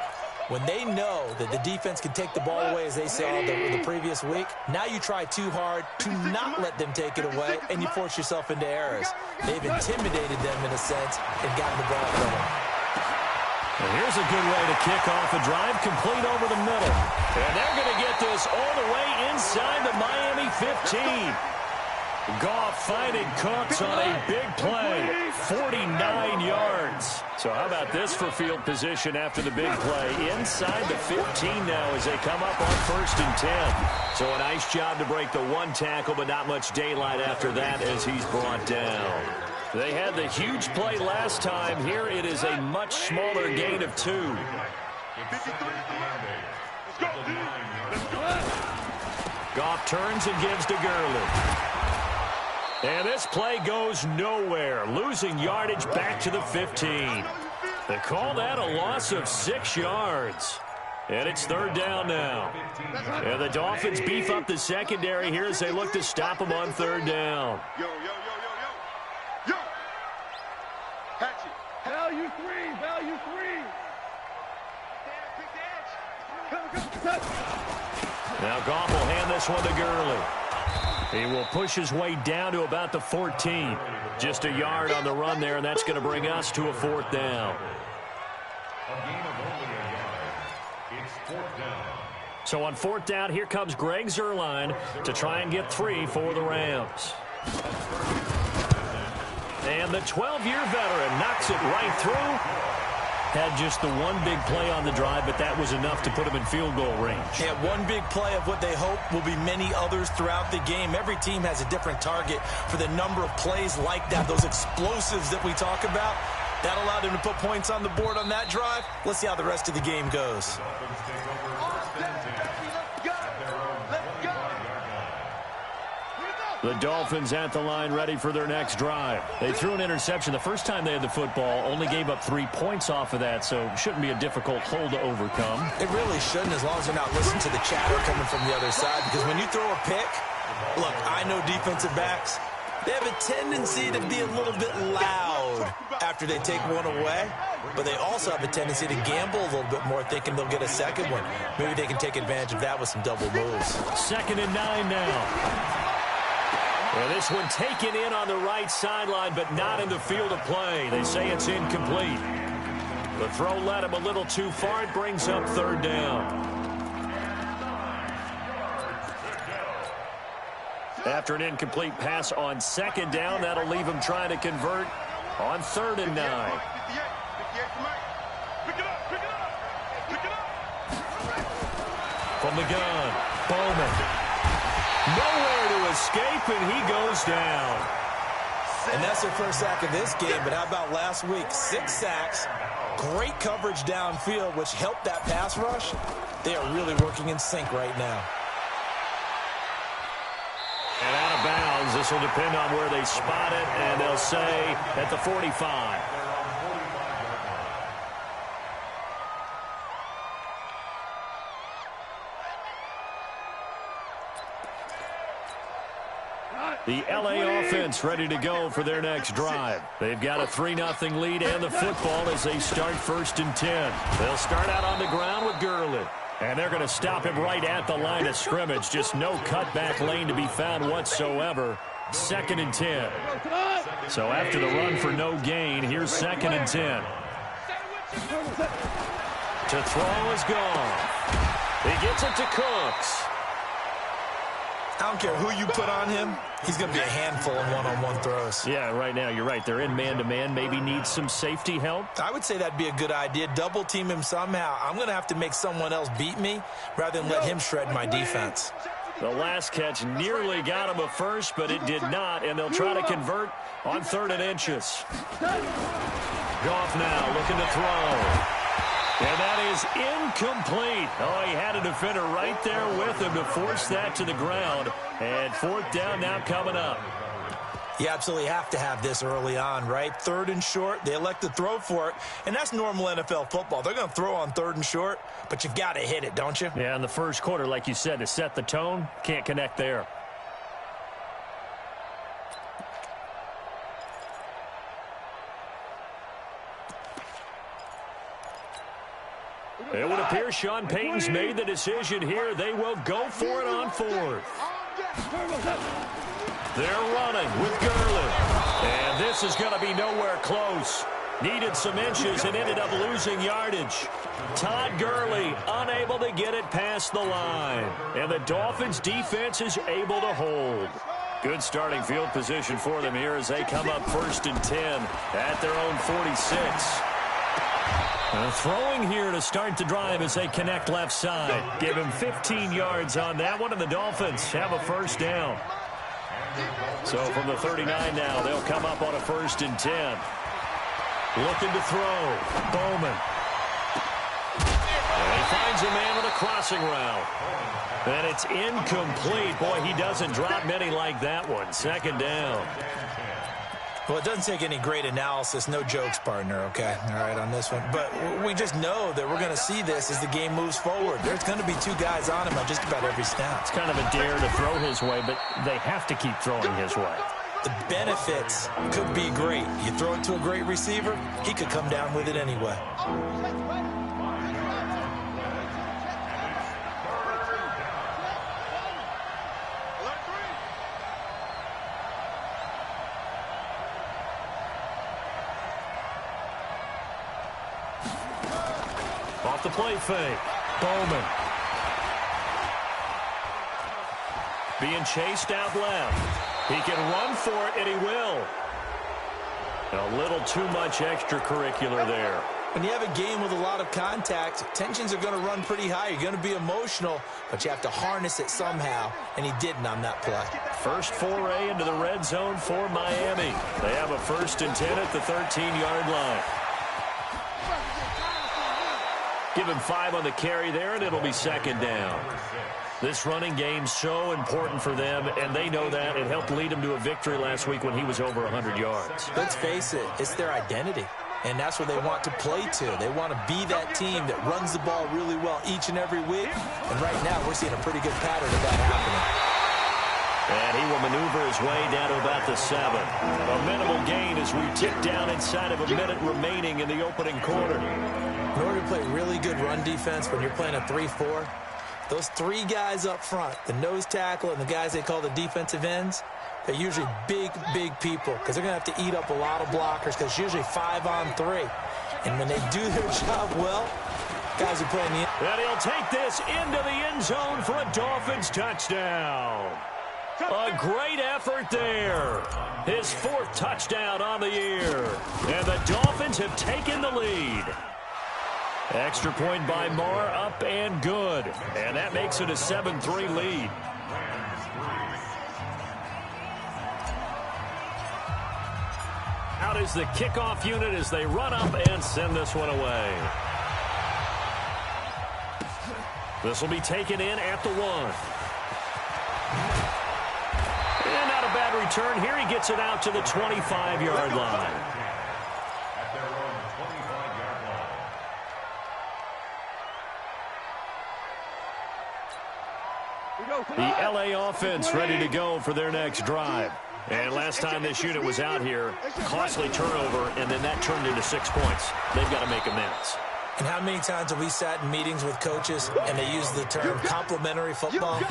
Speaker 5: when they know that the defense can take the ball away, as they saw the previous week, now you try too hard to not let them take it away, and you force yourself into errors. They've intimidated them in a sense and gotten the ball from them.
Speaker 3: And here's a good way to kick off a drive, complete over the middle. And they're going to get this all the way inside the Miami 15. Goff finding Cooks on a big play, 49 yards. So how about this for field position after the big play? Inside the 15 now as they come up on 1st and 10. So a nice job to break the one tackle, but not much daylight after that as he's brought down. They had the huge play last time. Here it is a much smaller gain of 2. Goff turns and gives to Gurley. And this play goes nowhere, losing yardage back to the 15. They call that a loss of 6 yards. And it's 3rd down now. And the Dolphins beef up the secondary here as they look to stop them on 3rd down.
Speaker 4: Yo. Hatchet. Value 3.
Speaker 3: Now Goff will hand this one to Gurley. He will push his way down to about the 14. Just a yard on the run there, and that's going to bring us to a 4th down.
Speaker 6: A gain of only a yard. It's 4th down.
Speaker 3: So on 4th down, here comes Greg Zuerlein to try and get 3 for the Rams. And the 12-year veteran knocks it right through. Had just the one big play on the drive, but that was enough to put him in field goal range.
Speaker 5: Yeah, one big play of what they hope will be many others throughout the game. Every team has a different target for the number of plays like that, those explosives that we talk about. That allowed him to put points on the board on that drive. Let's see how the rest of the game goes.
Speaker 3: The Dolphins at the line ready for their next drive. They threw an interception the first time they had the football, only gave up 3 points off of that, so it shouldn't be a difficult hole to overcome.
Speaker 5: It really shouldn't, as long as they're not listening to the chatter coming from the other side, because when you throw a pick, look, I know defensive backs, they have a tendency to be a little bit loud after they take one away, but they also have a tendency to gamble a little bit more, thinking they'll get a second one. Maybe they can take advantage of that with some double moves.
Speaker 3: 2nd and 9 now. Well, this one taken in on the right sideline, but not in the field of play. They say it's incomplete. The throw led him a little too far. It brings up 3rd down. After an incomplete pass on 2nd down, that'll leave him trying to convert on 3rd and 9. From the gun, Bowman. Nowhere to escape, and he goes down.
Speaker 5: And that's their first sack of this game, but how about last week? 6 sacks, great coverage downfield, which helped that pass rush. They are really working in sync right now.
Speaker 3: And out of bounds, this will depend on where they spot it, and they'll say at the 45. The LA offense ready to go for their next drive. They've got a 3-0 lead and the football as they start 1st and 10. They'll start out on the ground with Gurley. And they're going to stop him right at the line of scrimmage. Just no cutback lane to be found whatsoever. 2nd and 10. So after the run for no gain, here's 2nd and 10. To throw is gone. He gets it to Cooks.
Speaker 5: I don't care who you put on him, he's going to be a handful in one-on-one throws.
Speaker 3: Yeah, right now, you're right. They're in man-to-man. Maybe needs some safety help.
Speaker 5: I would say that'd be a good idea. Double team him somehow. I'm going to have to make someone else beat me rather than let him shred my defense.
Speaker 3: The last catch nearly got him a first, but it did not, and they'll try to convert on 3rd and inches. Goff now looking to throw. And that is incomplete. Oh, he had a defender right there with him to force that to the ground. And 4th down now coming up.
Speaker 5: You absolutely have to have this early on, right? 3rd and short, they elect to throw for it. And that's normal NFL football. They're going to throw on 3rd and short, but you've got to hit it, don't you?
Speaker 3: Yeah, in the first quarter, like you said, to set the tone, can't connect there. It would appear Sean Payton's made the decision here. They will go for it on 4th. They're running with Gurley. And this is going to be nowhere close. Needed some inches and ended up losing yardage. Todd Gurley unable to get it past the line. And the Dolphins defense is able to hold. Good starting field position for them here as they come up 1st and 10 at their own 46. Throwing here to start the drive as they connect left side. Give him 15 yards on that one, and the Dolphins have a 1st down. So from the 39 now, they'll come up on a 1st and 10. Looking to throw. Bowman. And he finds a man with a crossing route. And it's incomplete. Boy, he doesn't drop many like that one. 2nd down.
Speaker 5: Well, it doesn't take any great analysis. No jokes, partner, okay? All right, on this one. But we just know that we're going to see this as the game moves forward. There's going to be 2 guys on him on just about every snap.
Speaker 3: It's kind of a dare to throw his way, but they have to keep throwing his way.
Speaker 5: The benefits could be great. You throw it to a great receiver, he could come down with it anyway.
Speaker 3: Off the play fake. Bowman. Being chased out left. He can run for it, and he will. A little too much extracurricular there.
Speaker 5: When you have a game with a lot of contact, tensions are going to run pretty high. You're going to be emotional, but you have to harness it somehow, and he didn't on that play.
Speaker 3: First foray into the red zone for Miami. They have a 1st and 10 at the 13-yard line. Give him 5 on the carry there, and it'll be 2nd down. This running game's so important for them, and they know that. It helped lead them to a victory last week when he was over 100 yards.
Speaker 5: Let's face it, it's their identity, and that's what they want to play to. They want to be that team that runs the ball really well each and every week, and right now we're seeing a pretty good pattern of that happening.
Speaker 3: And he will maneuver his way down to about the 7. A minimal gain as we tick down inside of a minute remaining in the opening quarter.
Speaker 5: In order to play really good run defense when you're playing a 3-4, those 3 guys up front, the nose tackle and the guys they call the defensive ends, they're usually big, big people because they're going to have to eat up a lot of blockers because it's usually 5 on 3. And when they do their job well, guys are playing the...
Speaker 3: And he'll take this into the end zone for a Dolphins touchdown. A great effort there. His 4th touchdown on the year. And the Dolphins have taken the lead. Extra point by Marr, up and good. And that makes it a 7-3 lead. Out is the kickoff unit as they run up and send this one away. This will be taken in at the 1. And not a bad return. Here he gets it out to the 25-yard line. The LA offense ready to go for their next drive. And last time this unit was out here, costly turnover, and then that turned into 6 points. They've got to make amends.
Speaker 5: And how many times have we sat in meetings with coaches and they use the term complementary football?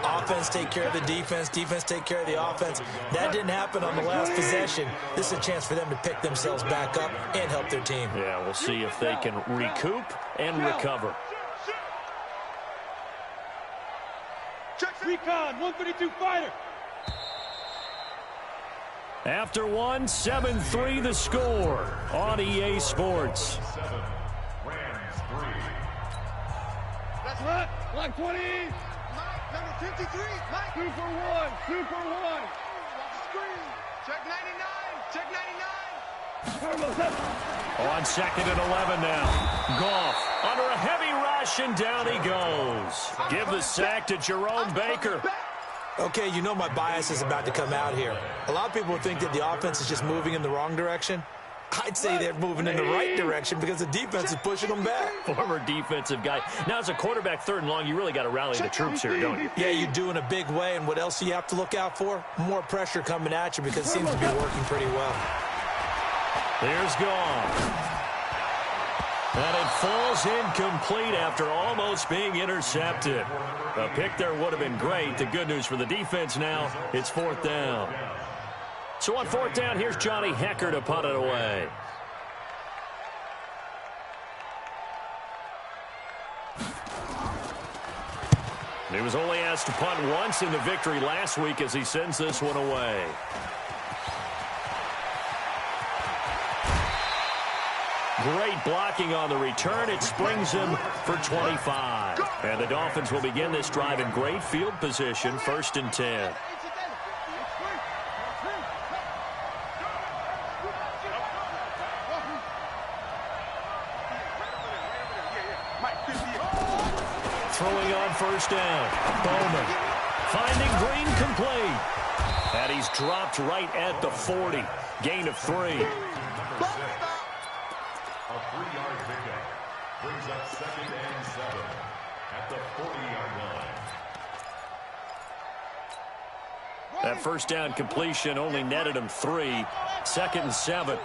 Speaker 5: Offense take care of the defense, defense take care of the offense. That didn't happen on the last possession. This is a chance for them to pick themselves back up and help their team.
Speaker 3: Yeah, we'll see if they can recoup and recover.
Speaker 4: Recon, 132 fighter.
Speaker 3: After 1, 7-3 the score on EA Sports.
Speaker 4: That's right. Line 20. Mike, number 53. Mike. 2 for 1. 2 for 1. Watch the screen. Check 99. Check 99.
Speaker 3: On 2nd and 11 now. Goff under a heavy rush, and down he goes. Give the sack to Jerome Baker.
Speaker 5: Okay, you know my bias is about to come out here. A lot of people think that the offense is just moving in the wrong direction. I'd say they're moving in the right direction because the defense is pushing them back.
Speaker 3: Former defensive guy. Now, as a quarterback, 3rd and long, you really got to rally the troops here, don't you?
Speaker 5: Yeah, you do in a big way. And what else do you have to look out for? More pressure coming at you because it seems to be working pretty well.
Speaker 3: There's Goff. And it falls incomplete after almost being intercepted. A pick there would have been great. The good news for the defense now, it's 4th down. So on 4th down, here's Johnny Hecker to punt it away. He was only asked to punt once in the victory last week as he sends this one away. Great blocking on the return. It springs him for 25. And the Dolphins will begin this drive in great field position, 1st and 10. first down. Bowman finding Green complete. And he's dropped right at the 40. Gain of 3.
Speaker 6: Number 6. A 3-yard pickup. Brings up 2nd and 7 at the 40-yard line.
Speaker 3: That first down completion only netted him 3. 2nd and 7.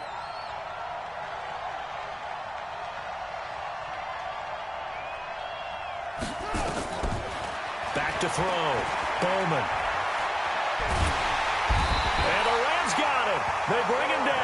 Speaker 3: Back to throw. Bowman. And the Rams got him. They bring him down.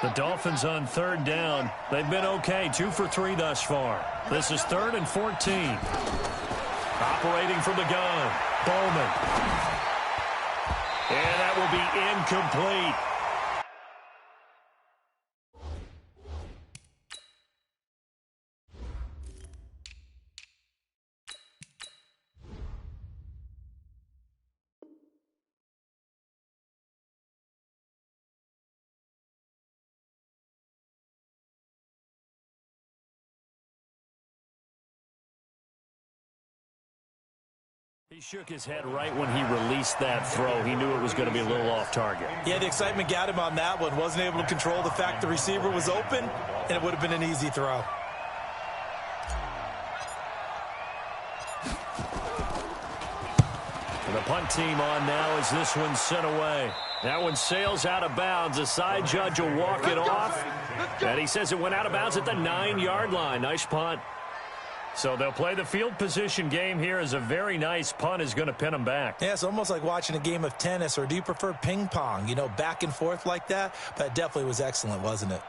Speaker 3: The Dolphins on 3rd down. They've been okay, 2 for 3 thus far. This is 3rd and 14. Operating from the gun, Bowman. And that will be incomplete. He shook his head right when he released that throw. He knew it was going to be a little off target.
Speaker 5: Yeah, the excitement got him on that one. Wasn't able to control the fact the receiver was open, and it would have been an easy throw.
Speaker 3: And the punt team on now as this one's sent away. That one sails out of bounds. The side judge will walk it off. And he says it went out of bounds at the 9-yard line. Nice punt. So they'll play the field position game here as a very nice punt is going to pin them back.
Speaker 5: Yeah, it's almost like watching a game of tennis, or do you prefer ping pong? You know, back and forth like that? That definitely was excellent, wasn't it?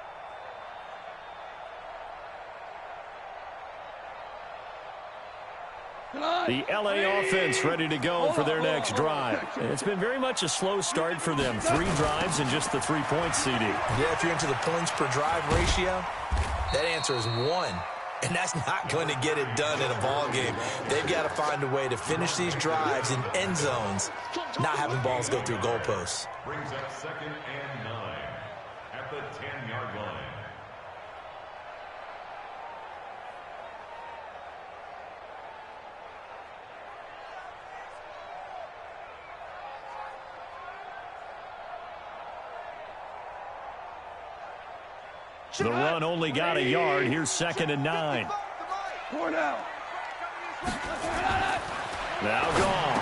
Speaker 3: The LA offense ready to go for their next drive. It's been very much a slow start for them. 3 drives and just the 3 points, CD.
Speaker 5: Yeah, if you're into the points per drive ratio, that answer is 1. And that's not going to get it done in a ball game. They've got to find a way to finish these drives in end zones, not having balls go through goalposts.
Speaker 6: Brings up 2nd and 9 at the 10-yard line.
Speaker 3: The run only got a yard. Here's 2nd and 9. Now gone.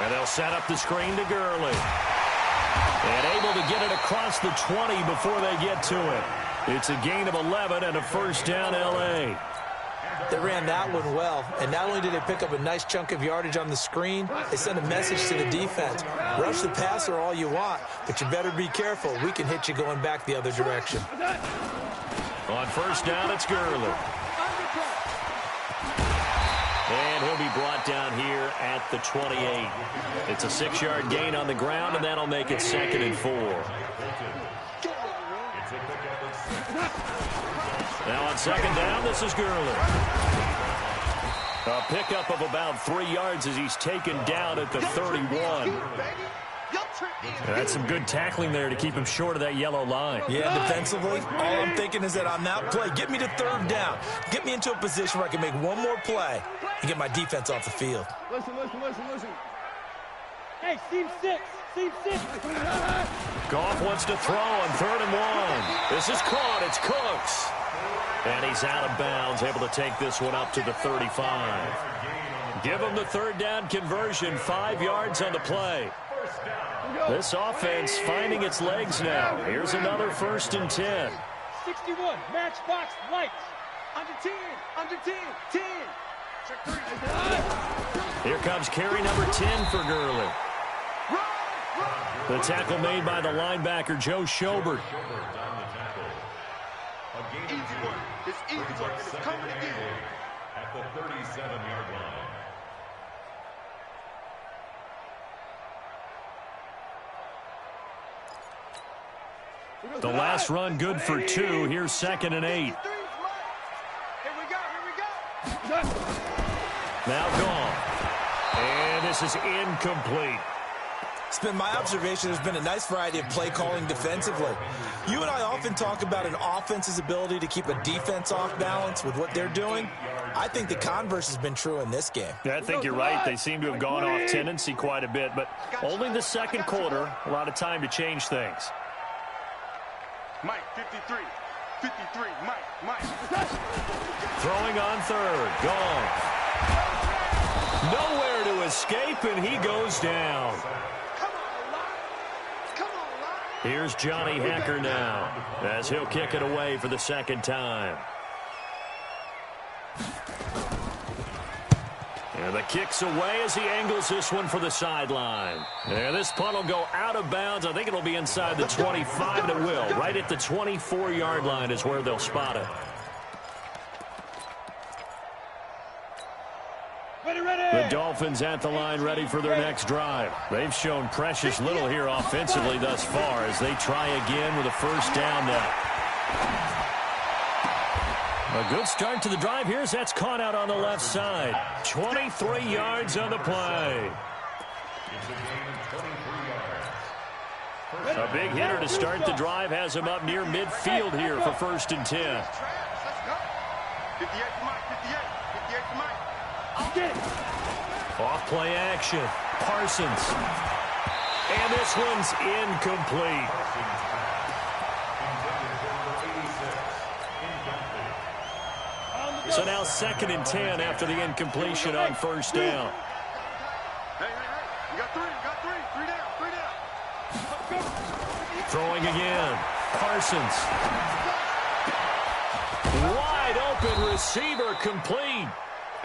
Speaker 3: And they'll set up the screen to Gurley. And able to get it across the 20 before they get to it. It's a gain of 11 and a first down, L.A.
Speaker 5: They ran that one well, and not only did they pick up a nice chunk of yardage on the screen, they sent a message to the defense. Rush the passer all you want, but you better be careful. We can hit you going back the other direction.
Speaker 3: On first down, it's Gurley. And he'll be brought down here at the 28. It's a 6-yard gain on the ground, and that'll make it 2nd and 4. Now on 2nd down, this is Gurley. A pickup of about 3 yards as he's taken down at the 31. That's some good tackling there to keep him short of that yellow line.
Speaker 5: Yeah, defensively, all I'm thinking is that on that play, get me to 3rd down. Get me into a position where I can make one more play and get my defense off the field.
Speaker 4: Listen. Hey, Team 6.
Speaker 3: Goff wants to throw on 3rd and 1. This is caught. It's Cooks. And he's out of bounds, able to take this one up to the 35. Give him the 3rd down conversion, 5 yards on the play. This offense finding its legs now. Here's another 1st and 10.
Speaker 4: 61, matchbox lights. Under 10.
Speaker 3: Here comes carry number 10 for Gurley.
Speaker 4: Run.
Speaker 3: The tackle made by the linebacker, Joe Schobert.
Speaker 4: Easy work. It's easy work, and it's coming again.
Speaker 6: At the 37-yard line.
Speaker 3: The last run good for 2. Here's 2nd and 8.
Speaker 4: Here we go.
Speaker 3: Now gone. And this is incomplete.
Speaker 5: It's been my observation there's been a nice variety of play calling defensively. You and I often talk about an offense's ability to keep a defense off balance with what they're doing. I think the converse has been true in this game.
Speaker 3: Yeah, I think you're right. They seem to have gone off tendency quite a bit, but only the second quarter, a lot of time to change things.
Speaker 4: Mike, 53. 53, Mike.
Speaker 3: Throwing on 3rd. Gone. Nowhere to escape, and he goes down. Here's Johnny Hacker now, as he'll kick it away for the 2nd time. And the kick's away as he angles this one for the sideline. And this punt will go out of bounds. I think it'll be inside the 25, and it will. Right at the 24-yard line is where they'll spot it. The Dolphins at the line ready for their next drive. They've shown precious little here offensively thus far as they try again with a first down now. A good start to the drive here as that's caught out on the left side. 23 yards on the play. A big hitter to start the drive has him up near midfield here for 1st and 10.
Speaker 4: 58 to Mike, 58 to Mike.
Speaker 3: Off play action. Parsons. And this one's incomplete. So now 2nd and 10 after the incompletion on first down.
Speaker 4: Hey. You got three. Three down.
Speaker 3: Throwing again. Parsons. Wide open receiver complete.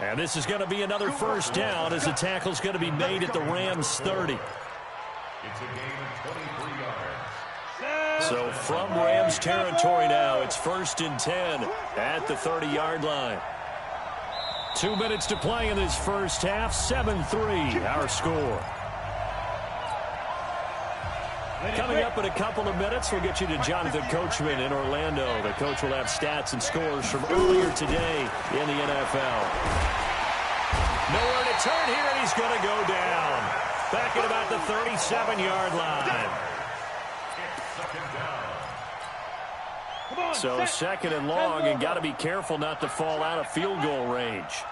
Speaker 3: And this is going to be another first down as the tackle's going to be made at the Rams 30.
Speaker 6: It's a gain of 23 yards.
Speaker 3: So from Rams territory now, it's 1st and 10 at the 30-yard line. 2 minutes to play in this first half. 7-3 our score. Coming up in a couple of minutes, we'll get you to Jonathan Coachman in Orlando. The coach will have stats and scores from earlier today in the NFL. Nowhere to turn here, and he's going to go down. Back at about the 37-yard line. So 2nd and long, and got to be careful not to fall out of field goal range.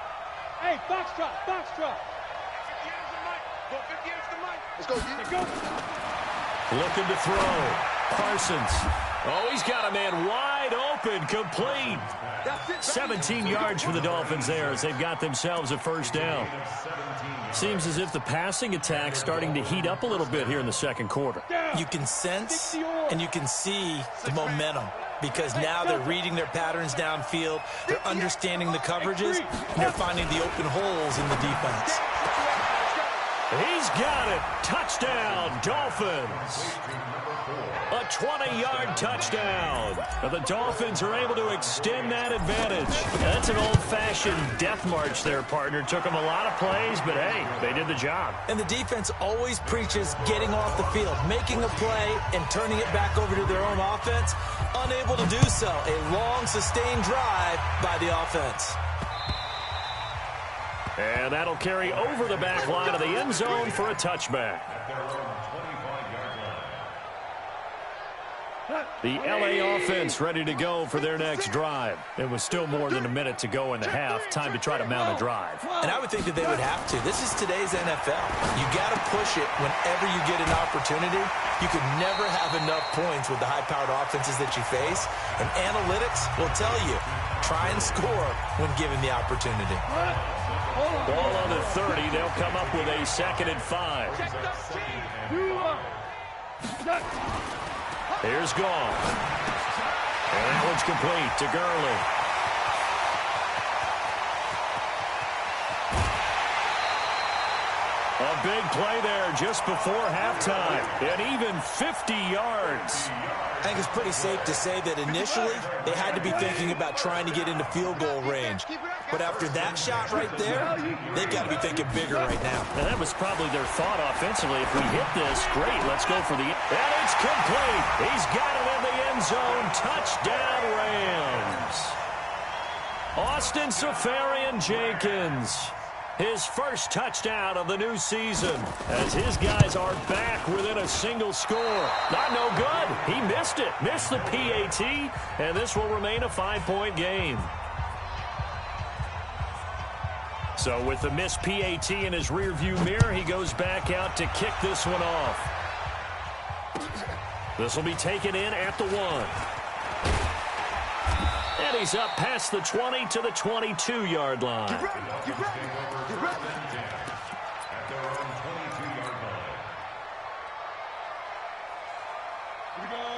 Speaker 8: Hey, box drop.
Speaker 4: Go 50 yards to Mike. Let's go.
Speaker 3: Looking to throw. Parsons. Oh, he's got a man wide open, complete. 17 yards for the Dolphins there as they've got themselves a first down. Seems as if the passing attack's starting to heat up a little bit here in the second quarter.
Speaker 5: You can sense and you can see the momentum because now they're reading their patterns downfield, they're understanding the coverages, and they're finding the open holes in the defense.
Speaker 3: He's got it. Touchdown, Dolphins. A 20-yard touchdown. Now the Dolphins are able to extend that advantage. That's an old-fashioned death march there, partner. Took them a lot of plays, but hey, they did the job.
Speaker 5: And the defense always preaches getting off the field, making a play, and turning it back over to their own offense. Unable to do so. A long, sustained drive by the offense.
Speaker 3: And that'll carry over the back line of the end zone for a touchback. The LA offense ready to go for their next drive. It was still more than a minute to go in the half. Time to try to mount a drive.
Speaker 5: And I would think that they would have to. This is today's NFL. You got to push it whenever you get an opportunity. You could never have enough points with the high-powered offenses that you face. And analytics will tell you, try and score when given the opportunity.
Speaker 3: Ball on the 30. They'll come up with a 2nd and 5. Here's Gall. And that one's complete to Gurley. A big play there just before halftime. And even 50 yards.
Speaker 5: I think it's pretty safe to say that initially they had to be thinking about trying to get into field goal range. But after that shot right there, they've got to be thinking bigger right now.
Speaker 3: And that was probably their thought offensively. If we hit this, great, let's go for the... And it's complete. He's got it in the end zone. Touchdown, Rams. Austin Seferian-Jenkins. His first touchdown of the new season as his guys are back within a single score. Not no good. He missed it. Missed the PAT, and this will remain a 5-point game. So with the missed PAT in his rearview mirror, he goes back out to kick this one off. This will be taken in at the 1. And he's up past the 20 to the 22-yard line.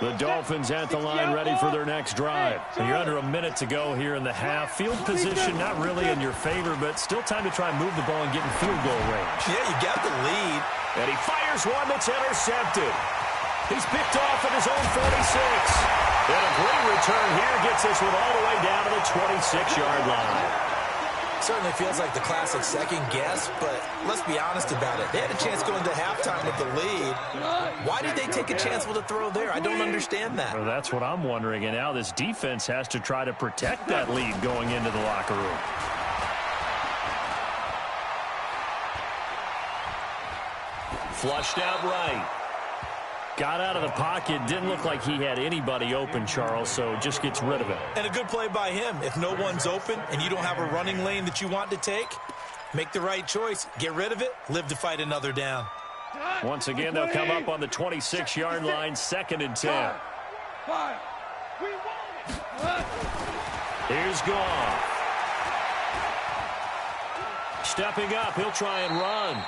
Speaker 3: The Dolphins at the line ready for their next drive. And you're under a minute to go here in the half. Field position not really in your favor, but still time to try and move the ball and get in field goal range.
Speaker 5: Yeah, you got the lead.
Speaker 3: And he fires one that's intercepted. He's picked off at his own 46. And a great return here gets this one all the way down to the 26-yard line.
Speaker 5: Certainly feels like the classic second guess, but let's be honest about it. They had a chance going to halftime with the lead. Why did they take a chance with a throw there? I don't understand that.
Speaker 3: Well, that's what I'm wondering. And now this defense has to try to protect that lead going into the locker room. Flushed out right. Got out of the pocket. Didn't look like he had anybody open, Charles, so just gets rid of it.
Speaker 5: And a good play by him. If no one's open and you don't have a running lane that you want to take, make the right choice. Get rid of it. Live to fight another down.
Speaker 3: Once again, they'll come up on the 26-yard line, 2nd and 10. Here's Goff. Stepping up, he'll try and run.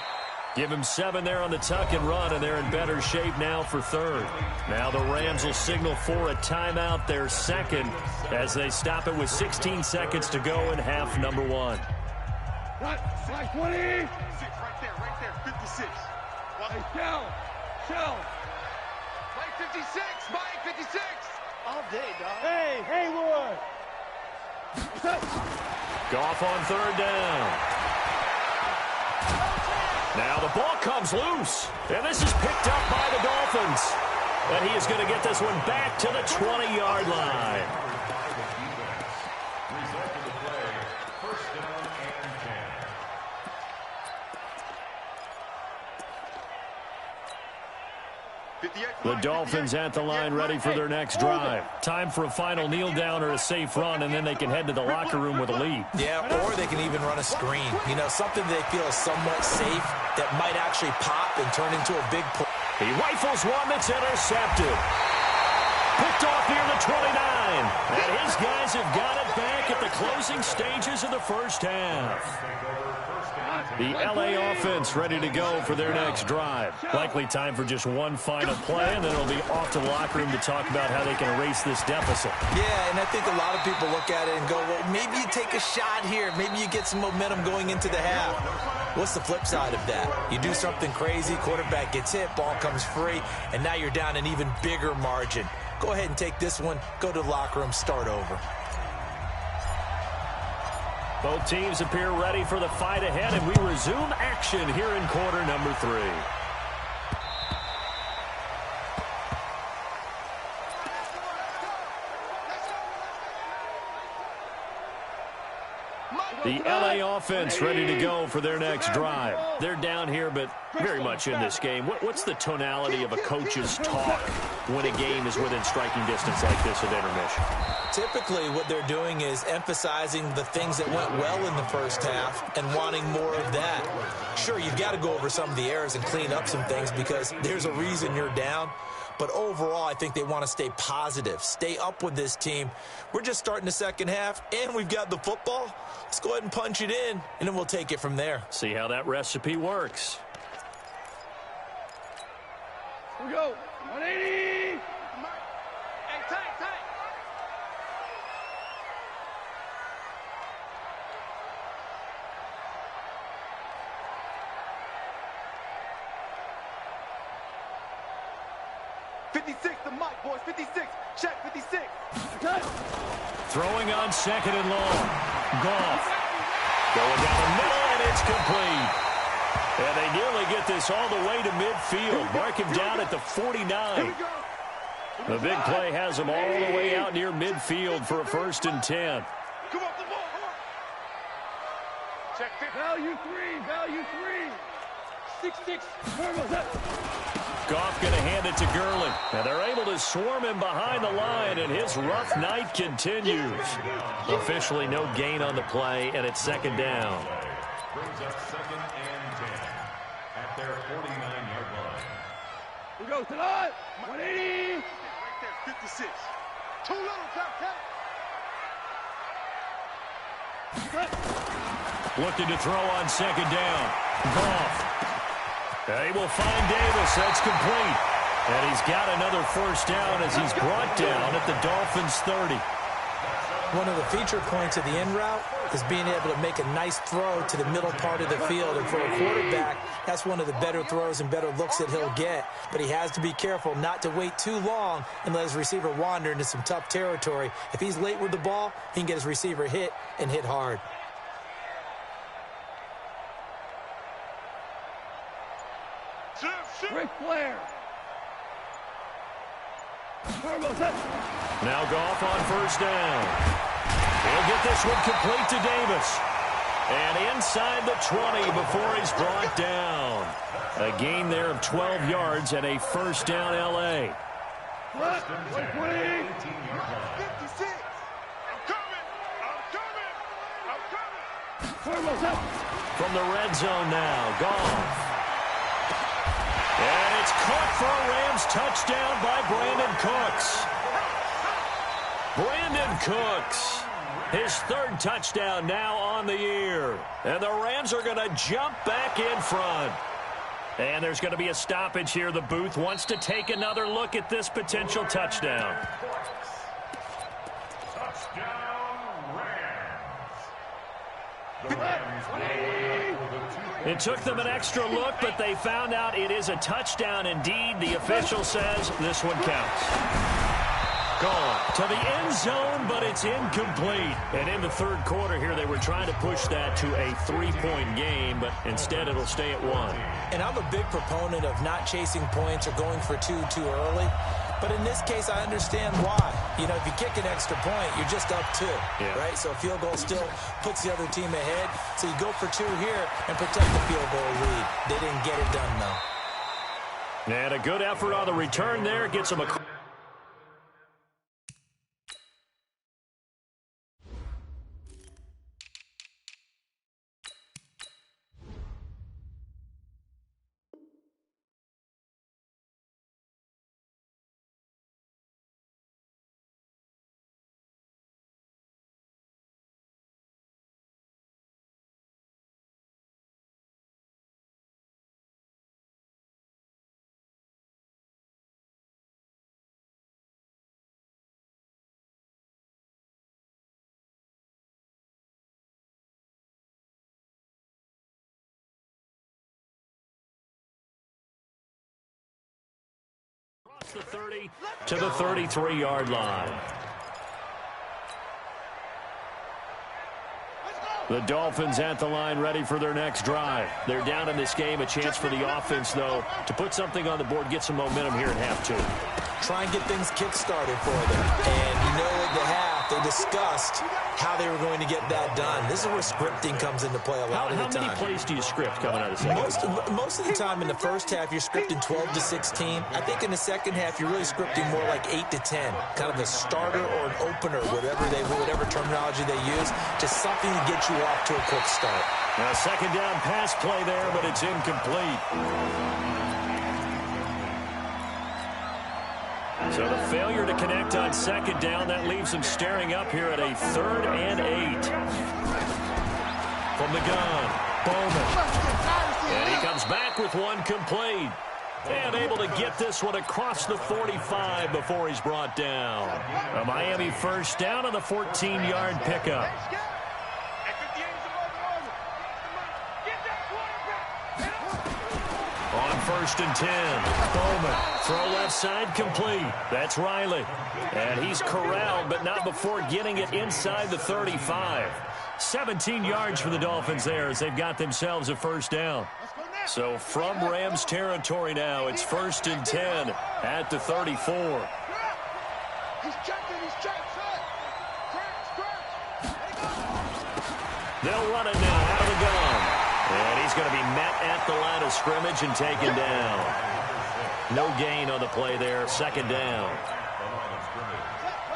Speaker 3: Give him 7 there on the tuck and run, and they're in better shape now for 3rd. Now the Rams will signal for a timeout, their 2nd, as they stop it with 16 seconds to go in half number 1.
Speaker 4: Right, 20. Right there, 56. Hey, Shell. Mike 56, Mike 56. All day, dog. Hey, Haywood.
Speaker 3: Goff on 3rd down. Now the ball comes loose, and this is picked up by the Dolphins. And he is going to get this one back to the 20-yard line.
Speaker 6: Result of the play, 1st down and 10.
Speaker 3: The Dolphins at the line ready for their next drive. Time for a final kneel down or a safe run, and then they can head to the locker room with a lead.
Speaker 5: Yeah, or they can even run a screen. You know, something they feel is somewhat safe that might actually pop and turn into a big play.
Speaker 3: He rifles one that's intercepted. Picked off near the 29. And his guys have got it back at the closing stages of the first half. The LA offense ready to go for their next drive. Likely time for just one final play, and then it'll be off to the locker room to talk about how they can erase this deficit.
Speaker 5: Yeah, and I think a lot of people look at it and go, well, maybe you take a shot here. Maybe you get some momentum going into the half. What's the flip side of that? You do something crazy, quarterback gets hit, ball comes free, and now you're down an even bigger margin. Go ahead and take this one, go to the locker room, start over.
Speaker 3: Both teams appear ready for the fight ahead, and we resume action here in quarter number 3. The LA offense ready to go for their next drive. They're down here, but very much in this game. What's the tonality of a coach's talk when a game is within striking distance like this at intermission?
Speaker 5: Typically, what they're doing is emphasizing the things that went well in the first half and wanting more of that. Sure, you've got to go over some of the errors and clean up some things because there's a reason you're down. But overall, I think they want to stay positive, stay up with this team. We're just starting the second half, and we've got the football. Let's go ahead and punch it in, and then we'll take it from there.
Speaker 3: See how that recipe works.
Speaker 4: Here we go. 180. Hey, tight. 56, the mic, boys. 56. Check, 56.
Speaker 3: Throwing on second and long. Goff. Going down the middle, and it's complete. And they nearly get this all the way to midfield. Mark him down at the 49. The big play has him all the way out near midfield for a 1st and 10.
Speaker 4: Come on, come on. Check 50. Value 3. 6-6.
Speaker 3: Goff going to hand it to Gurley. And they're able to swarm him behind the line, and his rough night continues. Officially no gain on the play, and it's 2nd down.
Speaker 6: Brings up 2nd and 10 at their 49-yard line.
Speaker 4: We go tonight. 180. Right there, 56. Too little,
Speaker 3: Looking to throw on 2nd down. Goff. They will find Davis. That's complete. And he's got another 1st down as he's brought down at the Dolphins' 30.
Speaker 5: One of the feature points of the in route is being able to make a nice throw to the middle part of the field. And for a quarterback, that's one of the better throws and better looks that he'll get. But he has to be careful not to wait too long and let his receiver wander into some tough territory. If he's late with the ball, he can get his receiver hit and hit hard.
Speaker 4: Ric Flair.
Speaker 3: Now Goff on 1st down. He'll get this one complete to Davis. And inside the 20 before he's brought down. A gain there of 12 yards and a 1st down L.A.
Speaker 4: 56. I'm coming.
Speaker 3: From the red zone now, Goff. And it's caught for a Rams touchdown by Brandon Cooks. Brandon Cooks, his 3rd touchdown now on the year. And the Rams are going to jump back in front. And there's going to be a stoppage here. The booth wants to take another look at this potential touchdown.
Speaker 6: Touchdown, Rams. The Rams.
Speaker 3: It took them an extra look, but they found out it is a touchdown indeed. The official says this one counts. Gone to the end zone, but it's incomplete. And in the 3rd quarter here, they were trying to push that to a 3-point game, but instead it'll stay at 1.
Speaker 5: And I'm a big proponent of not chasing points or going for two too early. But in this case, I understand why. You know, if you kick an extra point, you're just up 2, right? So a field goal still puts the other team ahead. So you go for 2 here and protect the field goal lead. They didn't get it done, though.
Speaker 3: And a good effort on the return there gets them a... The 30 to the 33-yard line. The Dolphins at the line ready for their next drive. They're down in this game. A chance for the offense, though, to put something on the board, get some momentum here at half 2.
Speaker 5: Try and get things kick-started for them. And you know at the half, they discussed how they were going to get that done. This is where scripting comes into play a lot of the time.
Speaker 3: How many plays do you script coming out of the second?
Speaker 5: Most of the time in the first half, you're scripting 12 to 16. I think in the second half, you're really scripting more like 8 to 10. Kind of a starter or an opener, whatever terminology they use. Just something to get you off to a quick start.
Speaker 3: Now, 2nd down pass play there, but it's incomplete. So the failure to connect on 2nd down, that leaves them staring up here at a 3rd and 8. From the gun, Bowman. And he comes back with one complete. And able to get this one across the 45 before he's brought down. A Miami 1st down on the 14-yard pickup. On first and 10. Bowman, throw left side, complete. That's Riley. And he's corralled, but not before getting it inside the 35. 17 yards for the Dolphins there as they've got themselves a first down. So from Rams territory now, it's first and 10 at the 34.
Speaker 4: He's checking,
Speaker 3: They'll run it now out of the gun. And he's going to be met at the line of scrimmage and taken down. No gain on the play there, second down.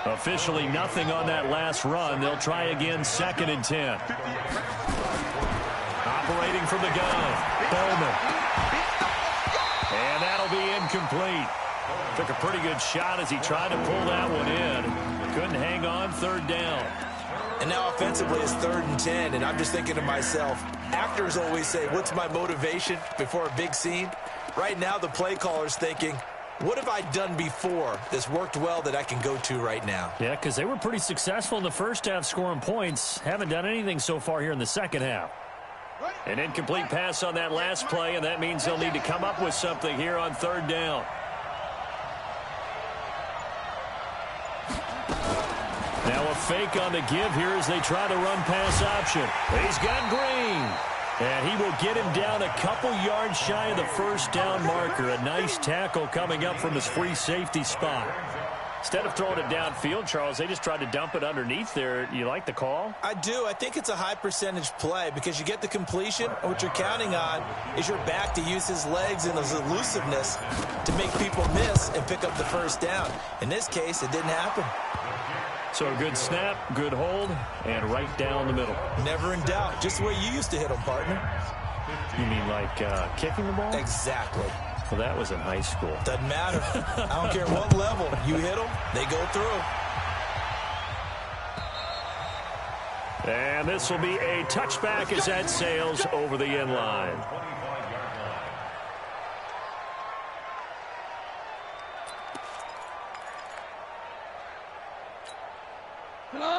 Speaker 3: Officially nothing on that last run. They'll try again, second and 10. Operating from the gun, Bowman. And that'll be incomplete. Took a pretty good shot as he tried to pull that one in. Couldn't hang on, third down.
Speaker 5: And now offensively it's third and 10, and I'm just thinking to myself, actors always say, what's my motivation before a big scene? Right now the play caller's thinking, what have I done before that's worked well that I can go to right now?
Speaker 3: Yeah, because they were pretty successful in the first half scoring points. Haven't done anything so far here in the second half. An incomplete pass on that last play, and that means they'll need to come up with something here on third down. Now a fake on the give here as they try to run pass option. He's got Green. And he will get him down a couple yards shy of the first down marker. A nice tackle coming up from his free safety spot. Instead of throwing it downfield, Charles, they just tried to dump it underneath there. You like the call?
Speaker 5: I do. I think it's a high percentage play because you get the completion, and what you're counting on is your back to use his legs and his elusiveness to make people miss and pick up the first down. In this case, it didn't happen.
Speaker 3: So a good snap, good hold, and right down the middle.
Speaker 5: Never in doubt. Just the way you used to hit them, partner.
Speaker 3: You mean like kicking the ball?
Speaker 5: Exactly.
Speaker 3: Well, that was in high school.
Speaker 5: Doesn't matter. I don't care what level. You hit them, they go through.
Speaker 3: And this will be a touchback as that sails over the end line.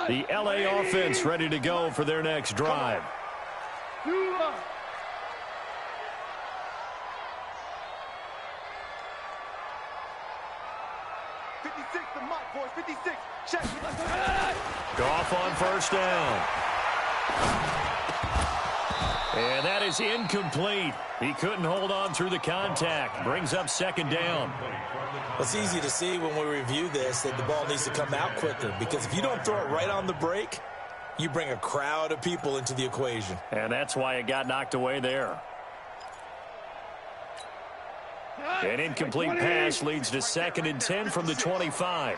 Speaker 3: The LA offense ready to go for their next drive.
Speaker 4: 56, the mark, boys. 56. Check.
Speaker 3: Goff on first down. And that is incomplete. He couldn't hold on through the contact. Brings up second down.
Speaker 5: It's easy to see when we review this that the ball needs to come out quicker because if you don't throw it right on the break, you bring a crowd of people into the equation.
Speaker 3: And that's why it got knocked away there. An incomplete pass leads to second and 10 from the 25.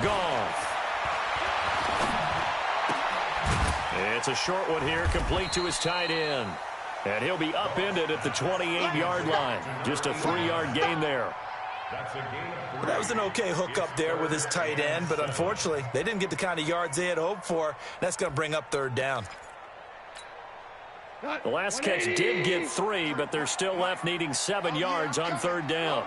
Speaker 3: Goff. It's a short one here, complete to his tight end. And he'll be upended at the 28-yard line. Just a 3-yard gain there.
Speaker 5: That was an okay hook up there with his tight end, but unfortunately, they didn't get the kind of yards they had hoped for. That's going to bring up third down.
Speaker 3: The last catch did get 3, but they're still left needing 7 yards on third down.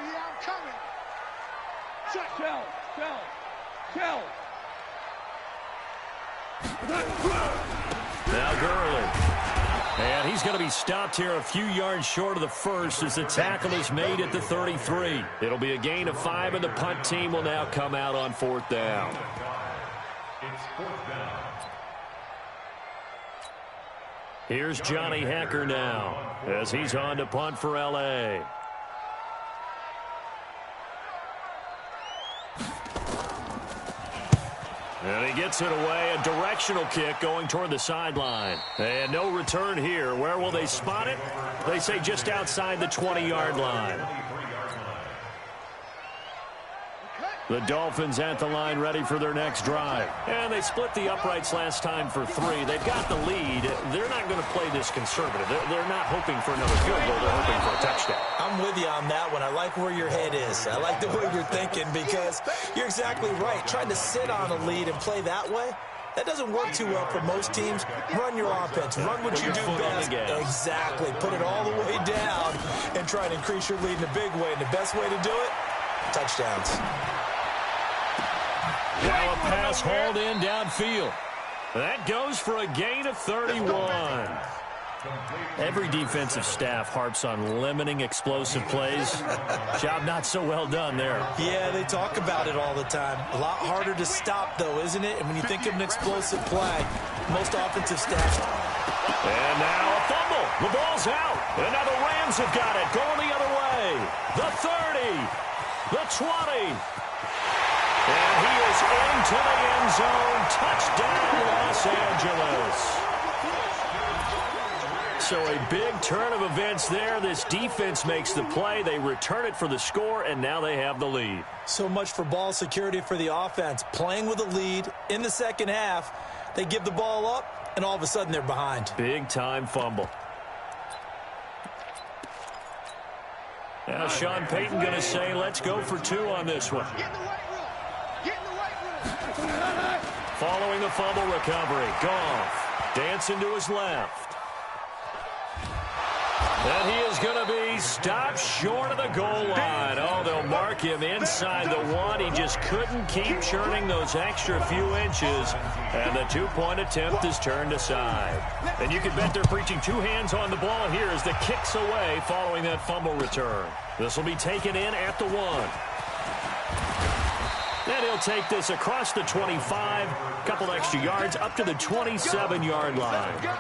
Speaker 3: Now Gurley. And he's going to be stopped here a few yards short of the first as the tackle is made at the 33. It'll be a gain of 5, and the punt team will now come out on fourth down. Here's Johnny Hecker now as he's on to punt for L.A. And he gets it away, a directional kick going toward the sideline. And no return here. Where will they spot it? They say just outside the 20-yard line. The Dolphins at the line ready for their next drive. And they split the uprights last time for 3. They've got the lead. They're not going to play this conservative. They're not hoping for another field goal. They're hoping for a touchdown.
Speaker 5: I'm with you on that one. I like where your head is. I like the way you're thinking because you're exactly right. Trying to sit on a lead and play that way, that doesn't work too well for most teams. Run your offense. Run what you do best. Exactly. Put it all the way down and try to increase your lead in a big way. And the best way to do it, touchdowns.
Speaker 3: Now a pass hauled in downfield. That goes for a gain of 31. Every defensive staff harps on limiting explosive plays. Job not so well done there.
Speaker 5: Yeah, they talk about it all the time. A lot harder to stop, though, isn't it? And when you think of an explosive play, most offensive staffs.
Speaker 3: And now a fumble. The ball's out. And now the Rams have got it. Going the other way. The 30. The 20. And he is into the end zone. Touchdown, Los Angeles. So a big turn of events there. This defense makes the play. They return it for the score, and now they have the lead.
Speaker 5: So much for ball security for the offense. Playing with a lead in the second half, they give the ball up, and all of a sudden they're behind.
Speaker 3: Big-time fumble. Now Sean Payton going to say, let's go for 2 on this one. Following the fumble recovery, Goff dancing to his left. And he is going to be stopped short of the goal line. Oh, they'll mark him inside the 1. He just couldn't keep churning those extra few inches. And the 2-point attempt is turned aside. And you can bet they're preaching 2 hands on the ball here as the kick's away following that fumble return. This will be taken in at the 1. And he'll take this across the 25. A couple extra yards up to the 27-yard line.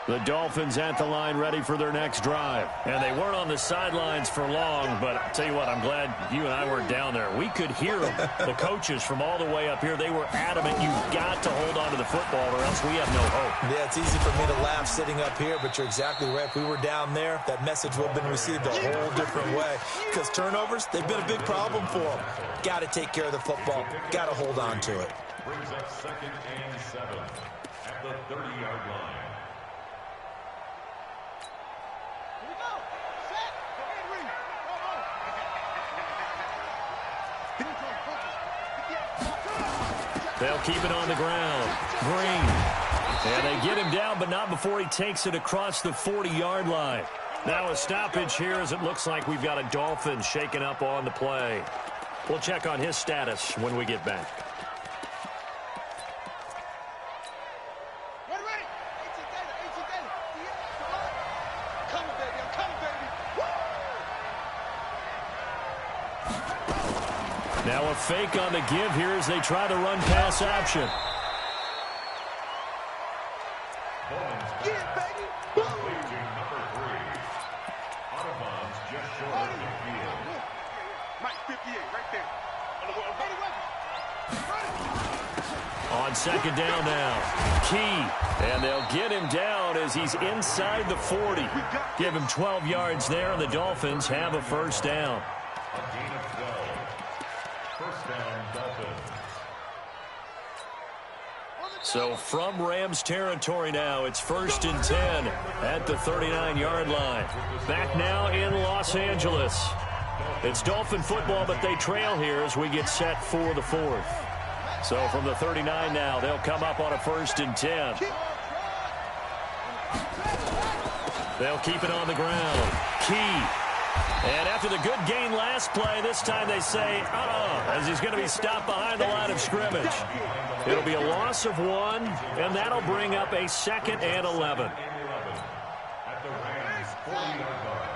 Speaker 3: The Dolphins at the line ready for their next drive. And they weren't on the sidelines for long, but I'll tell you what, I'm glad you and I weren't down there. We could hear them, the coaches from all the way up here. They were adamant, you've got to hold on to the football or else we have no hope.
Speaker 5: Yeah, it's easy for me to laugh sitting up here, but you're exactly right. If we were down there, that message would have been received a whole different way. Because turnovers, they've been a big problem for them. Got to take care of the football. Got to hold on to it.
Speaker 6: Brings up 2nd and 7 at the 30-yard line.
Speaker 3: They'll keep it on the ground. Green. And they get him down, but not before he takes it across the 40-yard line. Now a stoppage here as it looks like we've got a Dolphin shaken up on the play. We'll check on his status when we get back. Now a fake on the give here as they try to run pass option. On 2nd down now. Key. And they'll get him down as he's inside the 40. Give him 12 yards there, and the Dolphins have a 1st down.
Speaker 6: A gain of 12. 1st down, Dolphins.
Speaker 3: So from Rams territory now, it's 1st and 10 at the 39-yard line. Back now in Los Angeles. It's Dolphin football, but they trail here as we get set for the 4th. So from the 39 now, they'll come up on a 1st and 10. They'll keep it on the ground. Key. And after the good gain last play, this time they say, as he's going to be stopped behind the line of scrimmage. It'll be a loss of 1, and that'll bring up a 2nd and 11.
Speaker 6: At the Rams 40-yard line.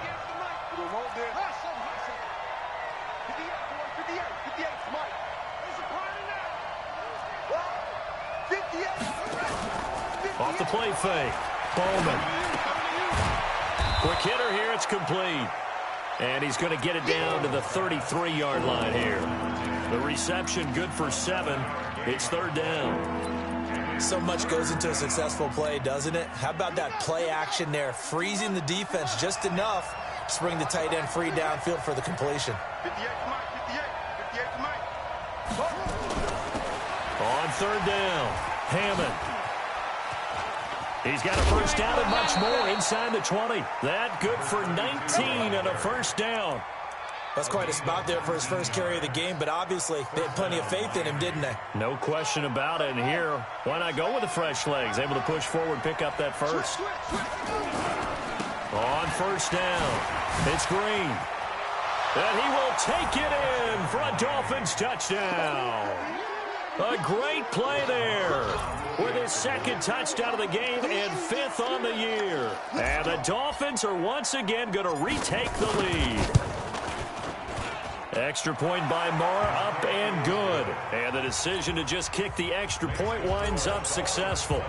Speaker 3: Off the play fake. Bowman. Quick hitter here. It's complete. And he's going to get it down to the 33-yard line here. The reception good for 7. It's 3rd down.
Speaker 5: So much goes into a successful play, doesn't it? How about that play action there? Freezing the defense just enough to bring the tight end free downfield for the completion.
Speaker 3: On 3rd down, Hammond. He's got a 1st down and much more inside the 20. That good for 19 and a 1st down.
Speaker 5: That's quite a spot there for his first carry of the game, but obviously they had plenty of faith in him, didn't they?
Speaker 3: No question about it. And here, why not go with the fresh legs? Able to push forward, pick up that 1st. On first down, it's Green. And he will take it in for a Dolphins touchdown. A great play there with his second touchdown of the game and 5th on the year. And the Dolphins are once again going to retake the lead. Extra point by Marr, up and good. And the decision to just kick the extra point winds up successful.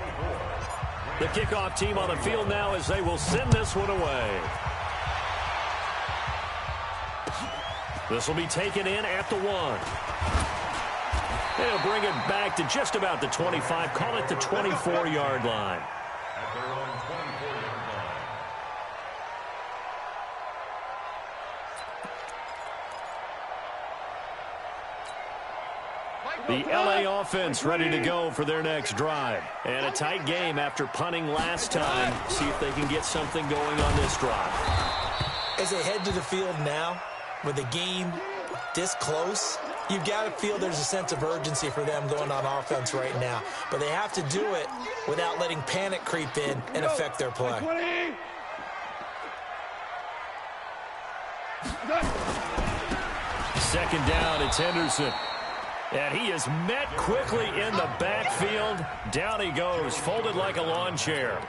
Speaker 3: The kickoff team on the field now as they will send this one away. This will be taken in at the 1. They'll bring it back to just about the 25. Call it the 24-yard line.
Speaker 6: At their own 24-yard line.
Speaker 3: The LA offense ready to go for their next drive. And a tight game after punting last time. See if they can get something going on this drive.
Speaker 5: As they head to the field now, with the game this close, you've got to feel there's a sense of urgency for them going on offense right now. But they have to do it without letting panic creep in and affect their play.
Speaker 3: Second down, it's Henderson. And he is met quickly in the backfield. Down he goes, folded like a lawn chair.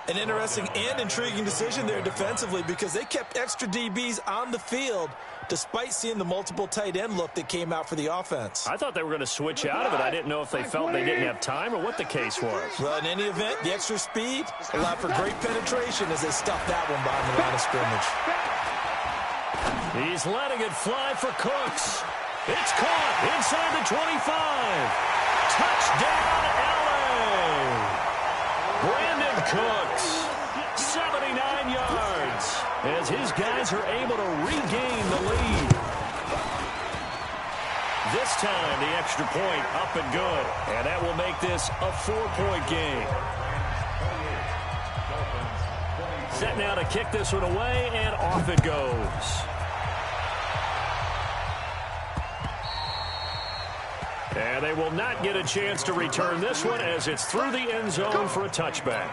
Speaker 5: An interesting and intriguing decision there defensively because they kept extra DBs on the field despite seeing the multiple tight end look that came out for the offense.
Speaker 3: I thought they were going to switch out of it. I didn't know if they felt they didn't have time or what the case was.
Speaker 5: Well, in any event, the extra speed allowed for great penetration as they stuffed that one behind the line of scrimmage.
Speaker 3: He's letting it fly for Cooks. It's caught inside the 25. Touchdown, LA! Brandon Cooks, 79 yards, as his guys are able to regain the lead. This time, the extra point up and good, and that will make this a 4-point game. Set now to kick this one away, and off it goes. And they will not get a chance to return this one as it's through the end zone for a touchback.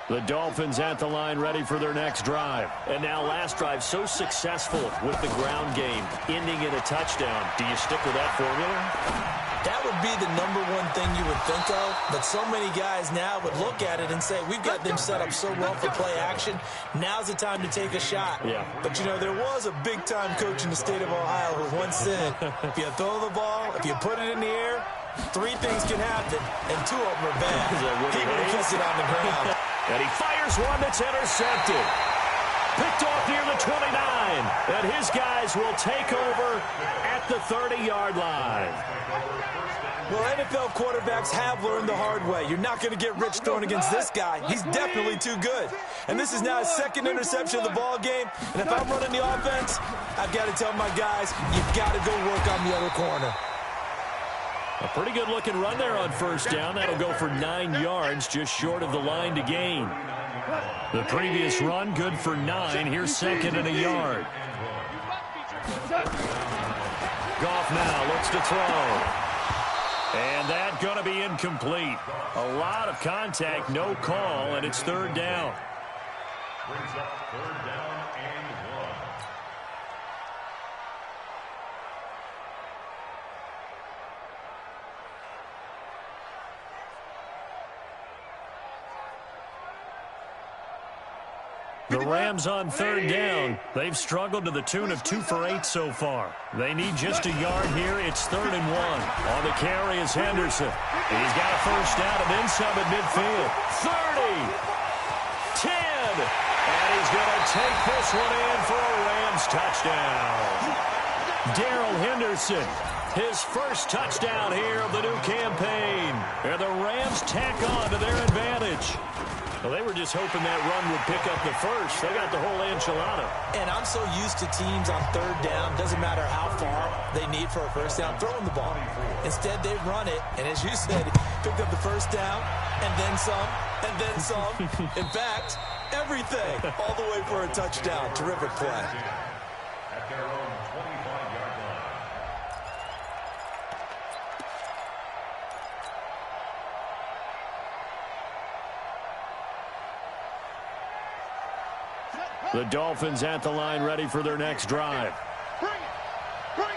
Speaker 3: The Dolphins at the line ready for their next drive. And now last drive so successful with the ground game, ending in a touchdown. Do you stick with that formula?
Speaker 5: That would be the number one thing you would think of, but so many guys now would look at it and say, we've got them set up so well for play action, now's the time to take a shot.
Speaker 3: Yeah.
Speaker 5: But, you know, there was a big-time coach in the state of Ohio who once said, if you throw the ball, if you put it in the air, 3 things can happen, and 2 of them are bad. He would have kept it on the ground.
Speaker 3: And he fires one that's intercepted. Picked off near the 29, and his guys will take over at the 30-yard line.
Speaker 5: Well, NFL quarterbacks have learned the hard way. You're not going to get rich throwing against this guy. He's definitely too good. And this is now his second interception of the ball game. And if I'm running the offense, I've got to tell my guys, you've got to go work on the other corner.
Speaker 3: A pretty good-looking run there on first down. That'll go for 9 yards, just short of the line to gain. The previous run, good for 9. Here's second and a yard. Goff now looks to throw. And that's going to be incomplete. A lot of contact, no call, and it's third down.
Speaker 6: Brings up third down and 1.
Speaker 3: The Rams on third down. They've struggled to the tune of 2 for 8 so far. They need just a yard here. It's 3rd and 1. On the carry is Henderson. He's got a first down and then some at midfield. 30, 10, and he's going to take this one in for a Rams touchdown. Darrell Henderson, his first touchdown here of the new campaign. And the Rams tack on to their advantage. Well, they were just hoping that run would pick up the first. They got the whole enchilada.
Speaker 5: And I'm so used to teams on third down, doesn't matter how far they need for a first down, throwing the ball. Instead, they run it, and as you said, picked up the first down, and then some, and then some. In fact, everything, all the way for a touchdown. Terrific play.
Speaker 6: At their own 25-yard line.
Speaker 3: The Dolphins at the line ready for their next drive.
Speaker 4: Bring it. Bring it.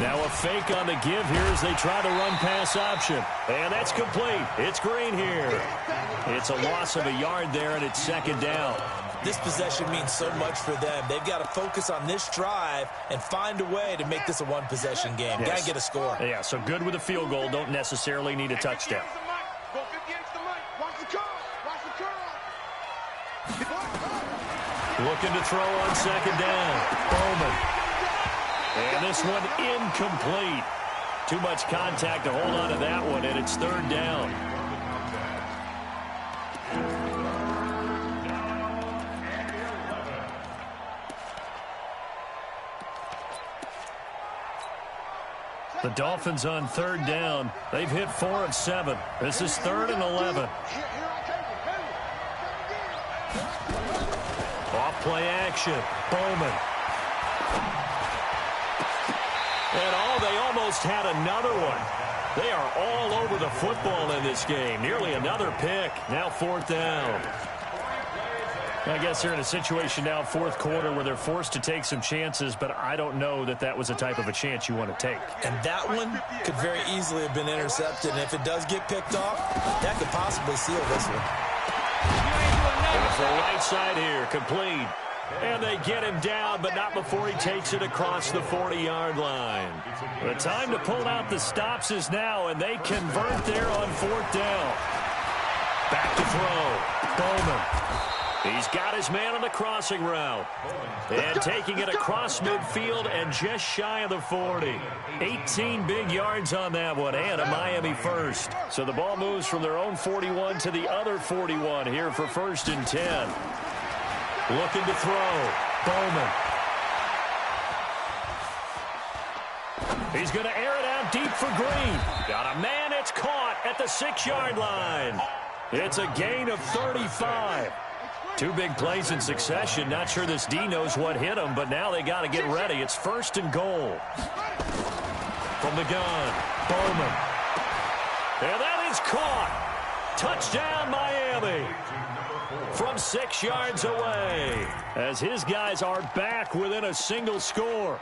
Speaker 3: Now a fake on the give here as they try to run pass option. And that's complete. It's Green here. It's a loss of a yard there, and it's second down.
Speaker 5: This possession means so much for them. They've got to focus on this drive and find a way to make this a one-possession game.
Speaker 3: Yes.
Speaker 5: Got to get a score.
Speaker 3: Yeah, so good with a field goal. Don't necessarily need a touchdown.
Speaker 4: Go 50 extra Mike. Watch the curl. Watch the curl.
Speaker 3: Looking to throw on second down. Bowman. And this one incomplete. Too much contact to hold on to that one, and it's third down. The Dolphins on third down. They've hit 4 of 7. This is 3rd and 11. Off play action. Bowman. And they almost had another one. They are all over the football in this game. Nearly another pick. Now 4th down. I guess they're in a situation now, 4th quarter, where they're forced to take some chances, but I don't know that that was a type of a chance you want to take.
Speaker 5: And that one could very easily have been intercepted. And if it does get picked off, that could possibly seal this one.
Speaker 3: Off the right side here, complete. And they get him down, but not before he takes it across the 40-yard line. The time to pull out the stops is now, and they convert there on 4th down. Back to throw. Bowman. He's got his man on the crossing route. And taking it across midfield and just shy of the 40. 18 big yards on that one, and a Miami first. So the ball moves from their own 41 to the other 41 here for 1st and 10. Looking to throw. Bowman. He's going to air it out deep for Green. Got a man. It's caught at the 6-yard line. It's a gain of 35. 2 big plays in succession. Not sure this D knows what hit him, but now they got to get ready. It's 1st and goal. From the gun, Bowman. And that is caught. Touchdown, Miami. From 6 yards away, as his guys are back within a single score.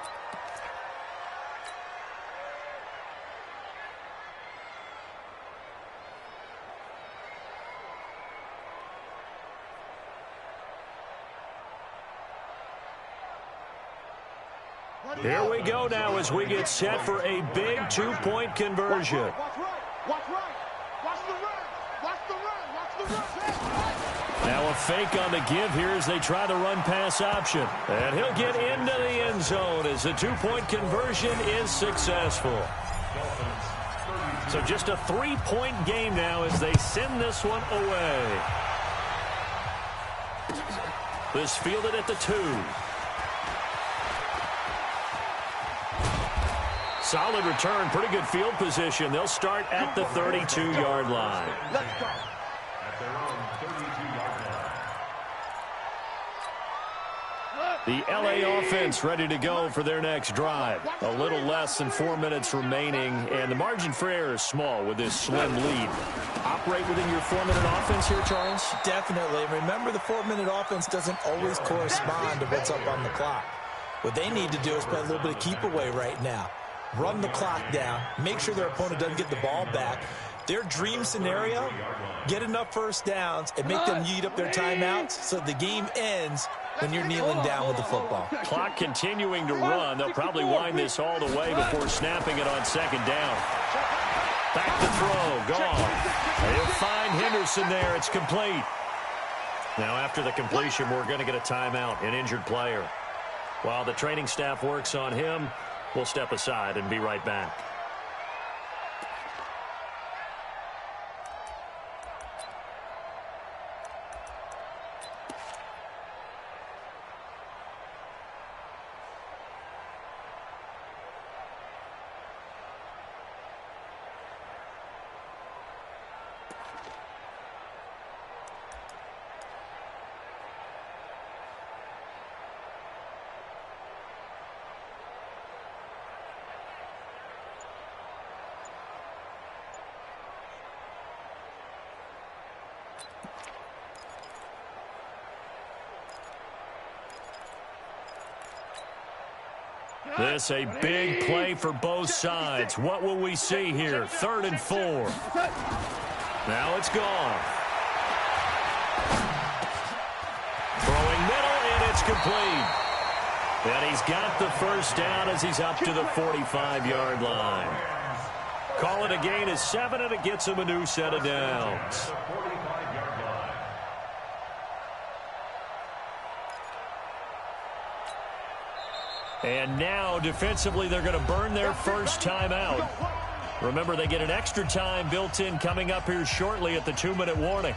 Speaker 3: Here we go now as we get set for a big 2-point conversion.
Speaker 4: Watch right. Watch right. Watch the run. Watch the run. Watch the run.
Speaker 3: Now a fake on the give here as they try the run pass option. And he'll get into the end zone as the 2-point conversion is successful. So just a 3-point game now as they send this one away. This fielded at the 2. Solid return, pretty good field position. They'll start at the 32-yard line.
Speaker 4: Let's go.
Speaker 6: At their own 32-yard line.
Speaker 3: The LA offense ready to go for their next drive. A little less than 4 minutes remaining, and the margin for error is small with this slim lead. Operate within your 4-minute offense here, Charles?
Speaker 5: Definitely. Remember, the 4-minute offense doesn't always correspond to what's up on the clock. What they need to do is play a little bit of keep away right now. Run the clock down, make sure their opponent doesn't get the ball back. Their dream scenario, get enough first downs and make them eat up their timeouts so the game ends when you're kneeling down with the football.
Speaker 3: Clock continuing to run. They'll probably wind this all the way before snapping it on second down. Back to throw, gone. They'll find Henderson there. It's complete. Now after the completion, we're going to get a timeout, an injured player. While the training staff works on him, we'll step aside and be right back. This a big play for both sides. What will we see here? 3rd and 4. Now it's gone. Throwing middle, and it's complete. And he's got the first down as he's up to the 45-yard line. Call it a gain of 7, and it gets him a new set of downs. And now, defensively, they're going to burn their first time out. Remember, they get an extra time built in coming up here shortly at the 2-minute warning.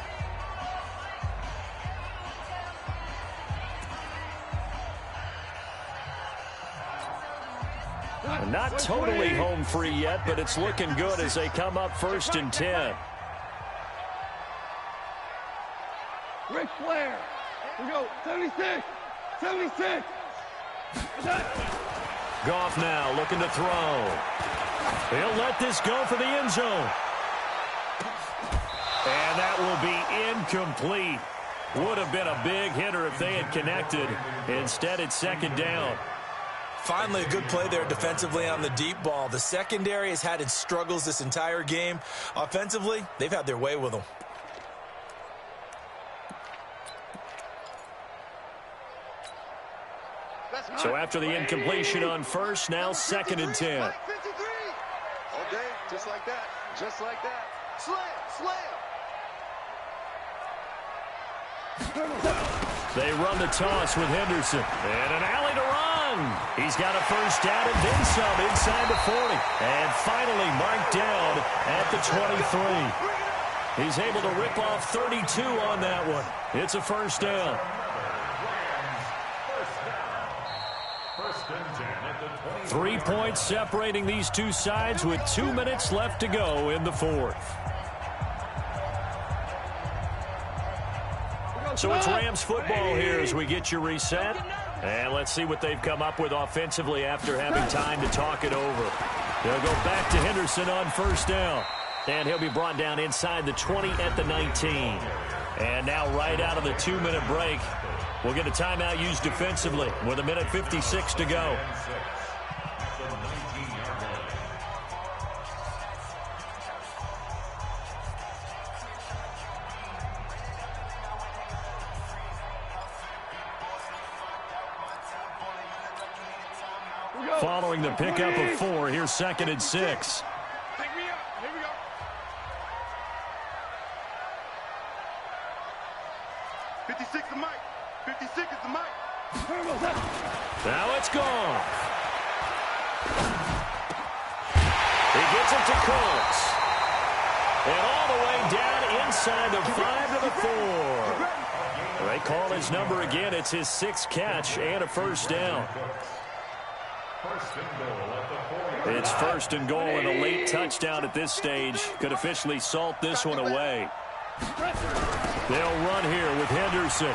Speaker 3: Not totally home free yet, but it's looking good as they come up 1st and 10.
Speaker 4: Ric Flair. Here we go. 76. 76.
Speaker 3: Goff now looking to throw. He'll let this go for the end zone. And that will be incomplete. Would have been a big hitter if they had connected. Instead, it's 2nd down.
Speaker 5: Finally, a good play there defensively on the deep ball. The secondary has had its struggles this entire game. Offensively, they've had their way with them.
Speaker 3: So after the incompletion on first, now 2nd and 10.
Speaker 4: All day, just like that. Just like that. Slam.
Speaker 3: They run the toss with Henderson. And an alley to run. He's got a first down and then some inside the 40. And finally marked down at the 23. He's able to rip off 32 on that one. It's a first down. 3 points separating these two sides with 2 minutes left to go in the 4th. So it's Rams football here as we get you reset. And let's see what they've come up with offensively after having time to talk it over. They'll go back to Henderson on first down. And he'll be brought down inside the 20 at the 19. And now right out of the 2-minute break, we'll get a timeout used defensively with 1:56 to go. Following the pickup of 4, here's 2nd and 6.
Speaker 4: Pick me up. Here we go. 56 the mic. 56 is the mic.
Speaker 3: Now it's gone. He gets it to Coates. And all the way down inside the 5 to the 4. They call his number again. It's his 6th catch and a first down. It's 1st and goal, and a late touchdown at this stage could officially salt this one away. They'll run here with Henderson.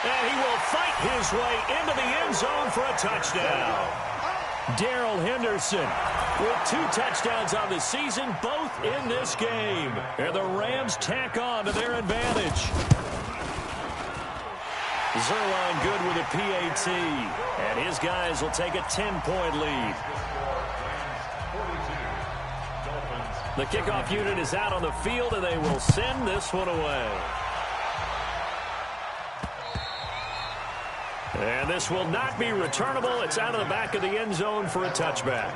Speaker 3: And he will fight his way into the end zone for a touchdown. Darrell Henderson with 2 touchdowns on the season, both in this game. And the Rams tack on to their advantage. Zerline good with a PAT, and his guys will take a 10-point lead. The kickoff unit is out on the field, and they will send this one away. And this will not be returnable. It's out of the back of the end zone for a touchback.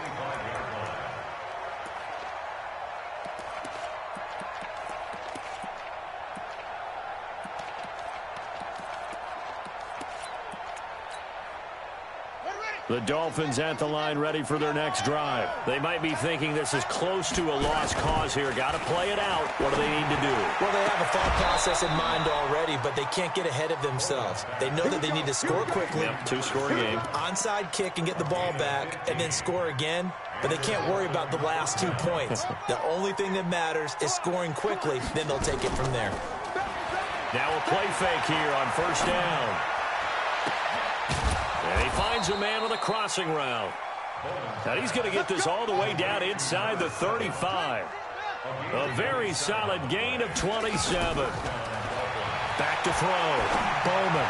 Speaker 3: The Dolphins at the line ready for their next drive. They might be thinking this is close to a lost cause here. Got to play it out. What do they need to do?
Speaker 5: Well, they have a thought process in mind already, but they can't get ahead of themselves. They know that they need to score quickly.
Speaker 3: Yep, 2-score game.
Speaker 5: Onside kick and get the ball back and then score again. But they can't worry about the last 2 points. The only thing that matters is scoring quickly. Then they'll take it from there.
Speaker 3: Now a play fake here on first down. And he finds a man with a crossing route. Now he's going to get this all the way down inside the 35. A very solid gain of 27. Back to throw. Bowman.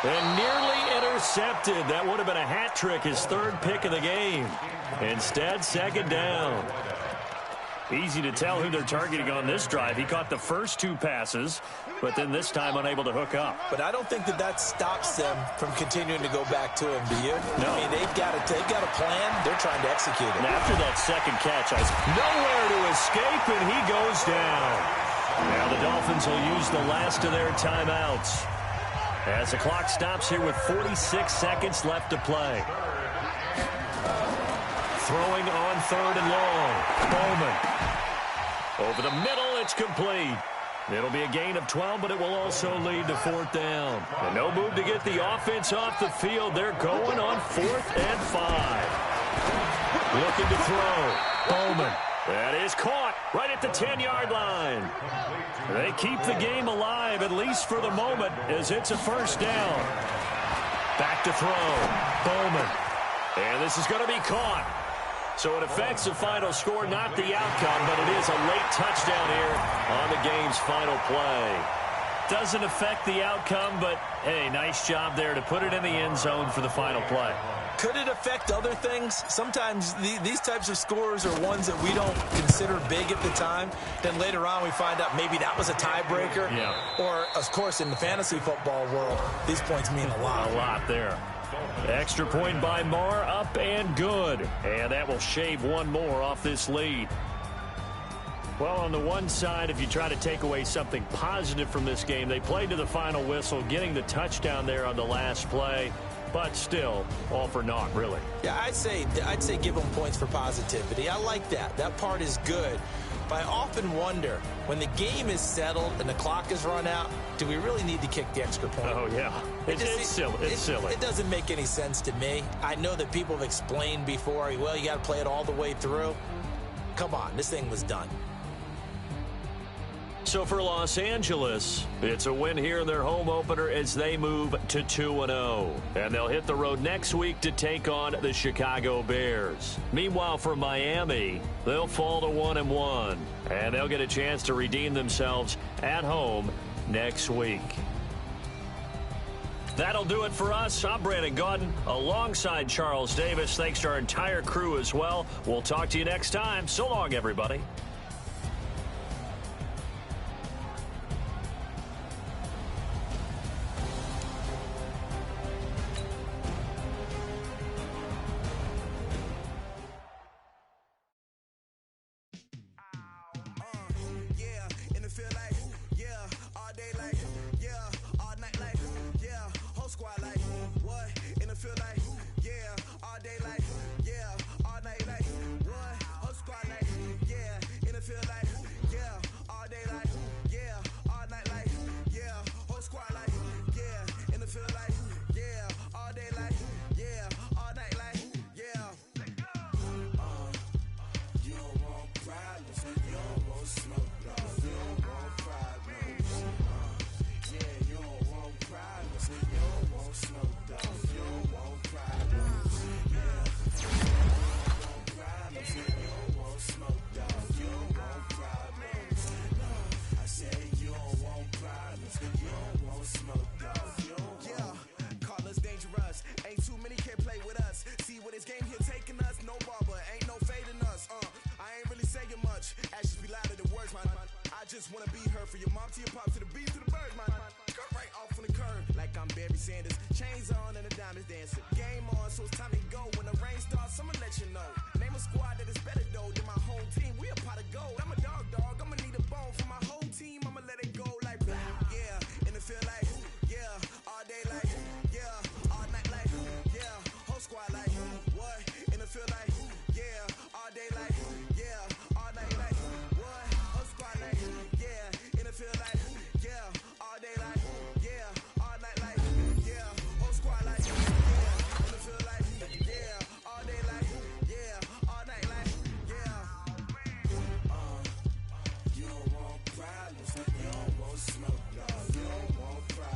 Speaker 3: And nearly intercepted. That would have been a hat trick, his third pick of the game. Instead, second down. Easy to tell who they're targeting on this drive. He caught the first two passes, but then this time unable to hook up.
Speaker 5: But I don't think that stops them from continuing to go back to him, do you?
Speaker 3: No.
Speaker 5: I mean, they've got a plan. They're trying to execute it.
Speaker 3: And after that second catch, nowhere to escape, and he goes down. Now the Dolphins will use the last of their timeouts as the clock stops here with 46 seconds left to play. Throwing on third and long. Bowman. Over the middle, it's complete. It'll be a gain of 12, but it will also lead to fourth down. And no move to get the offense off the field. They're going on 4th and 5. Looking to throw. Bowman. That is caught right at the 10-yard line. They keep the game alive, at least for the moment, as it's a first down. Back to throw. Bowman. And this is going to be caught. So it affects the final score, not the outcome, but it is a late touchdown here on the game's final play. Doesn't affect the outcome, but, hey, nice job there to put it in the end zone for the final play.
Speaker 5: Could it affect other things? Sometimes these types of scores are ones that we don't consider big at the time. Then later on we find out maybe that was a tiebreaker.
Speaker 3: Yeah.
Speaker 5: Or, of course, in the fantasy football world, these points mean a lot.
Speaker 3: A lot there. Extra point by Marr, up and good. And that will shave one more off this lead. Well, on the one side, if you try to take away something positive from this game, they played to the final whistle, getting the touchdown there on the last play. But still, all for naught, really.
Speaker 5: Yeah, I'd say give them points for positivity. I like that. That part is good. But I often wonder, when the game is settled and the clock is run out, do we really need to kick the extra point?
Speaker 3: Oh, yeah. It's silly. It's silly.
Speaker 5: It doesn't make any sense to me. I know that people have explained before, well, you got to play it all the way through. Come on, this thing was done.
Speaker 3: So for Los Angeles, it's a win here in their home opener as they move to 2-0. And they'll hit the road next week to take on the Chicago Bears. Meanwhile, for Miami, they'll fall to 1-1. And they'll get a chance to redeem themselves at home next week. That'll do it for us. I'm Brandon Gaudin alongside Charles Davis. Thanks to our entire crew as well. We'll talk to you next time. So long, everybody.
Speaker 8: You don't want problems, you don't want smoke, dog. You don't want problems.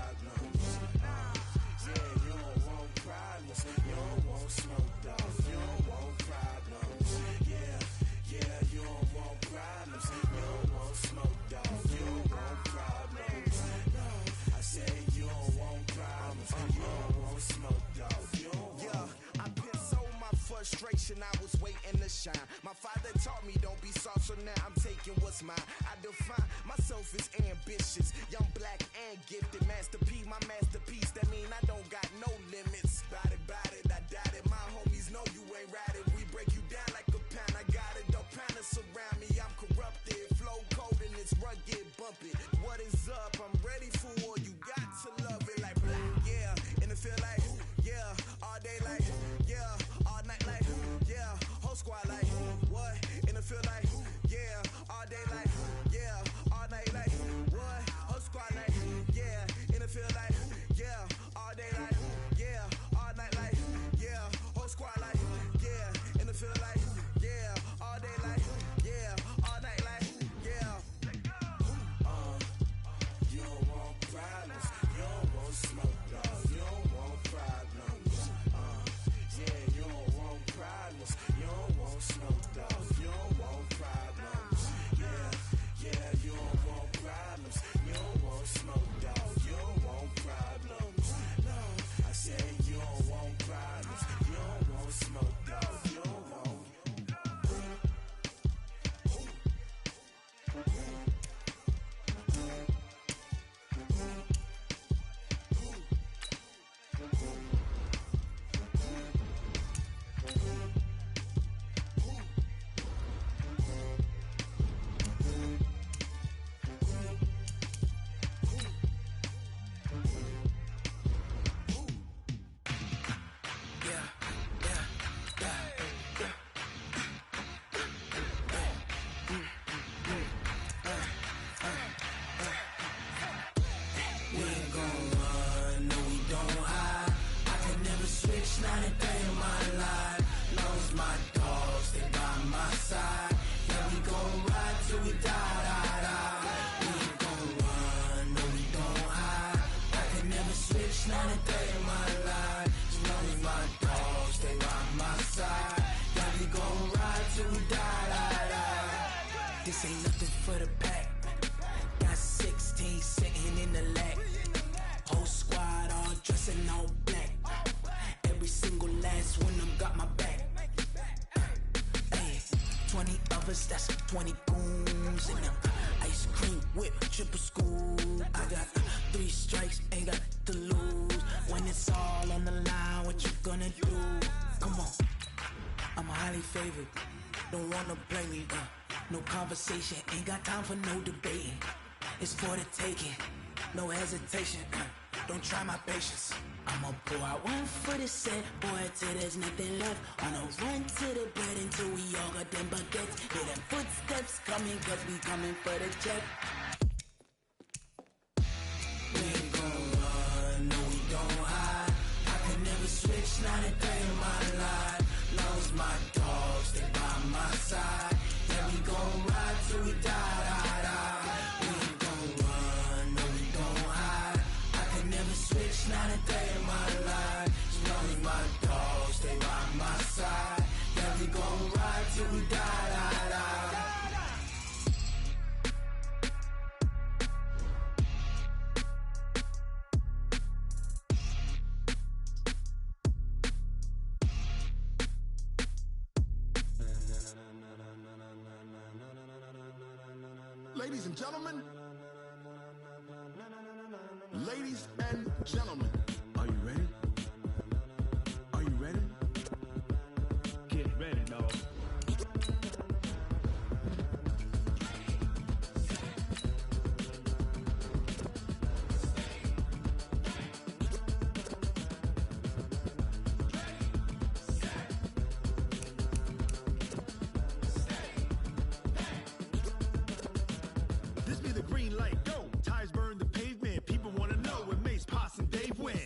Speaker 8: generation, I was waiting to shine. My father taught me don't be soft, so now I'm taking what's mine. I define myself as ambitious, young, black, and gifted. Master P, my masterpiece, that mean I don't got no limits. Bout it, I doubt it. My homies know you ain't ratted. We break you down like a pound. I got it, don't pound us around me. I'm corrupted, flow cold and it's rugged, bump it. What is up? I'm ready for war. You got to love it like yeah, and it feel like yeah, all day like yeah, all night like yeah, whole squad like what? And it feel like yeah, all day like yeah, all night like what? Whole squad like yeah, and it feel like yeah, all day like yeah, all night like yeah, whole squad like yeah, and it feel like yeah, all day like yeah, all night like yeah. You don't want problems, you don't want smoke, dog. You don't want problems. Yeah, you don't want problems, you don't want smoke, dog. You don't want problems. Yeah, you don't want problems, you don't want smoke, dog. You don't want problems. No, I said you don't want problems, you don't want smoke, dog. You don't want. This ain't nothing for the pack. Got 16 sitting in the lag. Whole squad all dressing all black. Every single last one of them got my back. Hey, 20 of us, that's 20 goons in them. Ice cream whip, triple scoop. I got 3 strikes, ain't got to lose. When it's all on the line, what you gonna do? Come on, I'm highly favored. Don't wanna play me, no conversation, ain't got time for no debating. It's for the taking, no hesitation. Don't try my patience. I'ma pour out one for the set, boy, till there's nothing left. On a run to the bread until we all got them baguettes. Hear them footsteps coming, cause we coming for the check. We ain't gon' run, no we don't hide. I could never switch, not a day in my life. Long as my dogs, they by my side. Yeah, we gon' ride till we die. We ain't gon' run, no we don't hide. I could never switch, not a day in my life. As long as my dogs, they by my side. Yeah, we gon' ride till we die.
Speaker 9: Ladies and gentlemen, ladies and gentlemen, are you ready? Are you ready? Get ready, dog.
Speaker 10: This be the green light, go. Tires burn the pavement. People wanna know when Mace, Poss, and Dave win.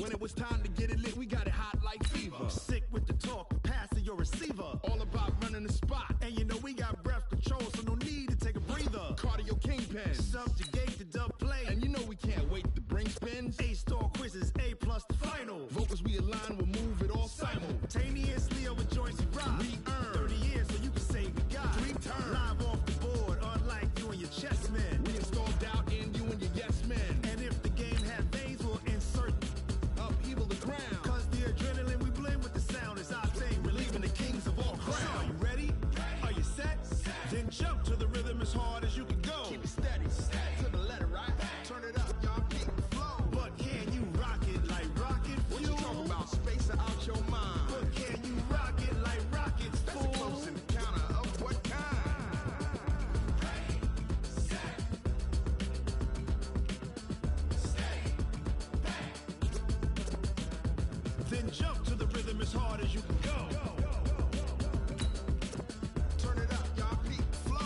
Speaker 9: When it was time to get it lit, we got it hot like fever. Sick with the talk, pass to your receiver. All about running the spot. And you know we got breath control, so no need to take a breather. Cardio kingpin, subjugate the dub play. And you know we can't wait to bring spins. A-star quizzes, A+ the final. Vocals we align, we'll move it all simultaneously over joints we rock. We earn 30 years so you can say we got 3 turns. Live off the board, unlike you and your chess men. We install doubt in you and your yes men. And if the game had veins, we'll insert upheaval the crown. Cause the adrenaline we blend with the sound is our thing, relieving the kings of all crowns. Are you ready? Are you set? Then jump to the rhythm as hard as you can go. Keep it steady, to the letter, right? Turn it up, y'all, keep the flow. But can you rock it like rocket fuel? What you talk about? Space out your mind. But can you rock it like rockets, fool? That's a close encounter of what kind? Ready, set, stay, back. Then jump to the rhythm as hard as you can go. Turn it up, y'all, keep the flow.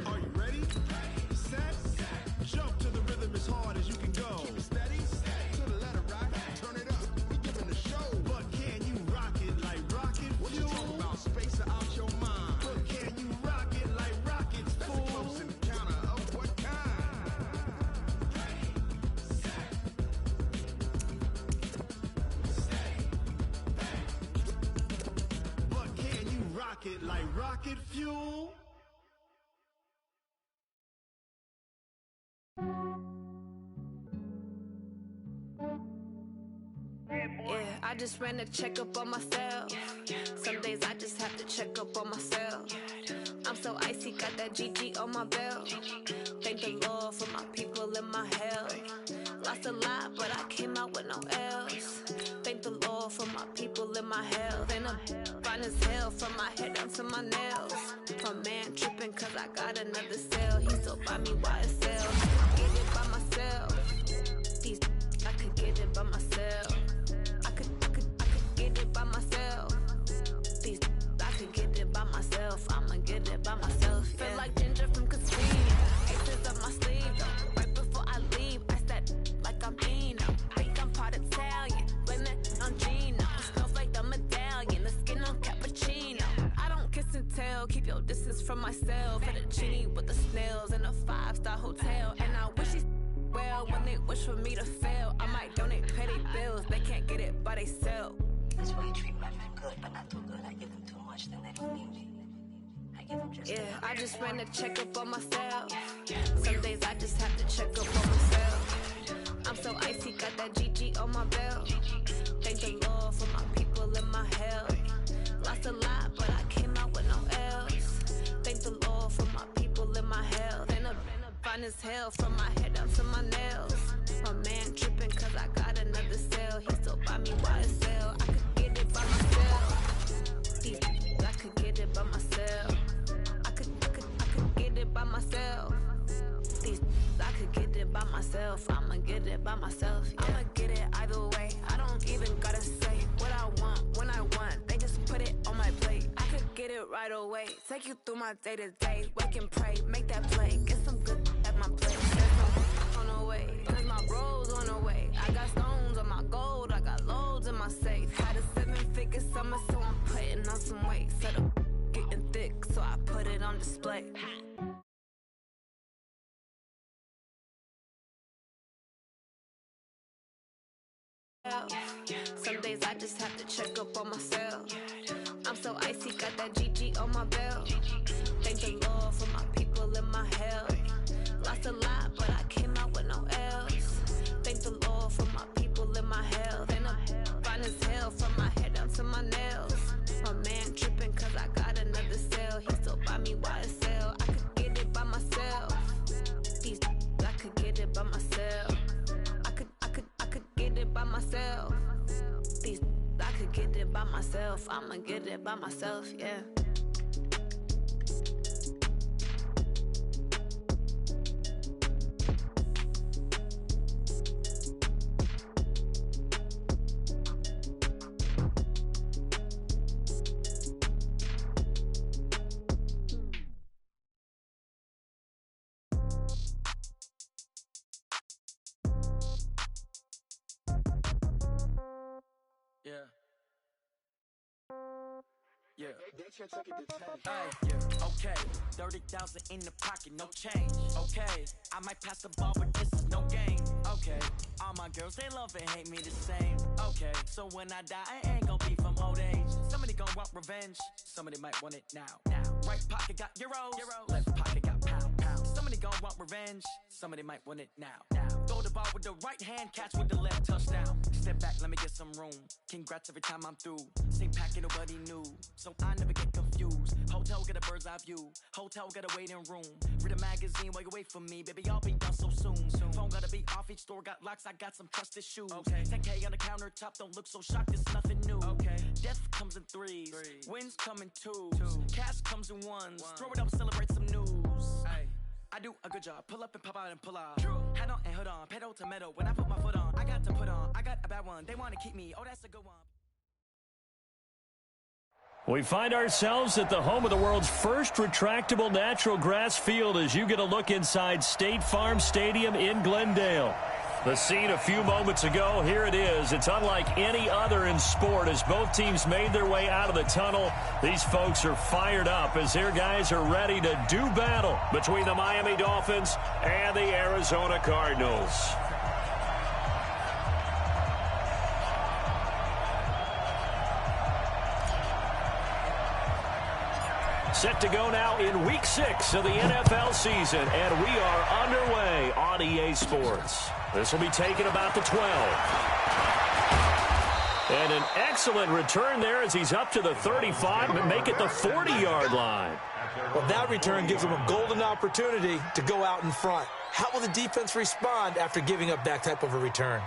Speaker 9: Are you ready? Set, jump to the rhythm as hard as you can go. Keep it steady, to the letter, right? Turn it up, we giving the show. But can you rock it like rocket fuel? What you talking about? Space out your mind. But can you rock it like rockets, fool? That's a close encounter of what kind? Ready, set, stay, back. But can you rock it like rocket fuel?
Speaker 10: Yeah, I just ran a checkup on myself. Some days I just have to check up on myself. I'm so icy, got that GG on my belt. Thank the Lord for my people and my health. Lost a lot, but I came out with no L's. Thank the Lord for my people and my health. And I'm fine as hell from my head down to my nails. My man tripping cause I got another cell. He still buy me YSL. I could get it by myself. These I could get it by myself. I could get it by myself. These I could get it by myself. I'ma get it by myself. Yeah. Feel like Ginger from Casino. Aces up my sleeve though. Right before I leave, I step like I'm Dino. Think I'm part Italian. Blame it on Gino. Smells like the medallion. The skin on cappuccino. I don't kiss and tell. Keep your distance from myself. Fettuccine with the snails in a 5-star hotel. And I wish he's well when they wish for me to fail. I might donate petty bills. They can't get it by themselves.
Speaker 11: That's why you treat my men good, but not too good. I give them too much, then they don't need me. I give them just
Speaker 10: yeah, I just ran a checkup on myself. Some days I just have to check up on myself. I'm so icy, got that GG on my belt. Thank the Lord for my people and my health. Lost a lot, but I came out with no L's. Thank the Lord for my people and my health. And I'm fine as hell from my head down to my nails. My man tripping cause I got another cell. He still buy me YSL. I could get it by myself. These I could get it by myself. I could get it by myself. These I could get it by myself. I'ma get it by myself. Yeah. I'ma get it either way. I don't even gotta say what I want when I want. They just put it on my plate. I could get it right away. Take you through my day to day. Wake and pray, make that play. Get some good at my plate. There's no on the way, cause my bro's on the way. I got stones on my gold. I got loads in my safe. Had a 7-figure summer, so I'm putting on some weight. Set up getting thick, so I put it on display. Some days I just have to check up on myself. I'm so icy, got that GG on my belt. Thank the Lord for my people and my health. Lost a lot, but I came out with no L's. Thank the Lord for my people and my health. And I'm fine as hell from my head down to my nails. My man tripping cause I got another cell. He still buy me YSL. I could get it by myself. These I could get it by myself. I could get it by myself. These I could get it by myself. I'ma get it by myself, yeah.
Speaker 7: Yeah. Okay. 30,000 in the pocket, no change. Okay. I might pass the ball, but this is no game. Okay. All my girls, they love and hate me the same. Okay. So when I die, I ain't gonna be from old age. Somebody gonna want revenge. Somebody might want it now. Right pocket got euros. Left pocket got pound. Somebody gonna want revenge. Somebody might want it now. Throw the ball with the right hand, catch with the left, touchdown. Step back, let me get some room. Congrats every time I'm through. Same packet, nobody knew. So I never get confused. Hotel get a bird's eye view. Hotel get a waiting room. Read a magazine while you wait for me. Baby, I'll be done so soon. Phone gotta be off, each store got locks. I got some trusted shoes. 10K on the countertop, don't look so shocked, it's nothing new. Death comes in threes. Wins come in twos. Cash comes in ones. Throw it up, celebrate some news. I do a good job. Pull up and pop out and pull out. Head on and hood on. Pedal to metal. When I put my foot on, I got to put on. I got a bad one. They want to keep me. Oh, that's a good one.
Speaker 3: We find ourselves at the home of the world's first retractable natural grass field as you get a look inside State Farm Stadium in Glendale. The scene a few moments ago, here it is. It's unlike any other in sport as both teams made their way out of the tunnel. These folks are fired up as their guys are ready to do battle between the Miami Dolphins and the Arizona Cardinals. Set to go now in Week 6 of the NFL season, and we are underway on EA Sports. This will be taken about the 12. And an excellent return there as he's up to the 35 and make it the 40-yard line.
Speaker 5: Well, that return gives him a golden opportunity to go out in front. How will the defense respond after giving up that type of a return?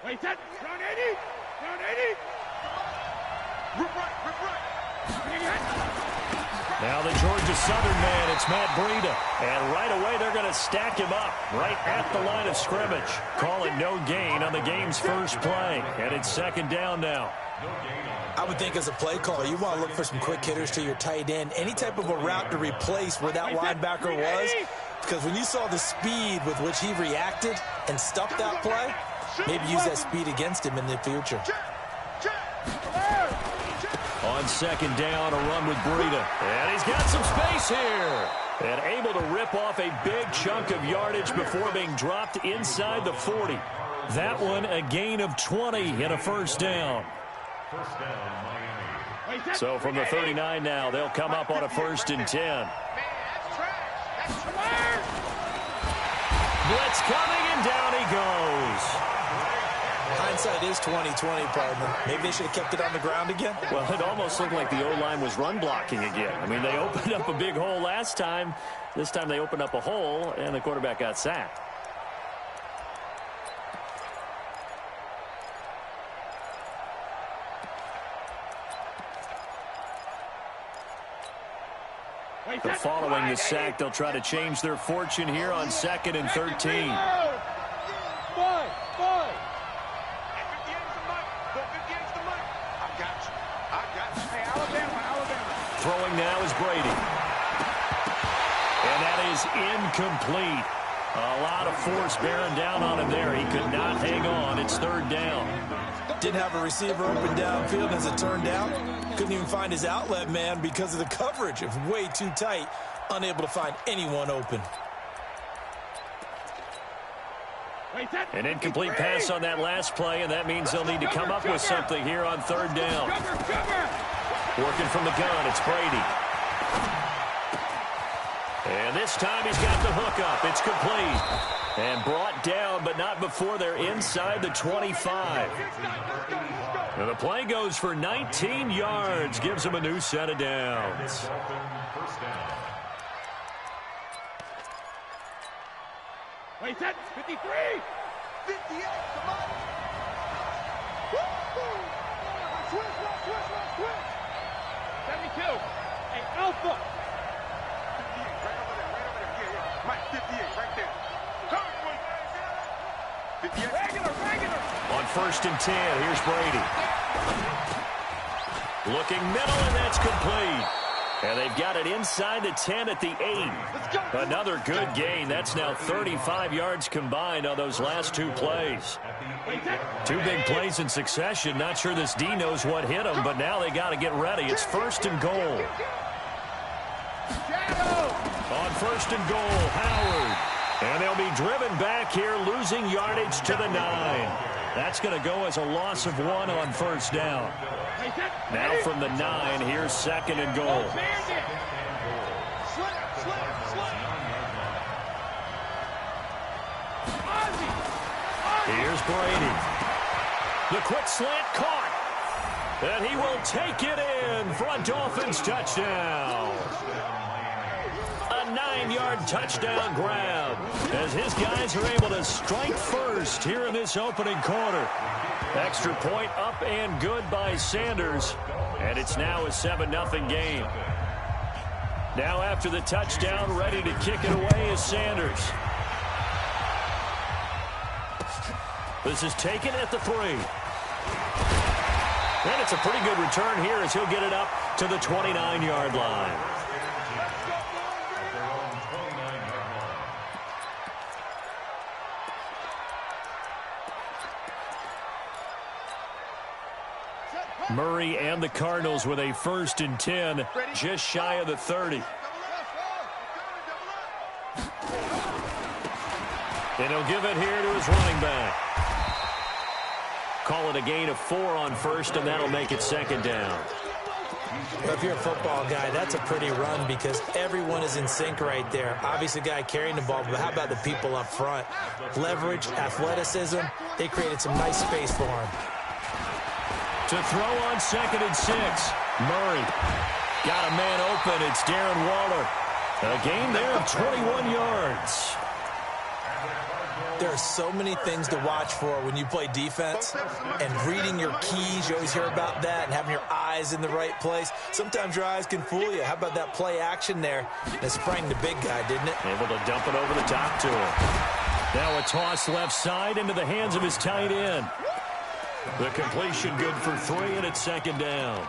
Speaker 9: Wait, that round 80! Round 80! Rip right!
Speaker 3: Now the Georgia Southern man, it's Matt Breida. And right away they're going to stack him up right at the line of scrimmage. Call it no gain on the game's first play. And it's second down now.
Speaker 5: I would think as a play caller, you want to look for some quick hitters to your tight end. Any type of a route to replace where that linebacker was. Because when you saw the speed with which he reacted and stuffed that play, maybe use that speed against him in the future.
Speaker 3: On second down, a run with Breida. And he's got some space here. And able to rip off a big chunk of yardage before being dropped inside the 40. That one a gain of 20 and a first down. So from the 39 now, they'll come up on a 1st and 10. Blitz coming, and down he goes.
Speaker 5: Hindsight is 20/20, partner. Maybe they should have kept it on the ground again.
Speaker 3: Well, it almost looked like the O-line was run blocking again. I mean, they opened up a big hole last time. This time they opened up a hole, and the quarterback got sacked. But following the sack, they'll try to change their fortune here on 2nd and 13. Throwing now is Brady. And that is incomplete. A lot of force bearing down on him there. He could not hang on. It's 3rd down.
Speaker 5: Didn't have a receiver open downfield as it turned out. Couldn't even find his outlet man because of the coverage. It was way too tight. Unable to find anyone open.
Speaker 3: An incomplete pass on that last play, and that means they'll need to come up with something here on 3rd down. Working from the gun, it's Brady. And this time he's got the hook up. It's complete. And brought down, but not before they're inside the 25. Now the play goes for 19 yards. Gives them a new set of downs.
Speaker 9: Wait, that's 53!
Speaker 4: 58, come on! Woo! Switch!
Speaker 9: 72! Hey, Alpha!
Speaker 4: 58, right over there. Yeah. Mike, 58, right there. Come on, 58.
Speaker 9: Regular!
Speaker 3: On 1st and 10, here's Brady. Looking middle, and that's complete. And they've got it inside the 10 at the 8. Another good gain. That's now 35 yards combined on those last two plays. Two big plays in succession. Not sure this D knows what hit him, but now they got to get ready. It's 1st and goal. On 1st and goal, Howard. And they'll be driven back here, losing yardage to the 9. That's going to go as a loss of 1 on 1st down. Now from the 9, here's 2nd and goal. Here's Brady. The quick slant caught. And he will take it in for a Dolphins touchdown. A 9-yard touchdown grab as his guys are able to strike first here in this opening quarter. Extra point up and good by Sanders. And it's now a 7-0 game. Now after the touchdown, ready to kick it away is Sanders. This is taken at the 3. And it's a pretty good return here as he'll get it up to the 29-yard line. Murray and the Cardinals with a 1st and 10, just shy of the 30. And he'll give it here to his running back. Call it a gain of 4 on 1st, and that'll make it 2nd down.
Speaker 5: Well, if you're a football guy, that's a pretty run because everyone is in sync right there. Obviously, the guy carrying the ball, but how about the people up front? Leverage, athleticism, they created some nice space for him.
Speaker 3: To throw on 2nd and 6. Murray got a man open. It's Darren Waller. A gain there of 21 yards.
Speaker 5: There are so many things to watch for when you play defense, and reading your keys, you always hear about that, and having your eyes in the right place. Sometimes your eyes can fool you. How about that play action there? That sprang the big guy, didn't it?
Speaker 3: Able to dump it over the top to him. Now a toss left side into the hands of his tight end. The completion good for 3, and it's 2nd down.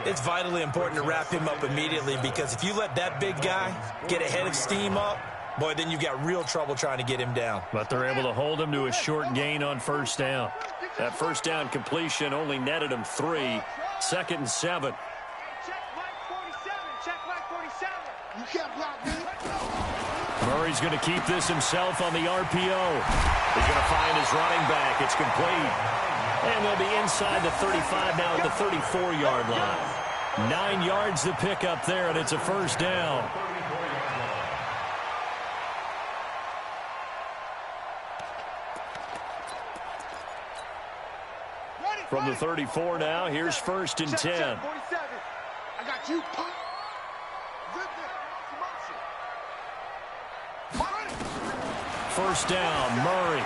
Speaker 5: It's vitally important to wrap him up immediately because if you let that big guy get ahead of steam up, boy, then you've got real trouble trying to get him down.
Speaker 3: But they're able to hold him to a short gain on 1st down. That 1st down completion only netted him 3. 2nd and 7.
Speaker 4: You can't block me.
Speaker 3: Murray's going to keep this himself on the RPO. He's going to find his running back. It's complete. And they'll be inside the 35 now at the 34-yard line. 9 yards to pick up there, and it's a 1st down. From the 34 now, here's 1st and 10.
Speaker 4: I got you.
Speaker 3: First down, Murray.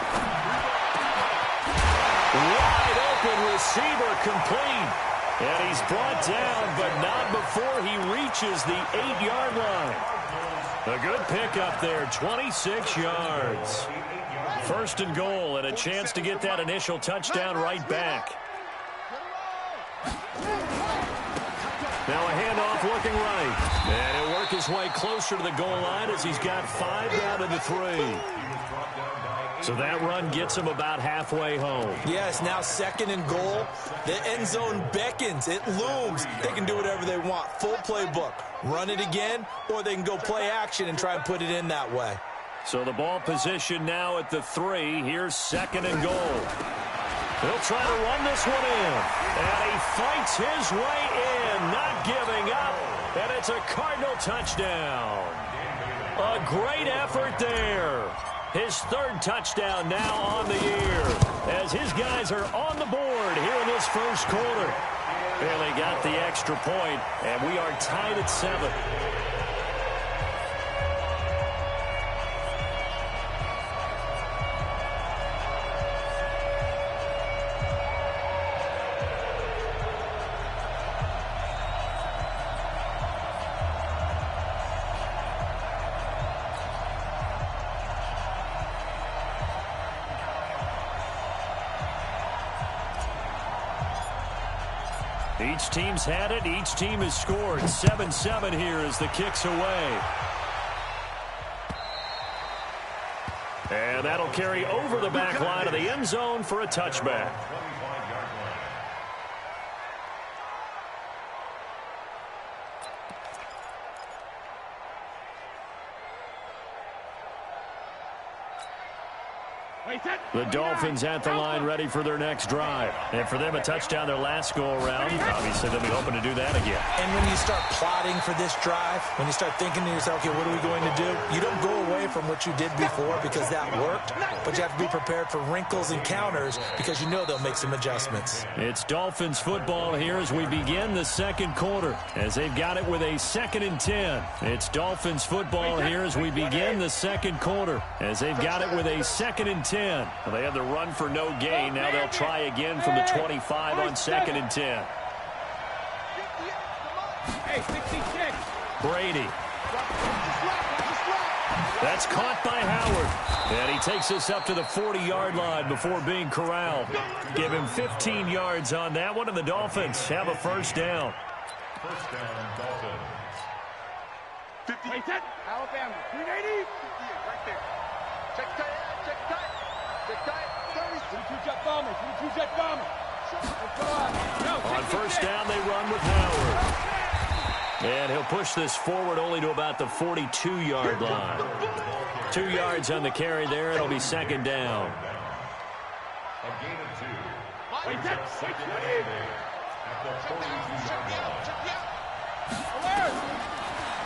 Speaker 3: Wide open receiver complete. And he's brought down, but not before he reaches the 8-yard line. A good pickup there, 26 yards. 1st and goal, and a chance to get that initial touchdown right back. Now a handoff looking right. And he'll work his way closer to the goal line as he's got 5 down to the 3. So that run gets him about halfway home.
Speaker 5: Yes, now 2nd and goal. The end zone beckons. It looms. They can do whatever they want. Full playbook. Run it again, or they can go play action and try and put it in that way.
Speaker 3: So the ball position now at the 3. Here's 2nd and goal. He'll try to run this one in. And he fights his way in, not giving up. And it's a Cardinal touchdown. A great effort there. His 3rd touchdown now on the year as his guys are on the board here in this 1st quarter. And they got the extra point, and we are tied at 7. Each team's had it. Each team has scored. 7-7 here as the kick's away. And that'll carry over the back line of the end zone for a touchback. The Dolphins at the line ready for their next drive. And for them, a touchdown their last go-around. Obviously, they'll be hoping to do that again.
Speaker 5: And when you start plotting for this drive, when you start thinking to yourself, okay, what are we going to do? You don't go away from what you did before because that worked, but you have to be prepared for wrinkles and counters because you know they'll make some adjustments.
Speaker 3: It's Dolphins football here as we begin the second quarter, as they've got it with a 2nd and 10. It's Dolphins football here as we begin the second quarter, as they've got it with a 2nd and 10. Well, they had the run for no gain. Now they'll try again from the 25 on 2nd and 10.
Speaker 4: Hey, 66.
Speaker 3: Brady. That's caught by Howard. And he takes us up to the 40-yard line before being corralled. Give him 15 yards on that one, and the Dolphins have a first down.
Speaker 6: First down, Dolphins.
Speaker 4: 50. Alabama. 380. Right there. Check tight. Check tight. Check tight. 32 jet bombers. 32 jet bombers.
Speaker 3: On first down, they run with Howard. And he'll push this forward only to about the 42-yard line. 2 yards on the carry there. It'll be 2nd down.
Speaker 6: A gain of 2. Wait, that's 2nd and 8 at the 42-yard line.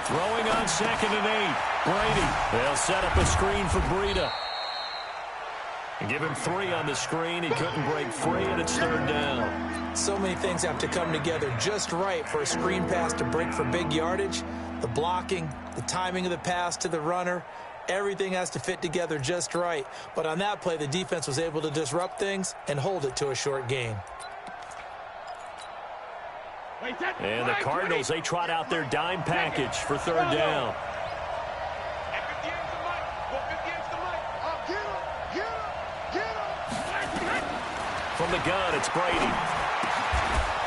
Speaker 3: Throwing on 2nd and 8. Brady. They'll set up a screen for Breida. And give him 3 on the screen. He couldn't break free, and it's 3rd down.
Speaker 5: So many things have to come together just right for a screen pass to break for big yardage. The blocking, the timing of the pass to the runner, everything has to fit together just right. But on that play, the defense was able to disrupt things and hold it to a short gain.
Speaker 3: And the Cardinals, they trot out their dime package for 3rd down. From the gun, it's Brady.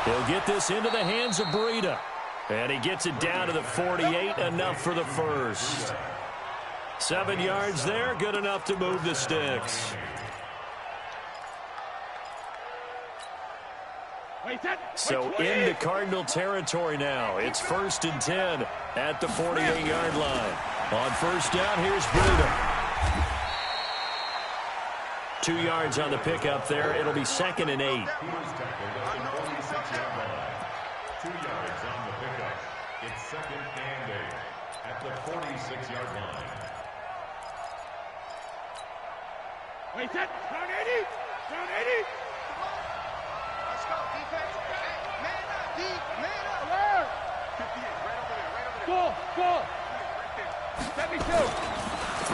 Speaker 3: He'll get this into the hands of Breida. And he gets it down to the 48, enough for the first. 7 yards there, good enough to move the sticks. So into Cardinal territory now. It's 1st and 10 at the 48-yard line. On first down, here's Breida. 2 yards on the pickup there. It'll be 2nd and 8.
Speaker 6: 2 yards on the pickup. It's 2nd and 8 at the 46-yard line.
Speaker 4: Wait, that. Down 80. Down 80. Let's go, defense. Hey, man up, deep. Man up. Where? 58, right over there, right over there. Go, go. Right there. 72.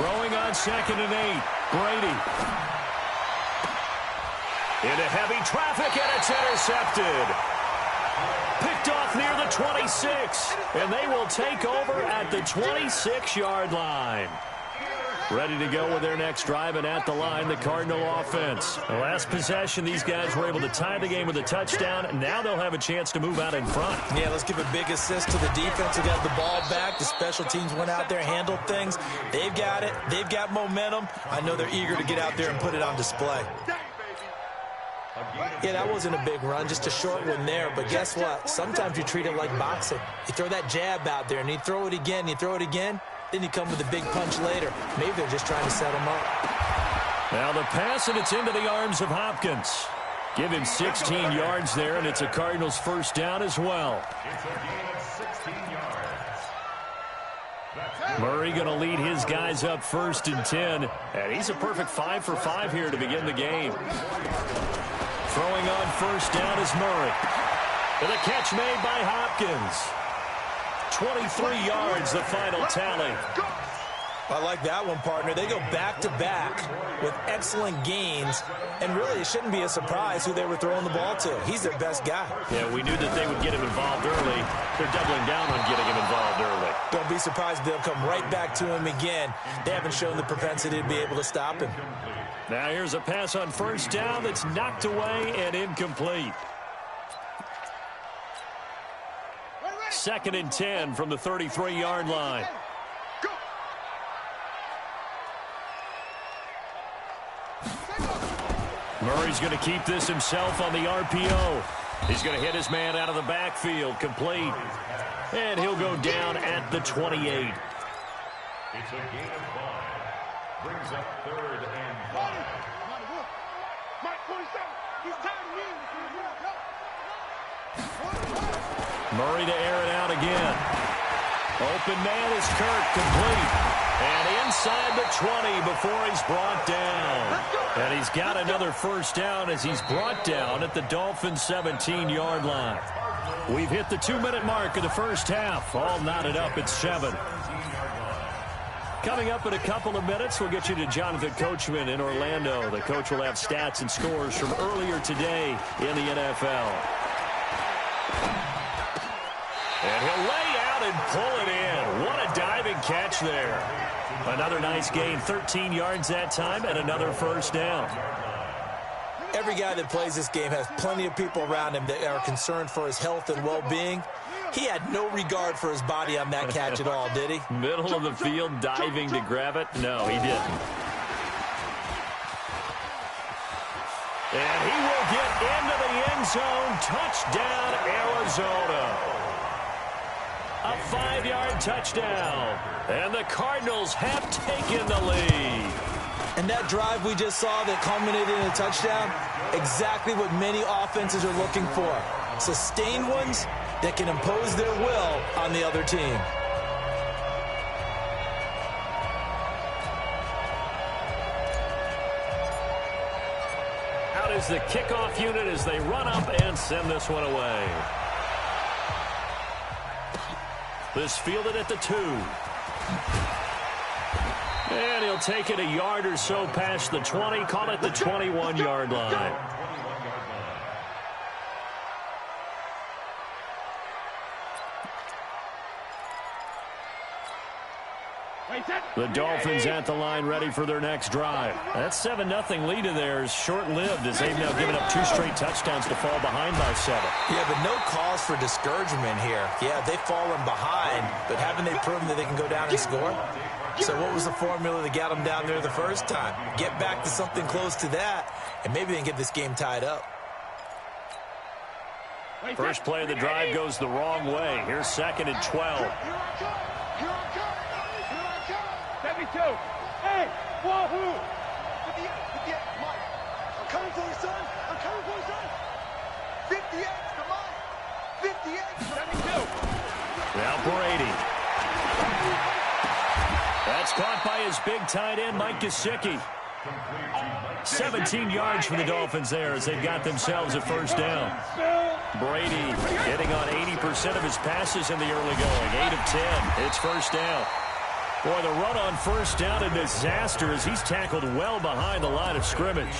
Speaker 3: Throwing on 2nd and 8. Brady. Into heavy traffic, and it's intercepted. Picked off near the 26, and they will take over at the 26-yard line. Ready to go with their next drive, and at the line, the Cardinal offense. The last possession, these guys were able to tie the game with a touchdown, and now they'll have a chance to move out in front.
Speaker 5: Yeah, let's give a big assist to the defense who got the ball back. The special teams went out there, handled things. They've got it. They've got momentum. I know they're eager to get out there and put it on display. Yeah, that wasn't a big run, just a short one there. But guess what? Sometimes you treat it like boxing. You throw that jab out there, and you throw it again, you throw it again, then you come with a big punch later. Maybe they're just trying to set him up.
Speaker 3: Now the pass, and it's into the arms of Hopkins. Give him 16 yards there, and it's a Cardinals first down as well.
Speaker 6: It's a gain of 16 yards.
Speaker 3: Murray going to lead his guys up 1st and 10, and he's a perfect 5 for 5 here to begin the game. Throwing on first down is Murray. And a catch made by Hopkins. 23 yards, the final tally.
Speaker 5: I like that one, partner. They go back-to-back with excellent gains, and really it shouldn't be a surprise who they were throwing the ball to. He's their best guy.
Speaker 3: Yeah, we knew that they would get him involved early. They're doubling down on getting him involved early.
Speaker 5: Don't be surprised if they'll come right back to him again. They haven't shown the propensity to be able to stop him.
Speaker 3: Now here's a pass on first down that's knocked away and incomplete. 2nd and 10 from the 33-yard line. Murray's going to keep this himself on the RPO. He's going to hit his man out of the backfield, complete. And he'll go down at the 28.
Speaker 6: It's a gain of 5. Brings up 3rd and 5.
Speaker 4: Mike 47. He's tired of me.
Speaker 3: Murray to air it out again. Open man is Kirk, complete. And inside the 20 before he's brought down. And he's got another first down as he's brought down at the Dolphins' 17-yard line. We've hit the 2-minute mark of the first half. All knotted up at 7. Coming up in a couple of minutes, we'll get you to Jonathan Coachman in Orlando. The coach will have stats and scores from earlier today in the NFL. And he'll lay out and pull it in. What a diving catch there. Another nice gain, 13 yards that time, and another first down.
Speaker 5: Every guy that plays this game has plenty of people around him that are concerned for his health and well-being. He had no regard for his body on that catch at all, did he?
Speaker 3: Middle of the field, diving to grab it? No, he didn't. And he will get into the end zone. Touchdown, Arizona. A 5-yard touchdown. And the Cardinals have taken the lead.
Speaker 5: And that drive we just saw that culminated in a touchdown, exactly what many offenses are looking for. Sustained ones that can impose their will on the other team.
Speaker 3: Out is the kickoff unit as they run up and send this one away. This fielded at the 2. And he'll take it a yard or so past the 20, call it the 21-yard line. The Dolphins at the line ready for their next drive. That 7-0 lead of theirs short-lived as they've now given up 2 straight touchdowns to fall behind by 7.
Speaker 5: Yeah, but no cause for discouragement here. Yeah, they've fallen behind, but haven't they proven that they can go down and score? So what was the formula that got them down there the first time? Get back to something close to that, and maybe they can get this game tied up.
Speaker 3: First play of the drive goes the wrong way. Here's 2nd and 12.
Speaker 4: 72. Hey, wahoo! 58, Mike. I'm coming for you, son. I'm coming for you, son. 58, come on. 58, 72.
Speaker 3: Now Brady. That's caught by his big tight end, Mike Gesicki. 17 yards for the Dolphins there as they've got themselves a first down. Brady hitting on 80% of his passes in the early going. 8 of 10. It's first down. Boy, the run on first down, a disaster as he's tackled well behind the line of scrimmage.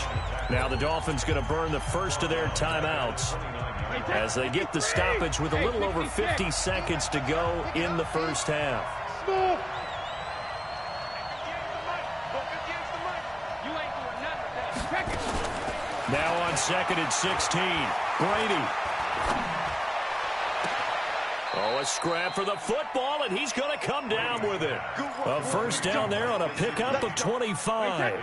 Speaker 3: Now the Dolphins going to burn the first of their timeouts as they get the stoppage with a little over 50 seconds to go in the first half. Now on 2nd and 16, Brady. Oh, a scrap for the football, and he's going to come down with it. A first down there on a pickup of 25.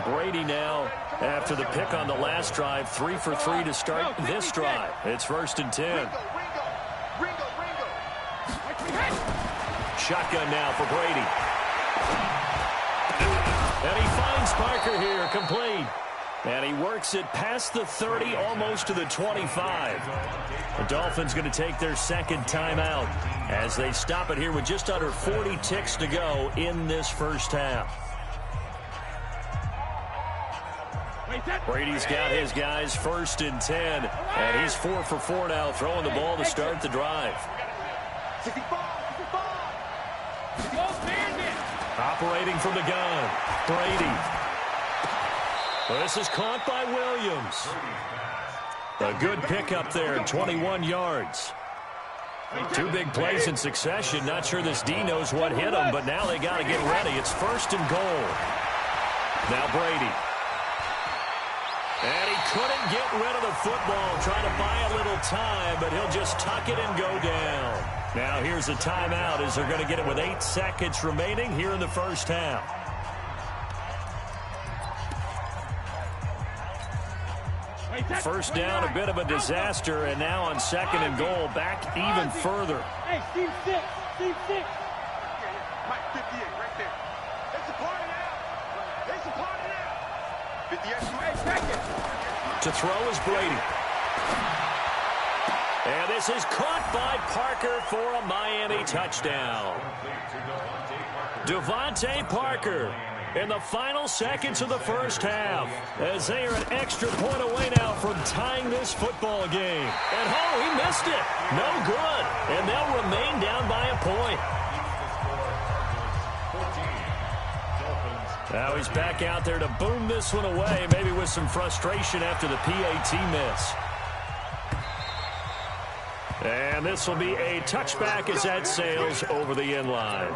Speaker 3: Brady now, after the pick on the last drive, 3 for 3 to start this drive. It's 1st and 10. Shotgun now for Brady. And he finds Parker here, complete. And he works it past the 30, almost to the 25. The Dolphins going to take their 2nd timeout as they stop it here with just under 40 ticks to go in this first half. Brady's got his guys 1st and 10, and he's 4 for 4 now, throwing the ball to start the drive. Operating from the gun, Brady. This is caught by Williams. A good pickup there, 21 yards. 2 big plays in succession. Not sure this D knows what hit him, but now they got to get ready. It's 1st and goal. Now Brady. And he couldn't get rid of the football, trying to buy a little time, but he'll just tuck it and go down. Now here's a timeout as they're going to get it with 8 seconds remaining here in the first half. First down, a bit of a disaster, and now on second and goal, back even further.
Speaker 4: Hey, Steve 6, Steve 6. Mike 58, right there. It's a party now. It's a party now. 58, hey, check it.
Speaker 3: To throw is Brady. And this is caught by Parker for a Miami touchdown. Devontae Parker in the final seconds of the first half, as they are an extra point away now from tying this football game. And he missed it. No good. And they'll remain down by a point. Now he's back out there to boom this one away, maybe with some frustration after the PAT miss. And this will be a touchback as that sails over the end line.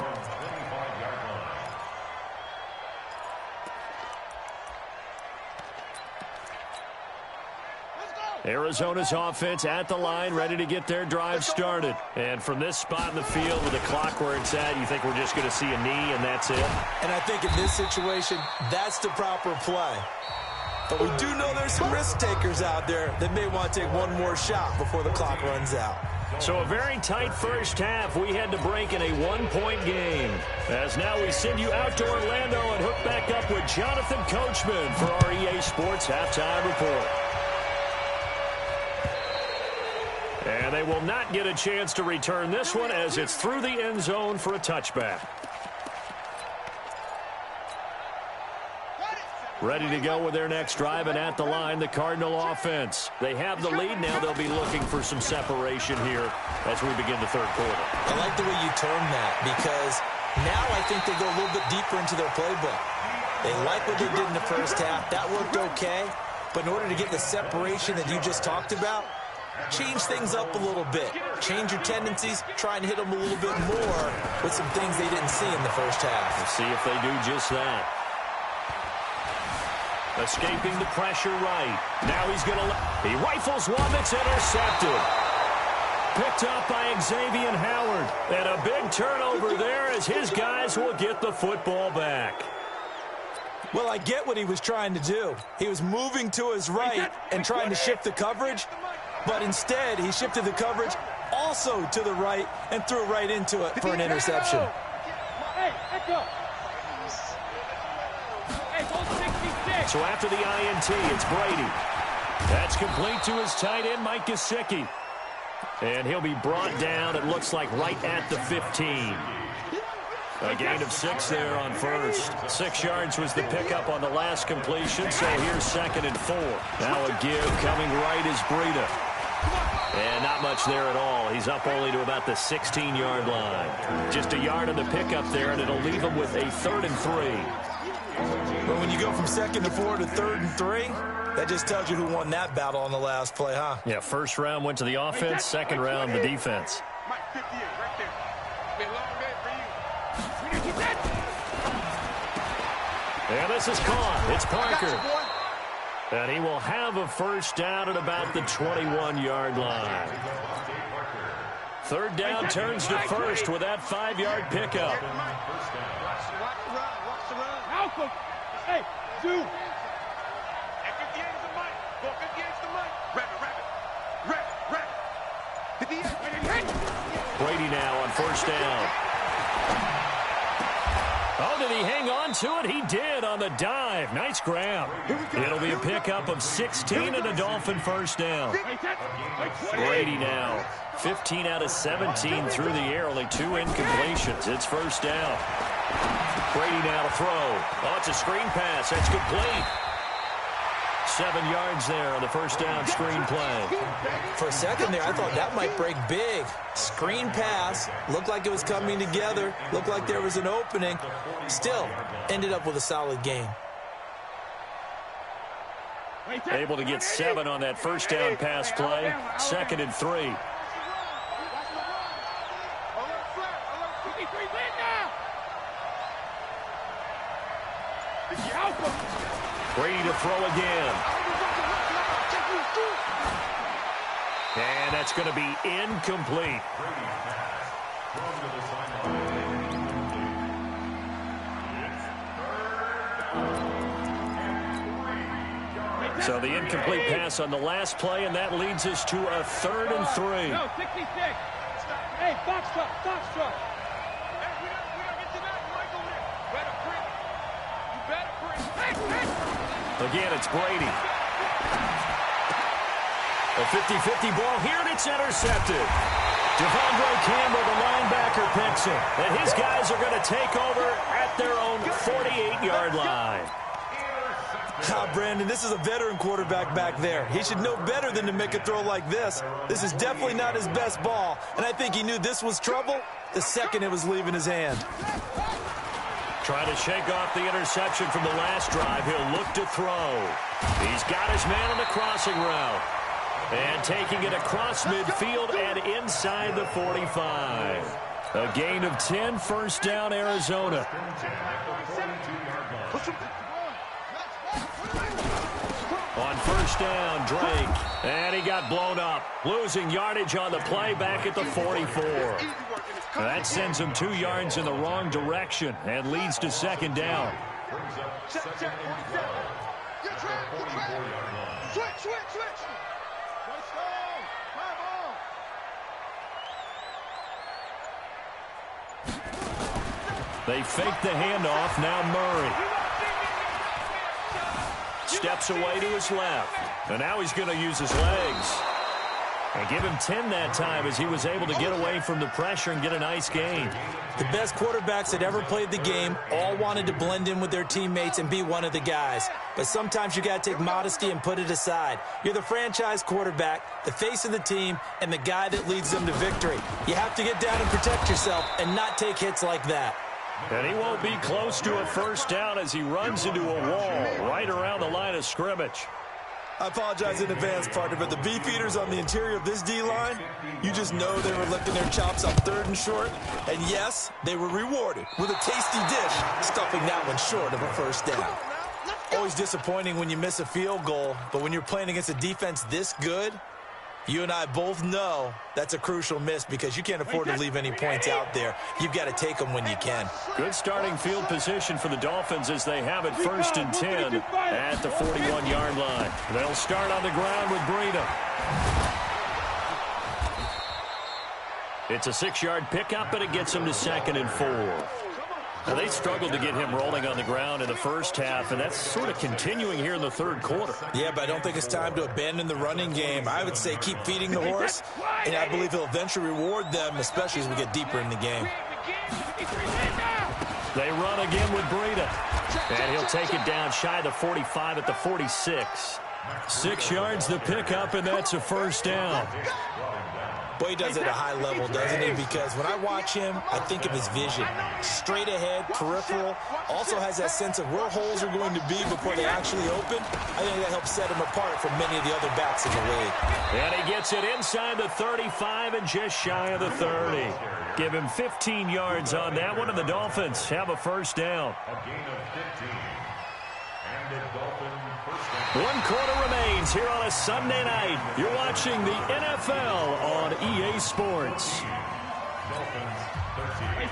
Speaker 3: Arizona's offense at the line, ready to get their drive started. And from this spot in the field with the clock where it's at, you think we're just going to see a knee and that's it?
Speaker 5: And I think in this situation, that's the proper play. But we do know there's some risk takers out there that may want to take one more shot before the clock runs out.
Speaker 3: So a very tight first half. We had to break in a one-point game. As now we send you out to Orlando and hook back up with Jonathan Coachman for our EA Sports Halftime Report. And they will not get a chance to return this one as it's through the end zone for a touchback. Ready to go with their next drive, and at the line, the Cardinal offense. They have the lead. Now they'll be looking for some separation here as we begin the third quarter.
Speaker 5: I like the way you term that, because now I think they go a little bit deeper into their playbook. They like what they did in the first half. That worked okay. But in order to get the separation that you just talked about, change things up a little bit. Change your tendencies. Try and hit them a little bit more with some things they didn't see in the first half.
Speaker 3: We'll see if they do just that. Escaping the pressure right. Now he's going to... He rifles one that's intercepted. Picked up by Xavier Howard. And a big turnover there as his guys will get the football back.
Speaker 5: Well, I get what he was trying to do. He was moving to his right and trying to shift the coverage. But instead, he shifted the coverage also to the right and threw right into it for an interception.
Speaker 4: Hey, let's go. Hey, go 66.
Speaker 3: So after the INT, it's Brady. That's complete to his tight end, Mike Gesicki. And he'll be brought down, it looks like, right at the 15. A gain of 6 there on first. 6 yards was the pickup on the last completion, so here's 2nd and 4. Now a give coming right is Breida. And not much there at all. He's up only to about the 16-yard line. Just a yard on the pickup there, and it'll leave him with a 3rd and 3.
Speaker 5: But when you go from 2nd and 4 to 3rd and 3, that just tells you who won that battle on the last play, huh?
Speaker 3: Yeah, first round went to the offense, second round the defense.
Speaker 4: Mike 58, right there. Been a long day for you.
Speaker 3: And this is caught. It's Parker. And he will have a first down at about the 21-yard line. 3rd down turns to first with that 5-yard pickup.
Speaker 4: Watch the run. Watch the run. Alpha. Hey, Zoo. At 58 is the mic. Go 58 is the mic. Rabbit. 58.
Speaker 3: Brady now on first down. Oh, did he hang on to it? He did on the dive. Nice grab. It'll be a pickup of 16 and a Dolphin first down. Brady now. 15 out of 17 through the air. Only 2 incompletions. It's first down. Brady now to throw. Oh, it's a screen pass. That's complete. 7 yards there on the first down screen play.
Speaker 5: For a second there, I thought that might break big. Screen pass. Looked like it was coming together. Looked like there was an opening. Still, ended up with a solid game.
Speaker 3: Able to get 7 on that first down pass play. 2nd and 3. Brady to throw again. And that's going to be incomplete. So the incomplete pass on the last play, and that leads us to a 3rd and 3.
Speaker 4: No, 66. Hey, box truck, box truck. Hey, we don't get to that. Mike over there. Better print. You better print.
Speaker 3: Again, it's Brady. A 50-50 ball here, and it's intercepted. Devondre Campbell, the linebacker, picks it. And his guys are going to take over at their own 48-yard line.
Speaker 5: Brandon, this is a veteran quarterback back there. He should know better than to make a throw like this. This is definitely not his best ball, and I think he knew this was trouble the second it was leaving his hand.
Speaker 3: Trying to shake off the interception from the last drive. He'll look to throw. He's got his man on the crossing route. And taking it across midfield and inside the 45. A gain of 10, 1st down, Arizona. On 1st down, Drake. And he got blown up. Losing yardage on the play back at the 44. That sends him 2 yards in the wrong direction and leads to 2nd down.
Speaker 4: Switch.
Speaker 3: They fake the handoff. Now Murray steps away to his left. And now he's going to use his legs. And give him 10 that time as he was able to get away from the pressure and get a nice gain.
Speaker 5: The best quarterbacks that ever played the game all wanted to blend in with their teammates and be one of the guys. But sometimes you got to take modesty and put it aside. You're the franchise quarterback, the face of the team, and the guy that leads them to victory. You have to get down and protect yourself and not take hits like that.
Speaker 3: And he won't be close to a 1st down as he runs into a wall right around the line of scrimmage.
Speaker 5: I apologize in advance, partner, but the beefeaters on the interior of this D-line, you just know they were licking their chops on 3rd and short. And yes, they were rewarded with a tasty dish, stuffing that one short of a 1st down. Always disappointing when you miss a field goal, but when you're playing against a defense this good, you and I both know that's a crucial miss because you can't afford to leave any points out there. You've got to take them when you can.
Speaker 3: Good starting field position for the Dolphins as they have it 1st and 10 at the 41-yard line. They'll start on the ground with Breida. It's a 6-yard pickup, and it gets them to 2nd and 4. Now, they struggled to get him rolling on the ground in the 1st half, and that's sort of continuing here in the 3rd quarter.
Speaker 5: Yeah, but I don't think it's time to abandon the running game. I would say keep feeding the horse, and I believe he'll eventually reward them, especially as we get deeper in the game.
Speaker 3: They run again with Breida, and he'll take it down shy of the 45 at the 46. 6 yards the pickup, and that's a 1st down.
Speaker 5: Boy, he does it at a high level, doesn't he? Because when I watch him, I think of his vision. Straight ahead, peripheral, also has that sense of where holes are going to be before they actually open. I think that helps set him apart from many of the other backs in the league.
Speaker 3: And he gets it inside the 35 and just shy of the 30. Give him 15 yards on that one, and the Dolphins have a 1st down.
Speaker 6: A gain of 15. And the Dolphins 1st down.
Speaker 3: 1 quarter remains here on a Sunday night. You're watching the NFL on EA Sports.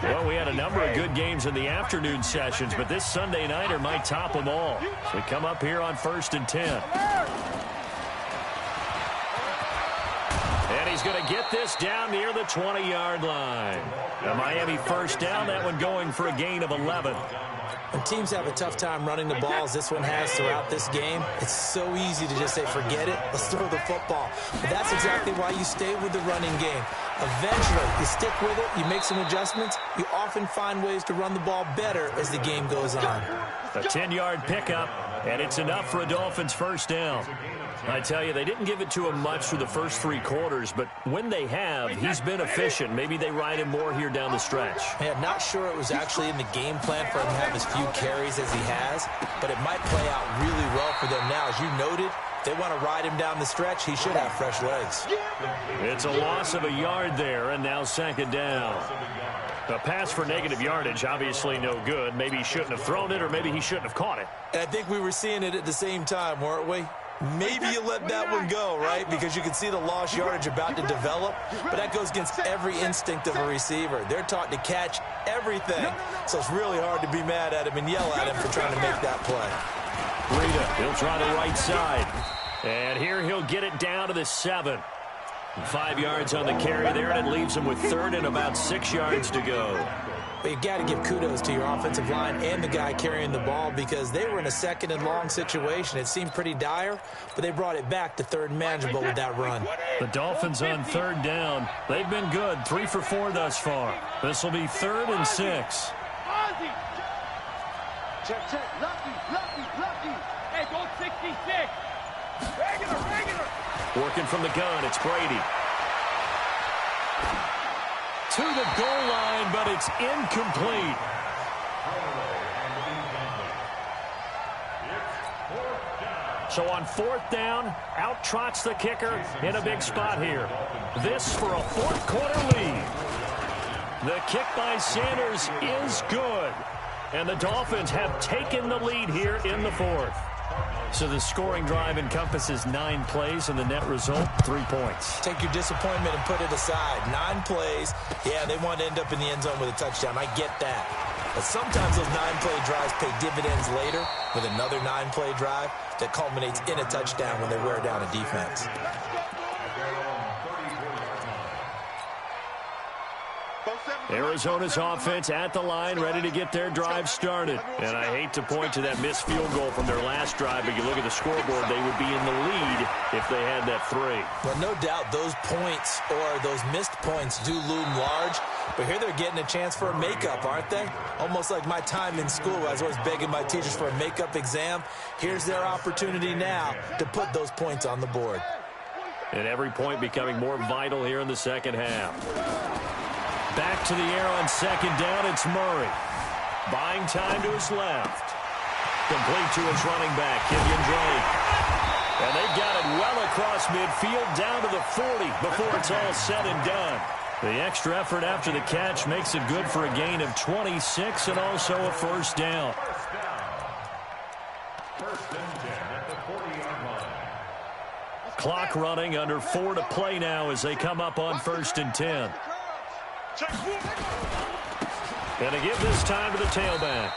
Speaker 3: Well, we had a number of good games in the afternoon sessions, but this Sunday nighter might top them all. So we come up here on 1st and 10. And he's going to get this down near the 20-yard line. The Miami 1st down, that one going for a gain of 11.
Speaker 5: When teams have a tough time running the ball, as this one has throughout this game, it's so easy to just say, forget it, let's throw the football. But that's exactly why you stay with the running game. Eventually, you stick with it, you make some adjustments, you often find ways to run the ball better as the game goes on.
Speaker 3: A 10-yard pickup, and it's enough for a Dolphins 1st down. I tell you, they didn't give it to him much through the first 3 quarters, but when they have, he's been efficient. Maybe they ride him more here down the stretch.
Speaker 5: Man, not sure it was actually in the game plan for him to have as few carries as he has, but it might play out really well for them now. As you noted, if they want to ride him down the stretch, he should have fresh legs.
Speaker 3: It's a loss of a yard there, and now 2nd down. A pass for negative yardage, obviously no good. Maybe he shouldn't have thrown it, or maybe he shouldn't have caught it.
Speaker 5: And I think we were seeing it at the same time, weren't we? Maybe you let that one go, right? Because you can see the lost yardage about to develop, but that goes against every instinct of a receiver. They're taught to catch everything, so it's really hard to be mad at him and yell at him for trying to make that play.
Speaker 3: Rita, he'll try the right side. And here he'll get it down to the 7. 5 yards on the carry there, and it leaves him with 3rd and about 6 yards to go.
Speaker 5: But you got to give kudos to your offensive line and the guy carrying the ball because they were in a 2nd and long situation. It seemed pretty dire, but they brought it back to 3rd and manageable with that run.
Speaker 3: The Dolphins on 3rd down. They've been good, 3 for 4 thus far. This will be 3rd and 6.
Speaker 4: Check. Lucky. Hey, go 66. Regular.
Speaker 3: Working from the gun, it's Brady. To the goal line, but it's incomplete. So on 4th down, out trots the kicker in a big spot here. This for a 4th quarter lead. The kick by Sanders is good. And the Dolphins have taken the lead here in the 4th. So the scoring drive encompasses 9 plays, and the net result, 3 points.
Speaker 5: Take your disappointment and put it aside. 9 plays. Yeah, they want to end up in the end zone with a touchdown. I get that. But sometimes those 9-play drives pay dividends later with another 9-play drive that culminates in a touchdown when they wear down a defense.
Speaker 3: Arizona's offense at the line, ready to get their drive started. And I hate to point to that missed field goal from their last drive, but you look at the scoreboard, they would be in the lead if they had that 3.
Speaker 5: Well, no doubt those points or those missed points do loom large, but here they're getting a chance for a makeup, aren't they? Almost like my time in school. I was always begging my teachers for a makeup exam. Here's their opportunity now to put those points on the board.
Speaker 3: And every point becoming more vital here in the second half. Back to the air on 2nd down, it's Murray. Buying time to his left. Complete to his running back, Kenyon Drake. And they've got it well across midfield, down to the 40 before it's all said and done. The extra effort after the catch makes it good for a gain of 26 and also a 1st down.
Speaker 6: 1st and 10 at the 40-yard line.
Speaker 3: Clock running, under 4 to play now as they come up on 1st and 10. And to give this time to the tailback.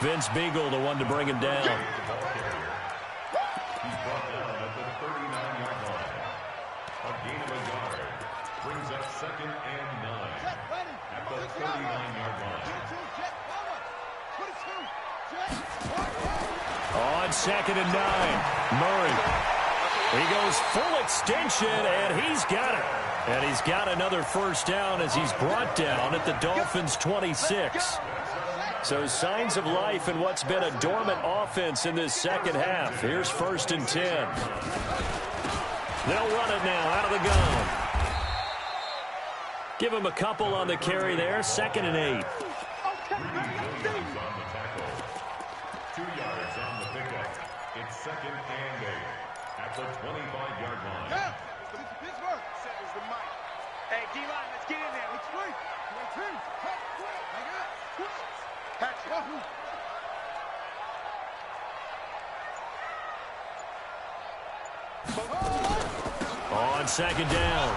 Speaker 3: Vince Beagle, the one to bring him down.
Speaker 6: He's brought down at the 39-yard line. A gain of a yard brings up 2nd and 9 at the 39-yard line.
Speaker 3: On 2nd and 9, Murray. He goes full extension, and he's got it. And he's got another 1st down as he's brought down at the Dolphins' 26. So signs of life in what's been a dormant offense in this second half. Here's 1st and 10. They'll run it now out of the gun. Give him a couple on the carry there. 2nd and 8.
Speaker 6: 2 yards on the pickup. It's 2nd and 8 at the 25-yard line.
Speaker 4: Yeah, Pittsburgh. Settles the mic. Hey, D-line, let's get in there. Let's wait.
Speaker 3: On 2nd down,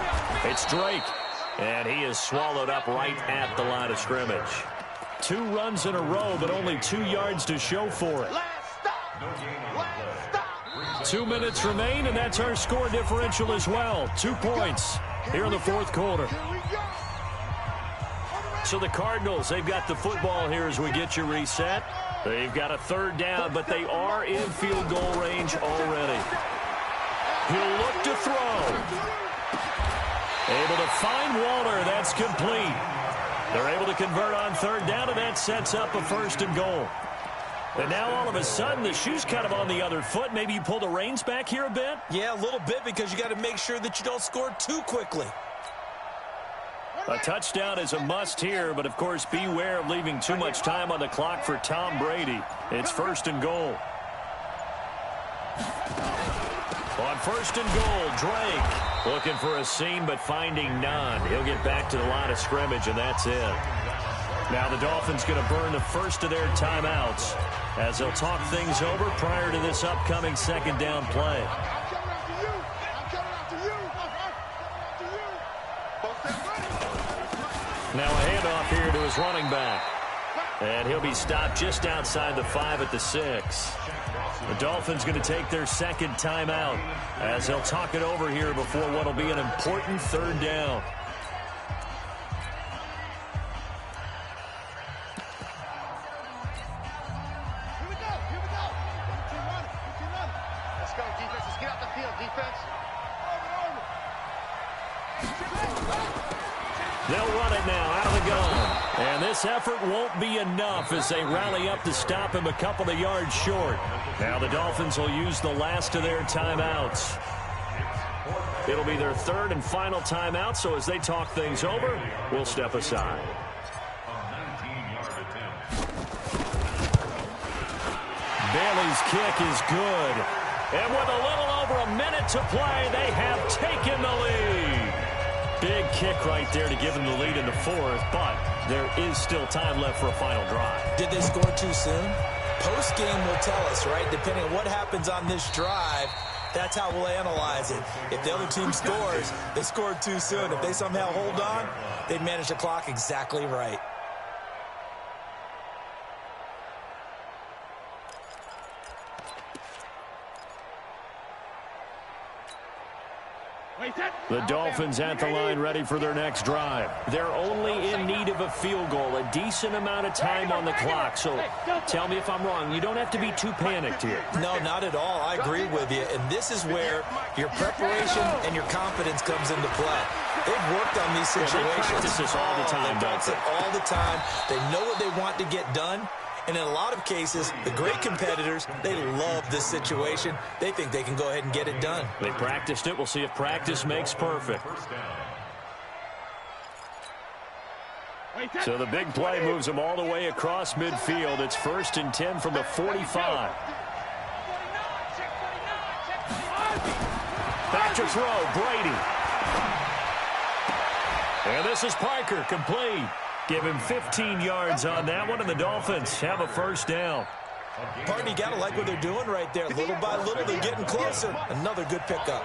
Speaker 3: it's Drake. And he is swallowed up right at the line of scrimmage. 2 runs in a row, but only 2 yards to show for it. 2 minutes remain, and that's our score differential as well. 2 points here in the 4th quarter. So the Cardinals, they've got the football here as we get you reset. They've got a 3rd down, but they are in field goal range already. He'll look to throw. Able to find Walter. That's complete. They're able to convert on 3rd down, and that sets up a 1st and goal. And now all of a sudden the shoe's kind of on the other foot. Maybe you pull the reins back here a bit?
Speaker 5: Yeah, a little bit because you got to make sure that you don't score too quickly.
Speaker 3: A touchdown is a must here, but of course beware of leaving too much time on the clock for Tom Brady. It's 1st and goal. On 1st and goal, Drake looking for a seam but finding none. He'll get back to the line of scrimmage, and that's it. Now the Dolphins going to burn the first of their timeouts as they'll talk things over prior to this upcoming second down play. Now a handoff here to his running back. And he'll be stopped just outside the 5 at the 6. The Dolphins going to take their second timeout as they'll talk it over here before what will be an important third down. They'll run it now out of the gun. And this effort won't be enough as they rally up to stop him a couple of yards short. Now the Dolphins will use the last of their timeouts. It'll be their third and final timeout, so as they talk things over, we'll step aside. Bailey's kick is good. And with a little over a minute to play, they have taken the lead. Big kick right there to give them the lead in the fourth, but there is still time left for a final drive.
Speaker 5: Did they score too soon? Post-game will tell us, right? Depending on what happens on this drive, that's how we'll analyze it. If the other team scores, they scored too soon. If they somehow hold on, they manage the clock exactly right.
Speaker 3: The Dolphins at the line ready for their next drive. They're only in need of a field goal, a decent amount of time on the clock. So tell me if I'm wrong. You don't have to be too panicked here.
Speaker 5: No, not at all. I agree with you. And this is where your preparation and your confidence comes into play. They've worked on these situations.
Speaker 3: They practice this all the time,
Speaker 5: they practice it all the time. They know what they want to get done. And in a lot of cases, the great competitors, they love this situation. They think they can go ahead and get it done.
Speaker 3: They practiced it. We'll see if practice makes perfect. So the big play moves them all the way across midfield. It's 1st and 10 from the 45. Back to throw, Brady. And this is Parker, complete. Give him 15 yards on that one, and the Dolphins have a first down.
Speaker 5: Partner, you got to like what they're doing right there. Little by little, they're getting closer. Another good pickup.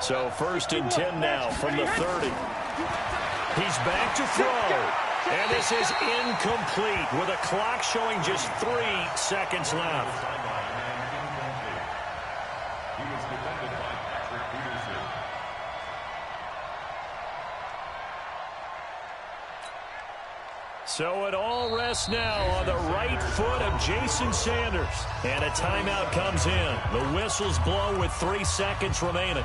Speaker 3: So 1st and 10 now from the 30. He's back to throw. And this is incomplete with a clock showing just 3 seconds left. So it all rests now on the right foot of Jason Sanders. And a timeout comes in. The whistle's blown with 3 seconds remaining.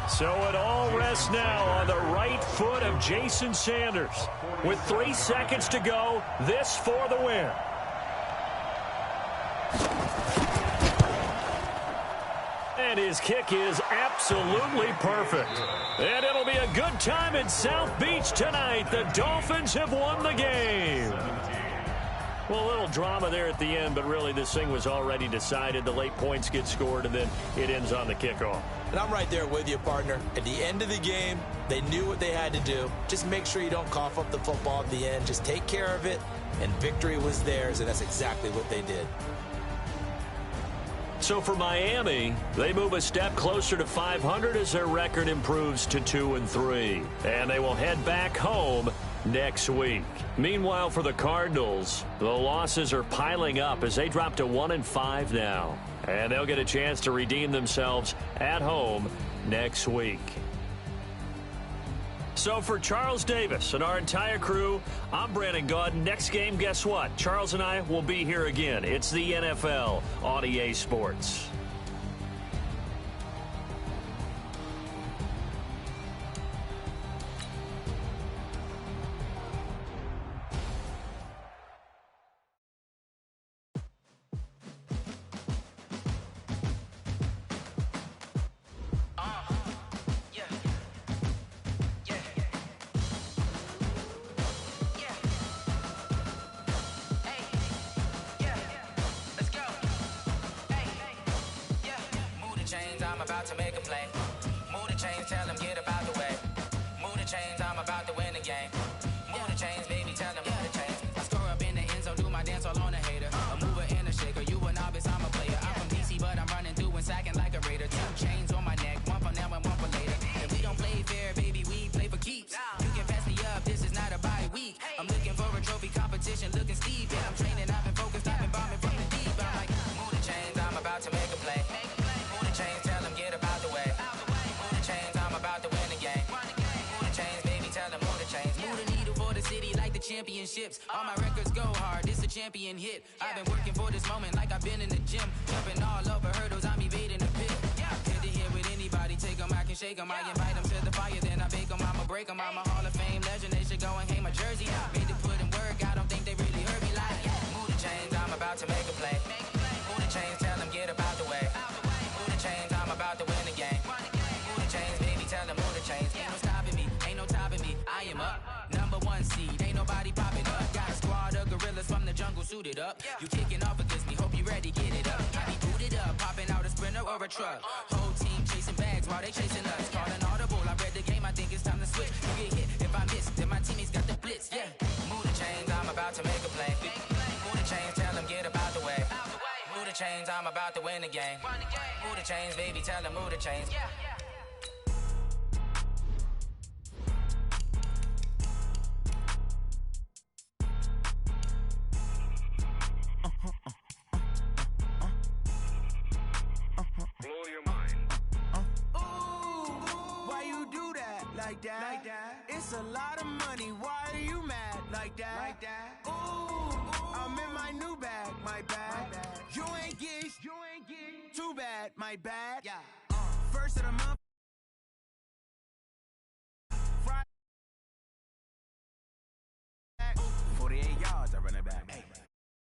Speaker 3: So it all rests now on the right foot of Jason Sanders. With 3 seconds to go, this for the win. And his kick is absolutely perfect. And it'll be a good time in South Beach tonight. The Dolphins have won the game. Well, a little drama there at the end, but really this thing was already decided. The late points get scored, and then it ends on the kickoff.
Speaker 5: And I'm right there with you, partner. At the end of the game, they knew what they had to do. Just make sure you don't cough up the football at the end. Just take care of it, and victory was theirs, and that's exactly what they did.
Speaker 3: So for Miami, they move a step closer to 500 as their record improves to 2-3. And they will head back home next week. Meanwhile, for the Cardinals, the losses are piling up as they drop to 1-5 now. And they'll get a chance to redeem themselves at home next week. So for Charles Davis and our entire crew, I'm Brandon Gaudin. Next game, guess what? Charles and I will be here again. It's the NFL on EA Sports.
Speaker 12: I'm about to make a play. Move the chains, tell them get about the way. about to make a play. Move the chains, tell them get about the way. Move the chains, I'm about to win the game. Move the chains, baby, tell them move the chains. Move the needle for the city like the championships. All my records go hard, this a champion hit. I've been working for this moment like I've been in the gym. Jumping all over hurdles, I'm evading the pit. Head to head with anybody, take them, I can shake them. I invite them to the fire, then I bake them, I'ma break them. I'm a Hall of Fame legend, they should go and hang my jersey. Made to put in work, I don't think they really heard me like. Move the chains, I'm about to make a play. Move the chains, tell them get about the way. Move the chains, I'm about to win the game. Move the chains, baby, tell them move the chains. Ain't no stopping me, ain't no topping me. I am up, number one seed, ain't nobody popping up. Got a squad of gorillas from the jungle suited up. You kicking off against me, hope you ready, get it up. I be booted up, popping out a sprinter or a truck. Whole team chasing bags while they chasing us. Calling audible, I read the game, I think it's time to switch. You get hit, if I miss, then my teammates got the blitz, yeah. Move the chains, I'm about to make a play. Move the chains, tell them get about the way. Move the chains, I'm about to win the game. Move the chains, baby, tell them move the chains.
Speaker 9: Blow your mind.
Speaker 8: Why you do that like that? Like that? It's a lot of money. Why are you mad like that? Like that? Ooh, I'm in my new bag. My bad. You ain't getting too bad. My bad. Yeah. First of the month.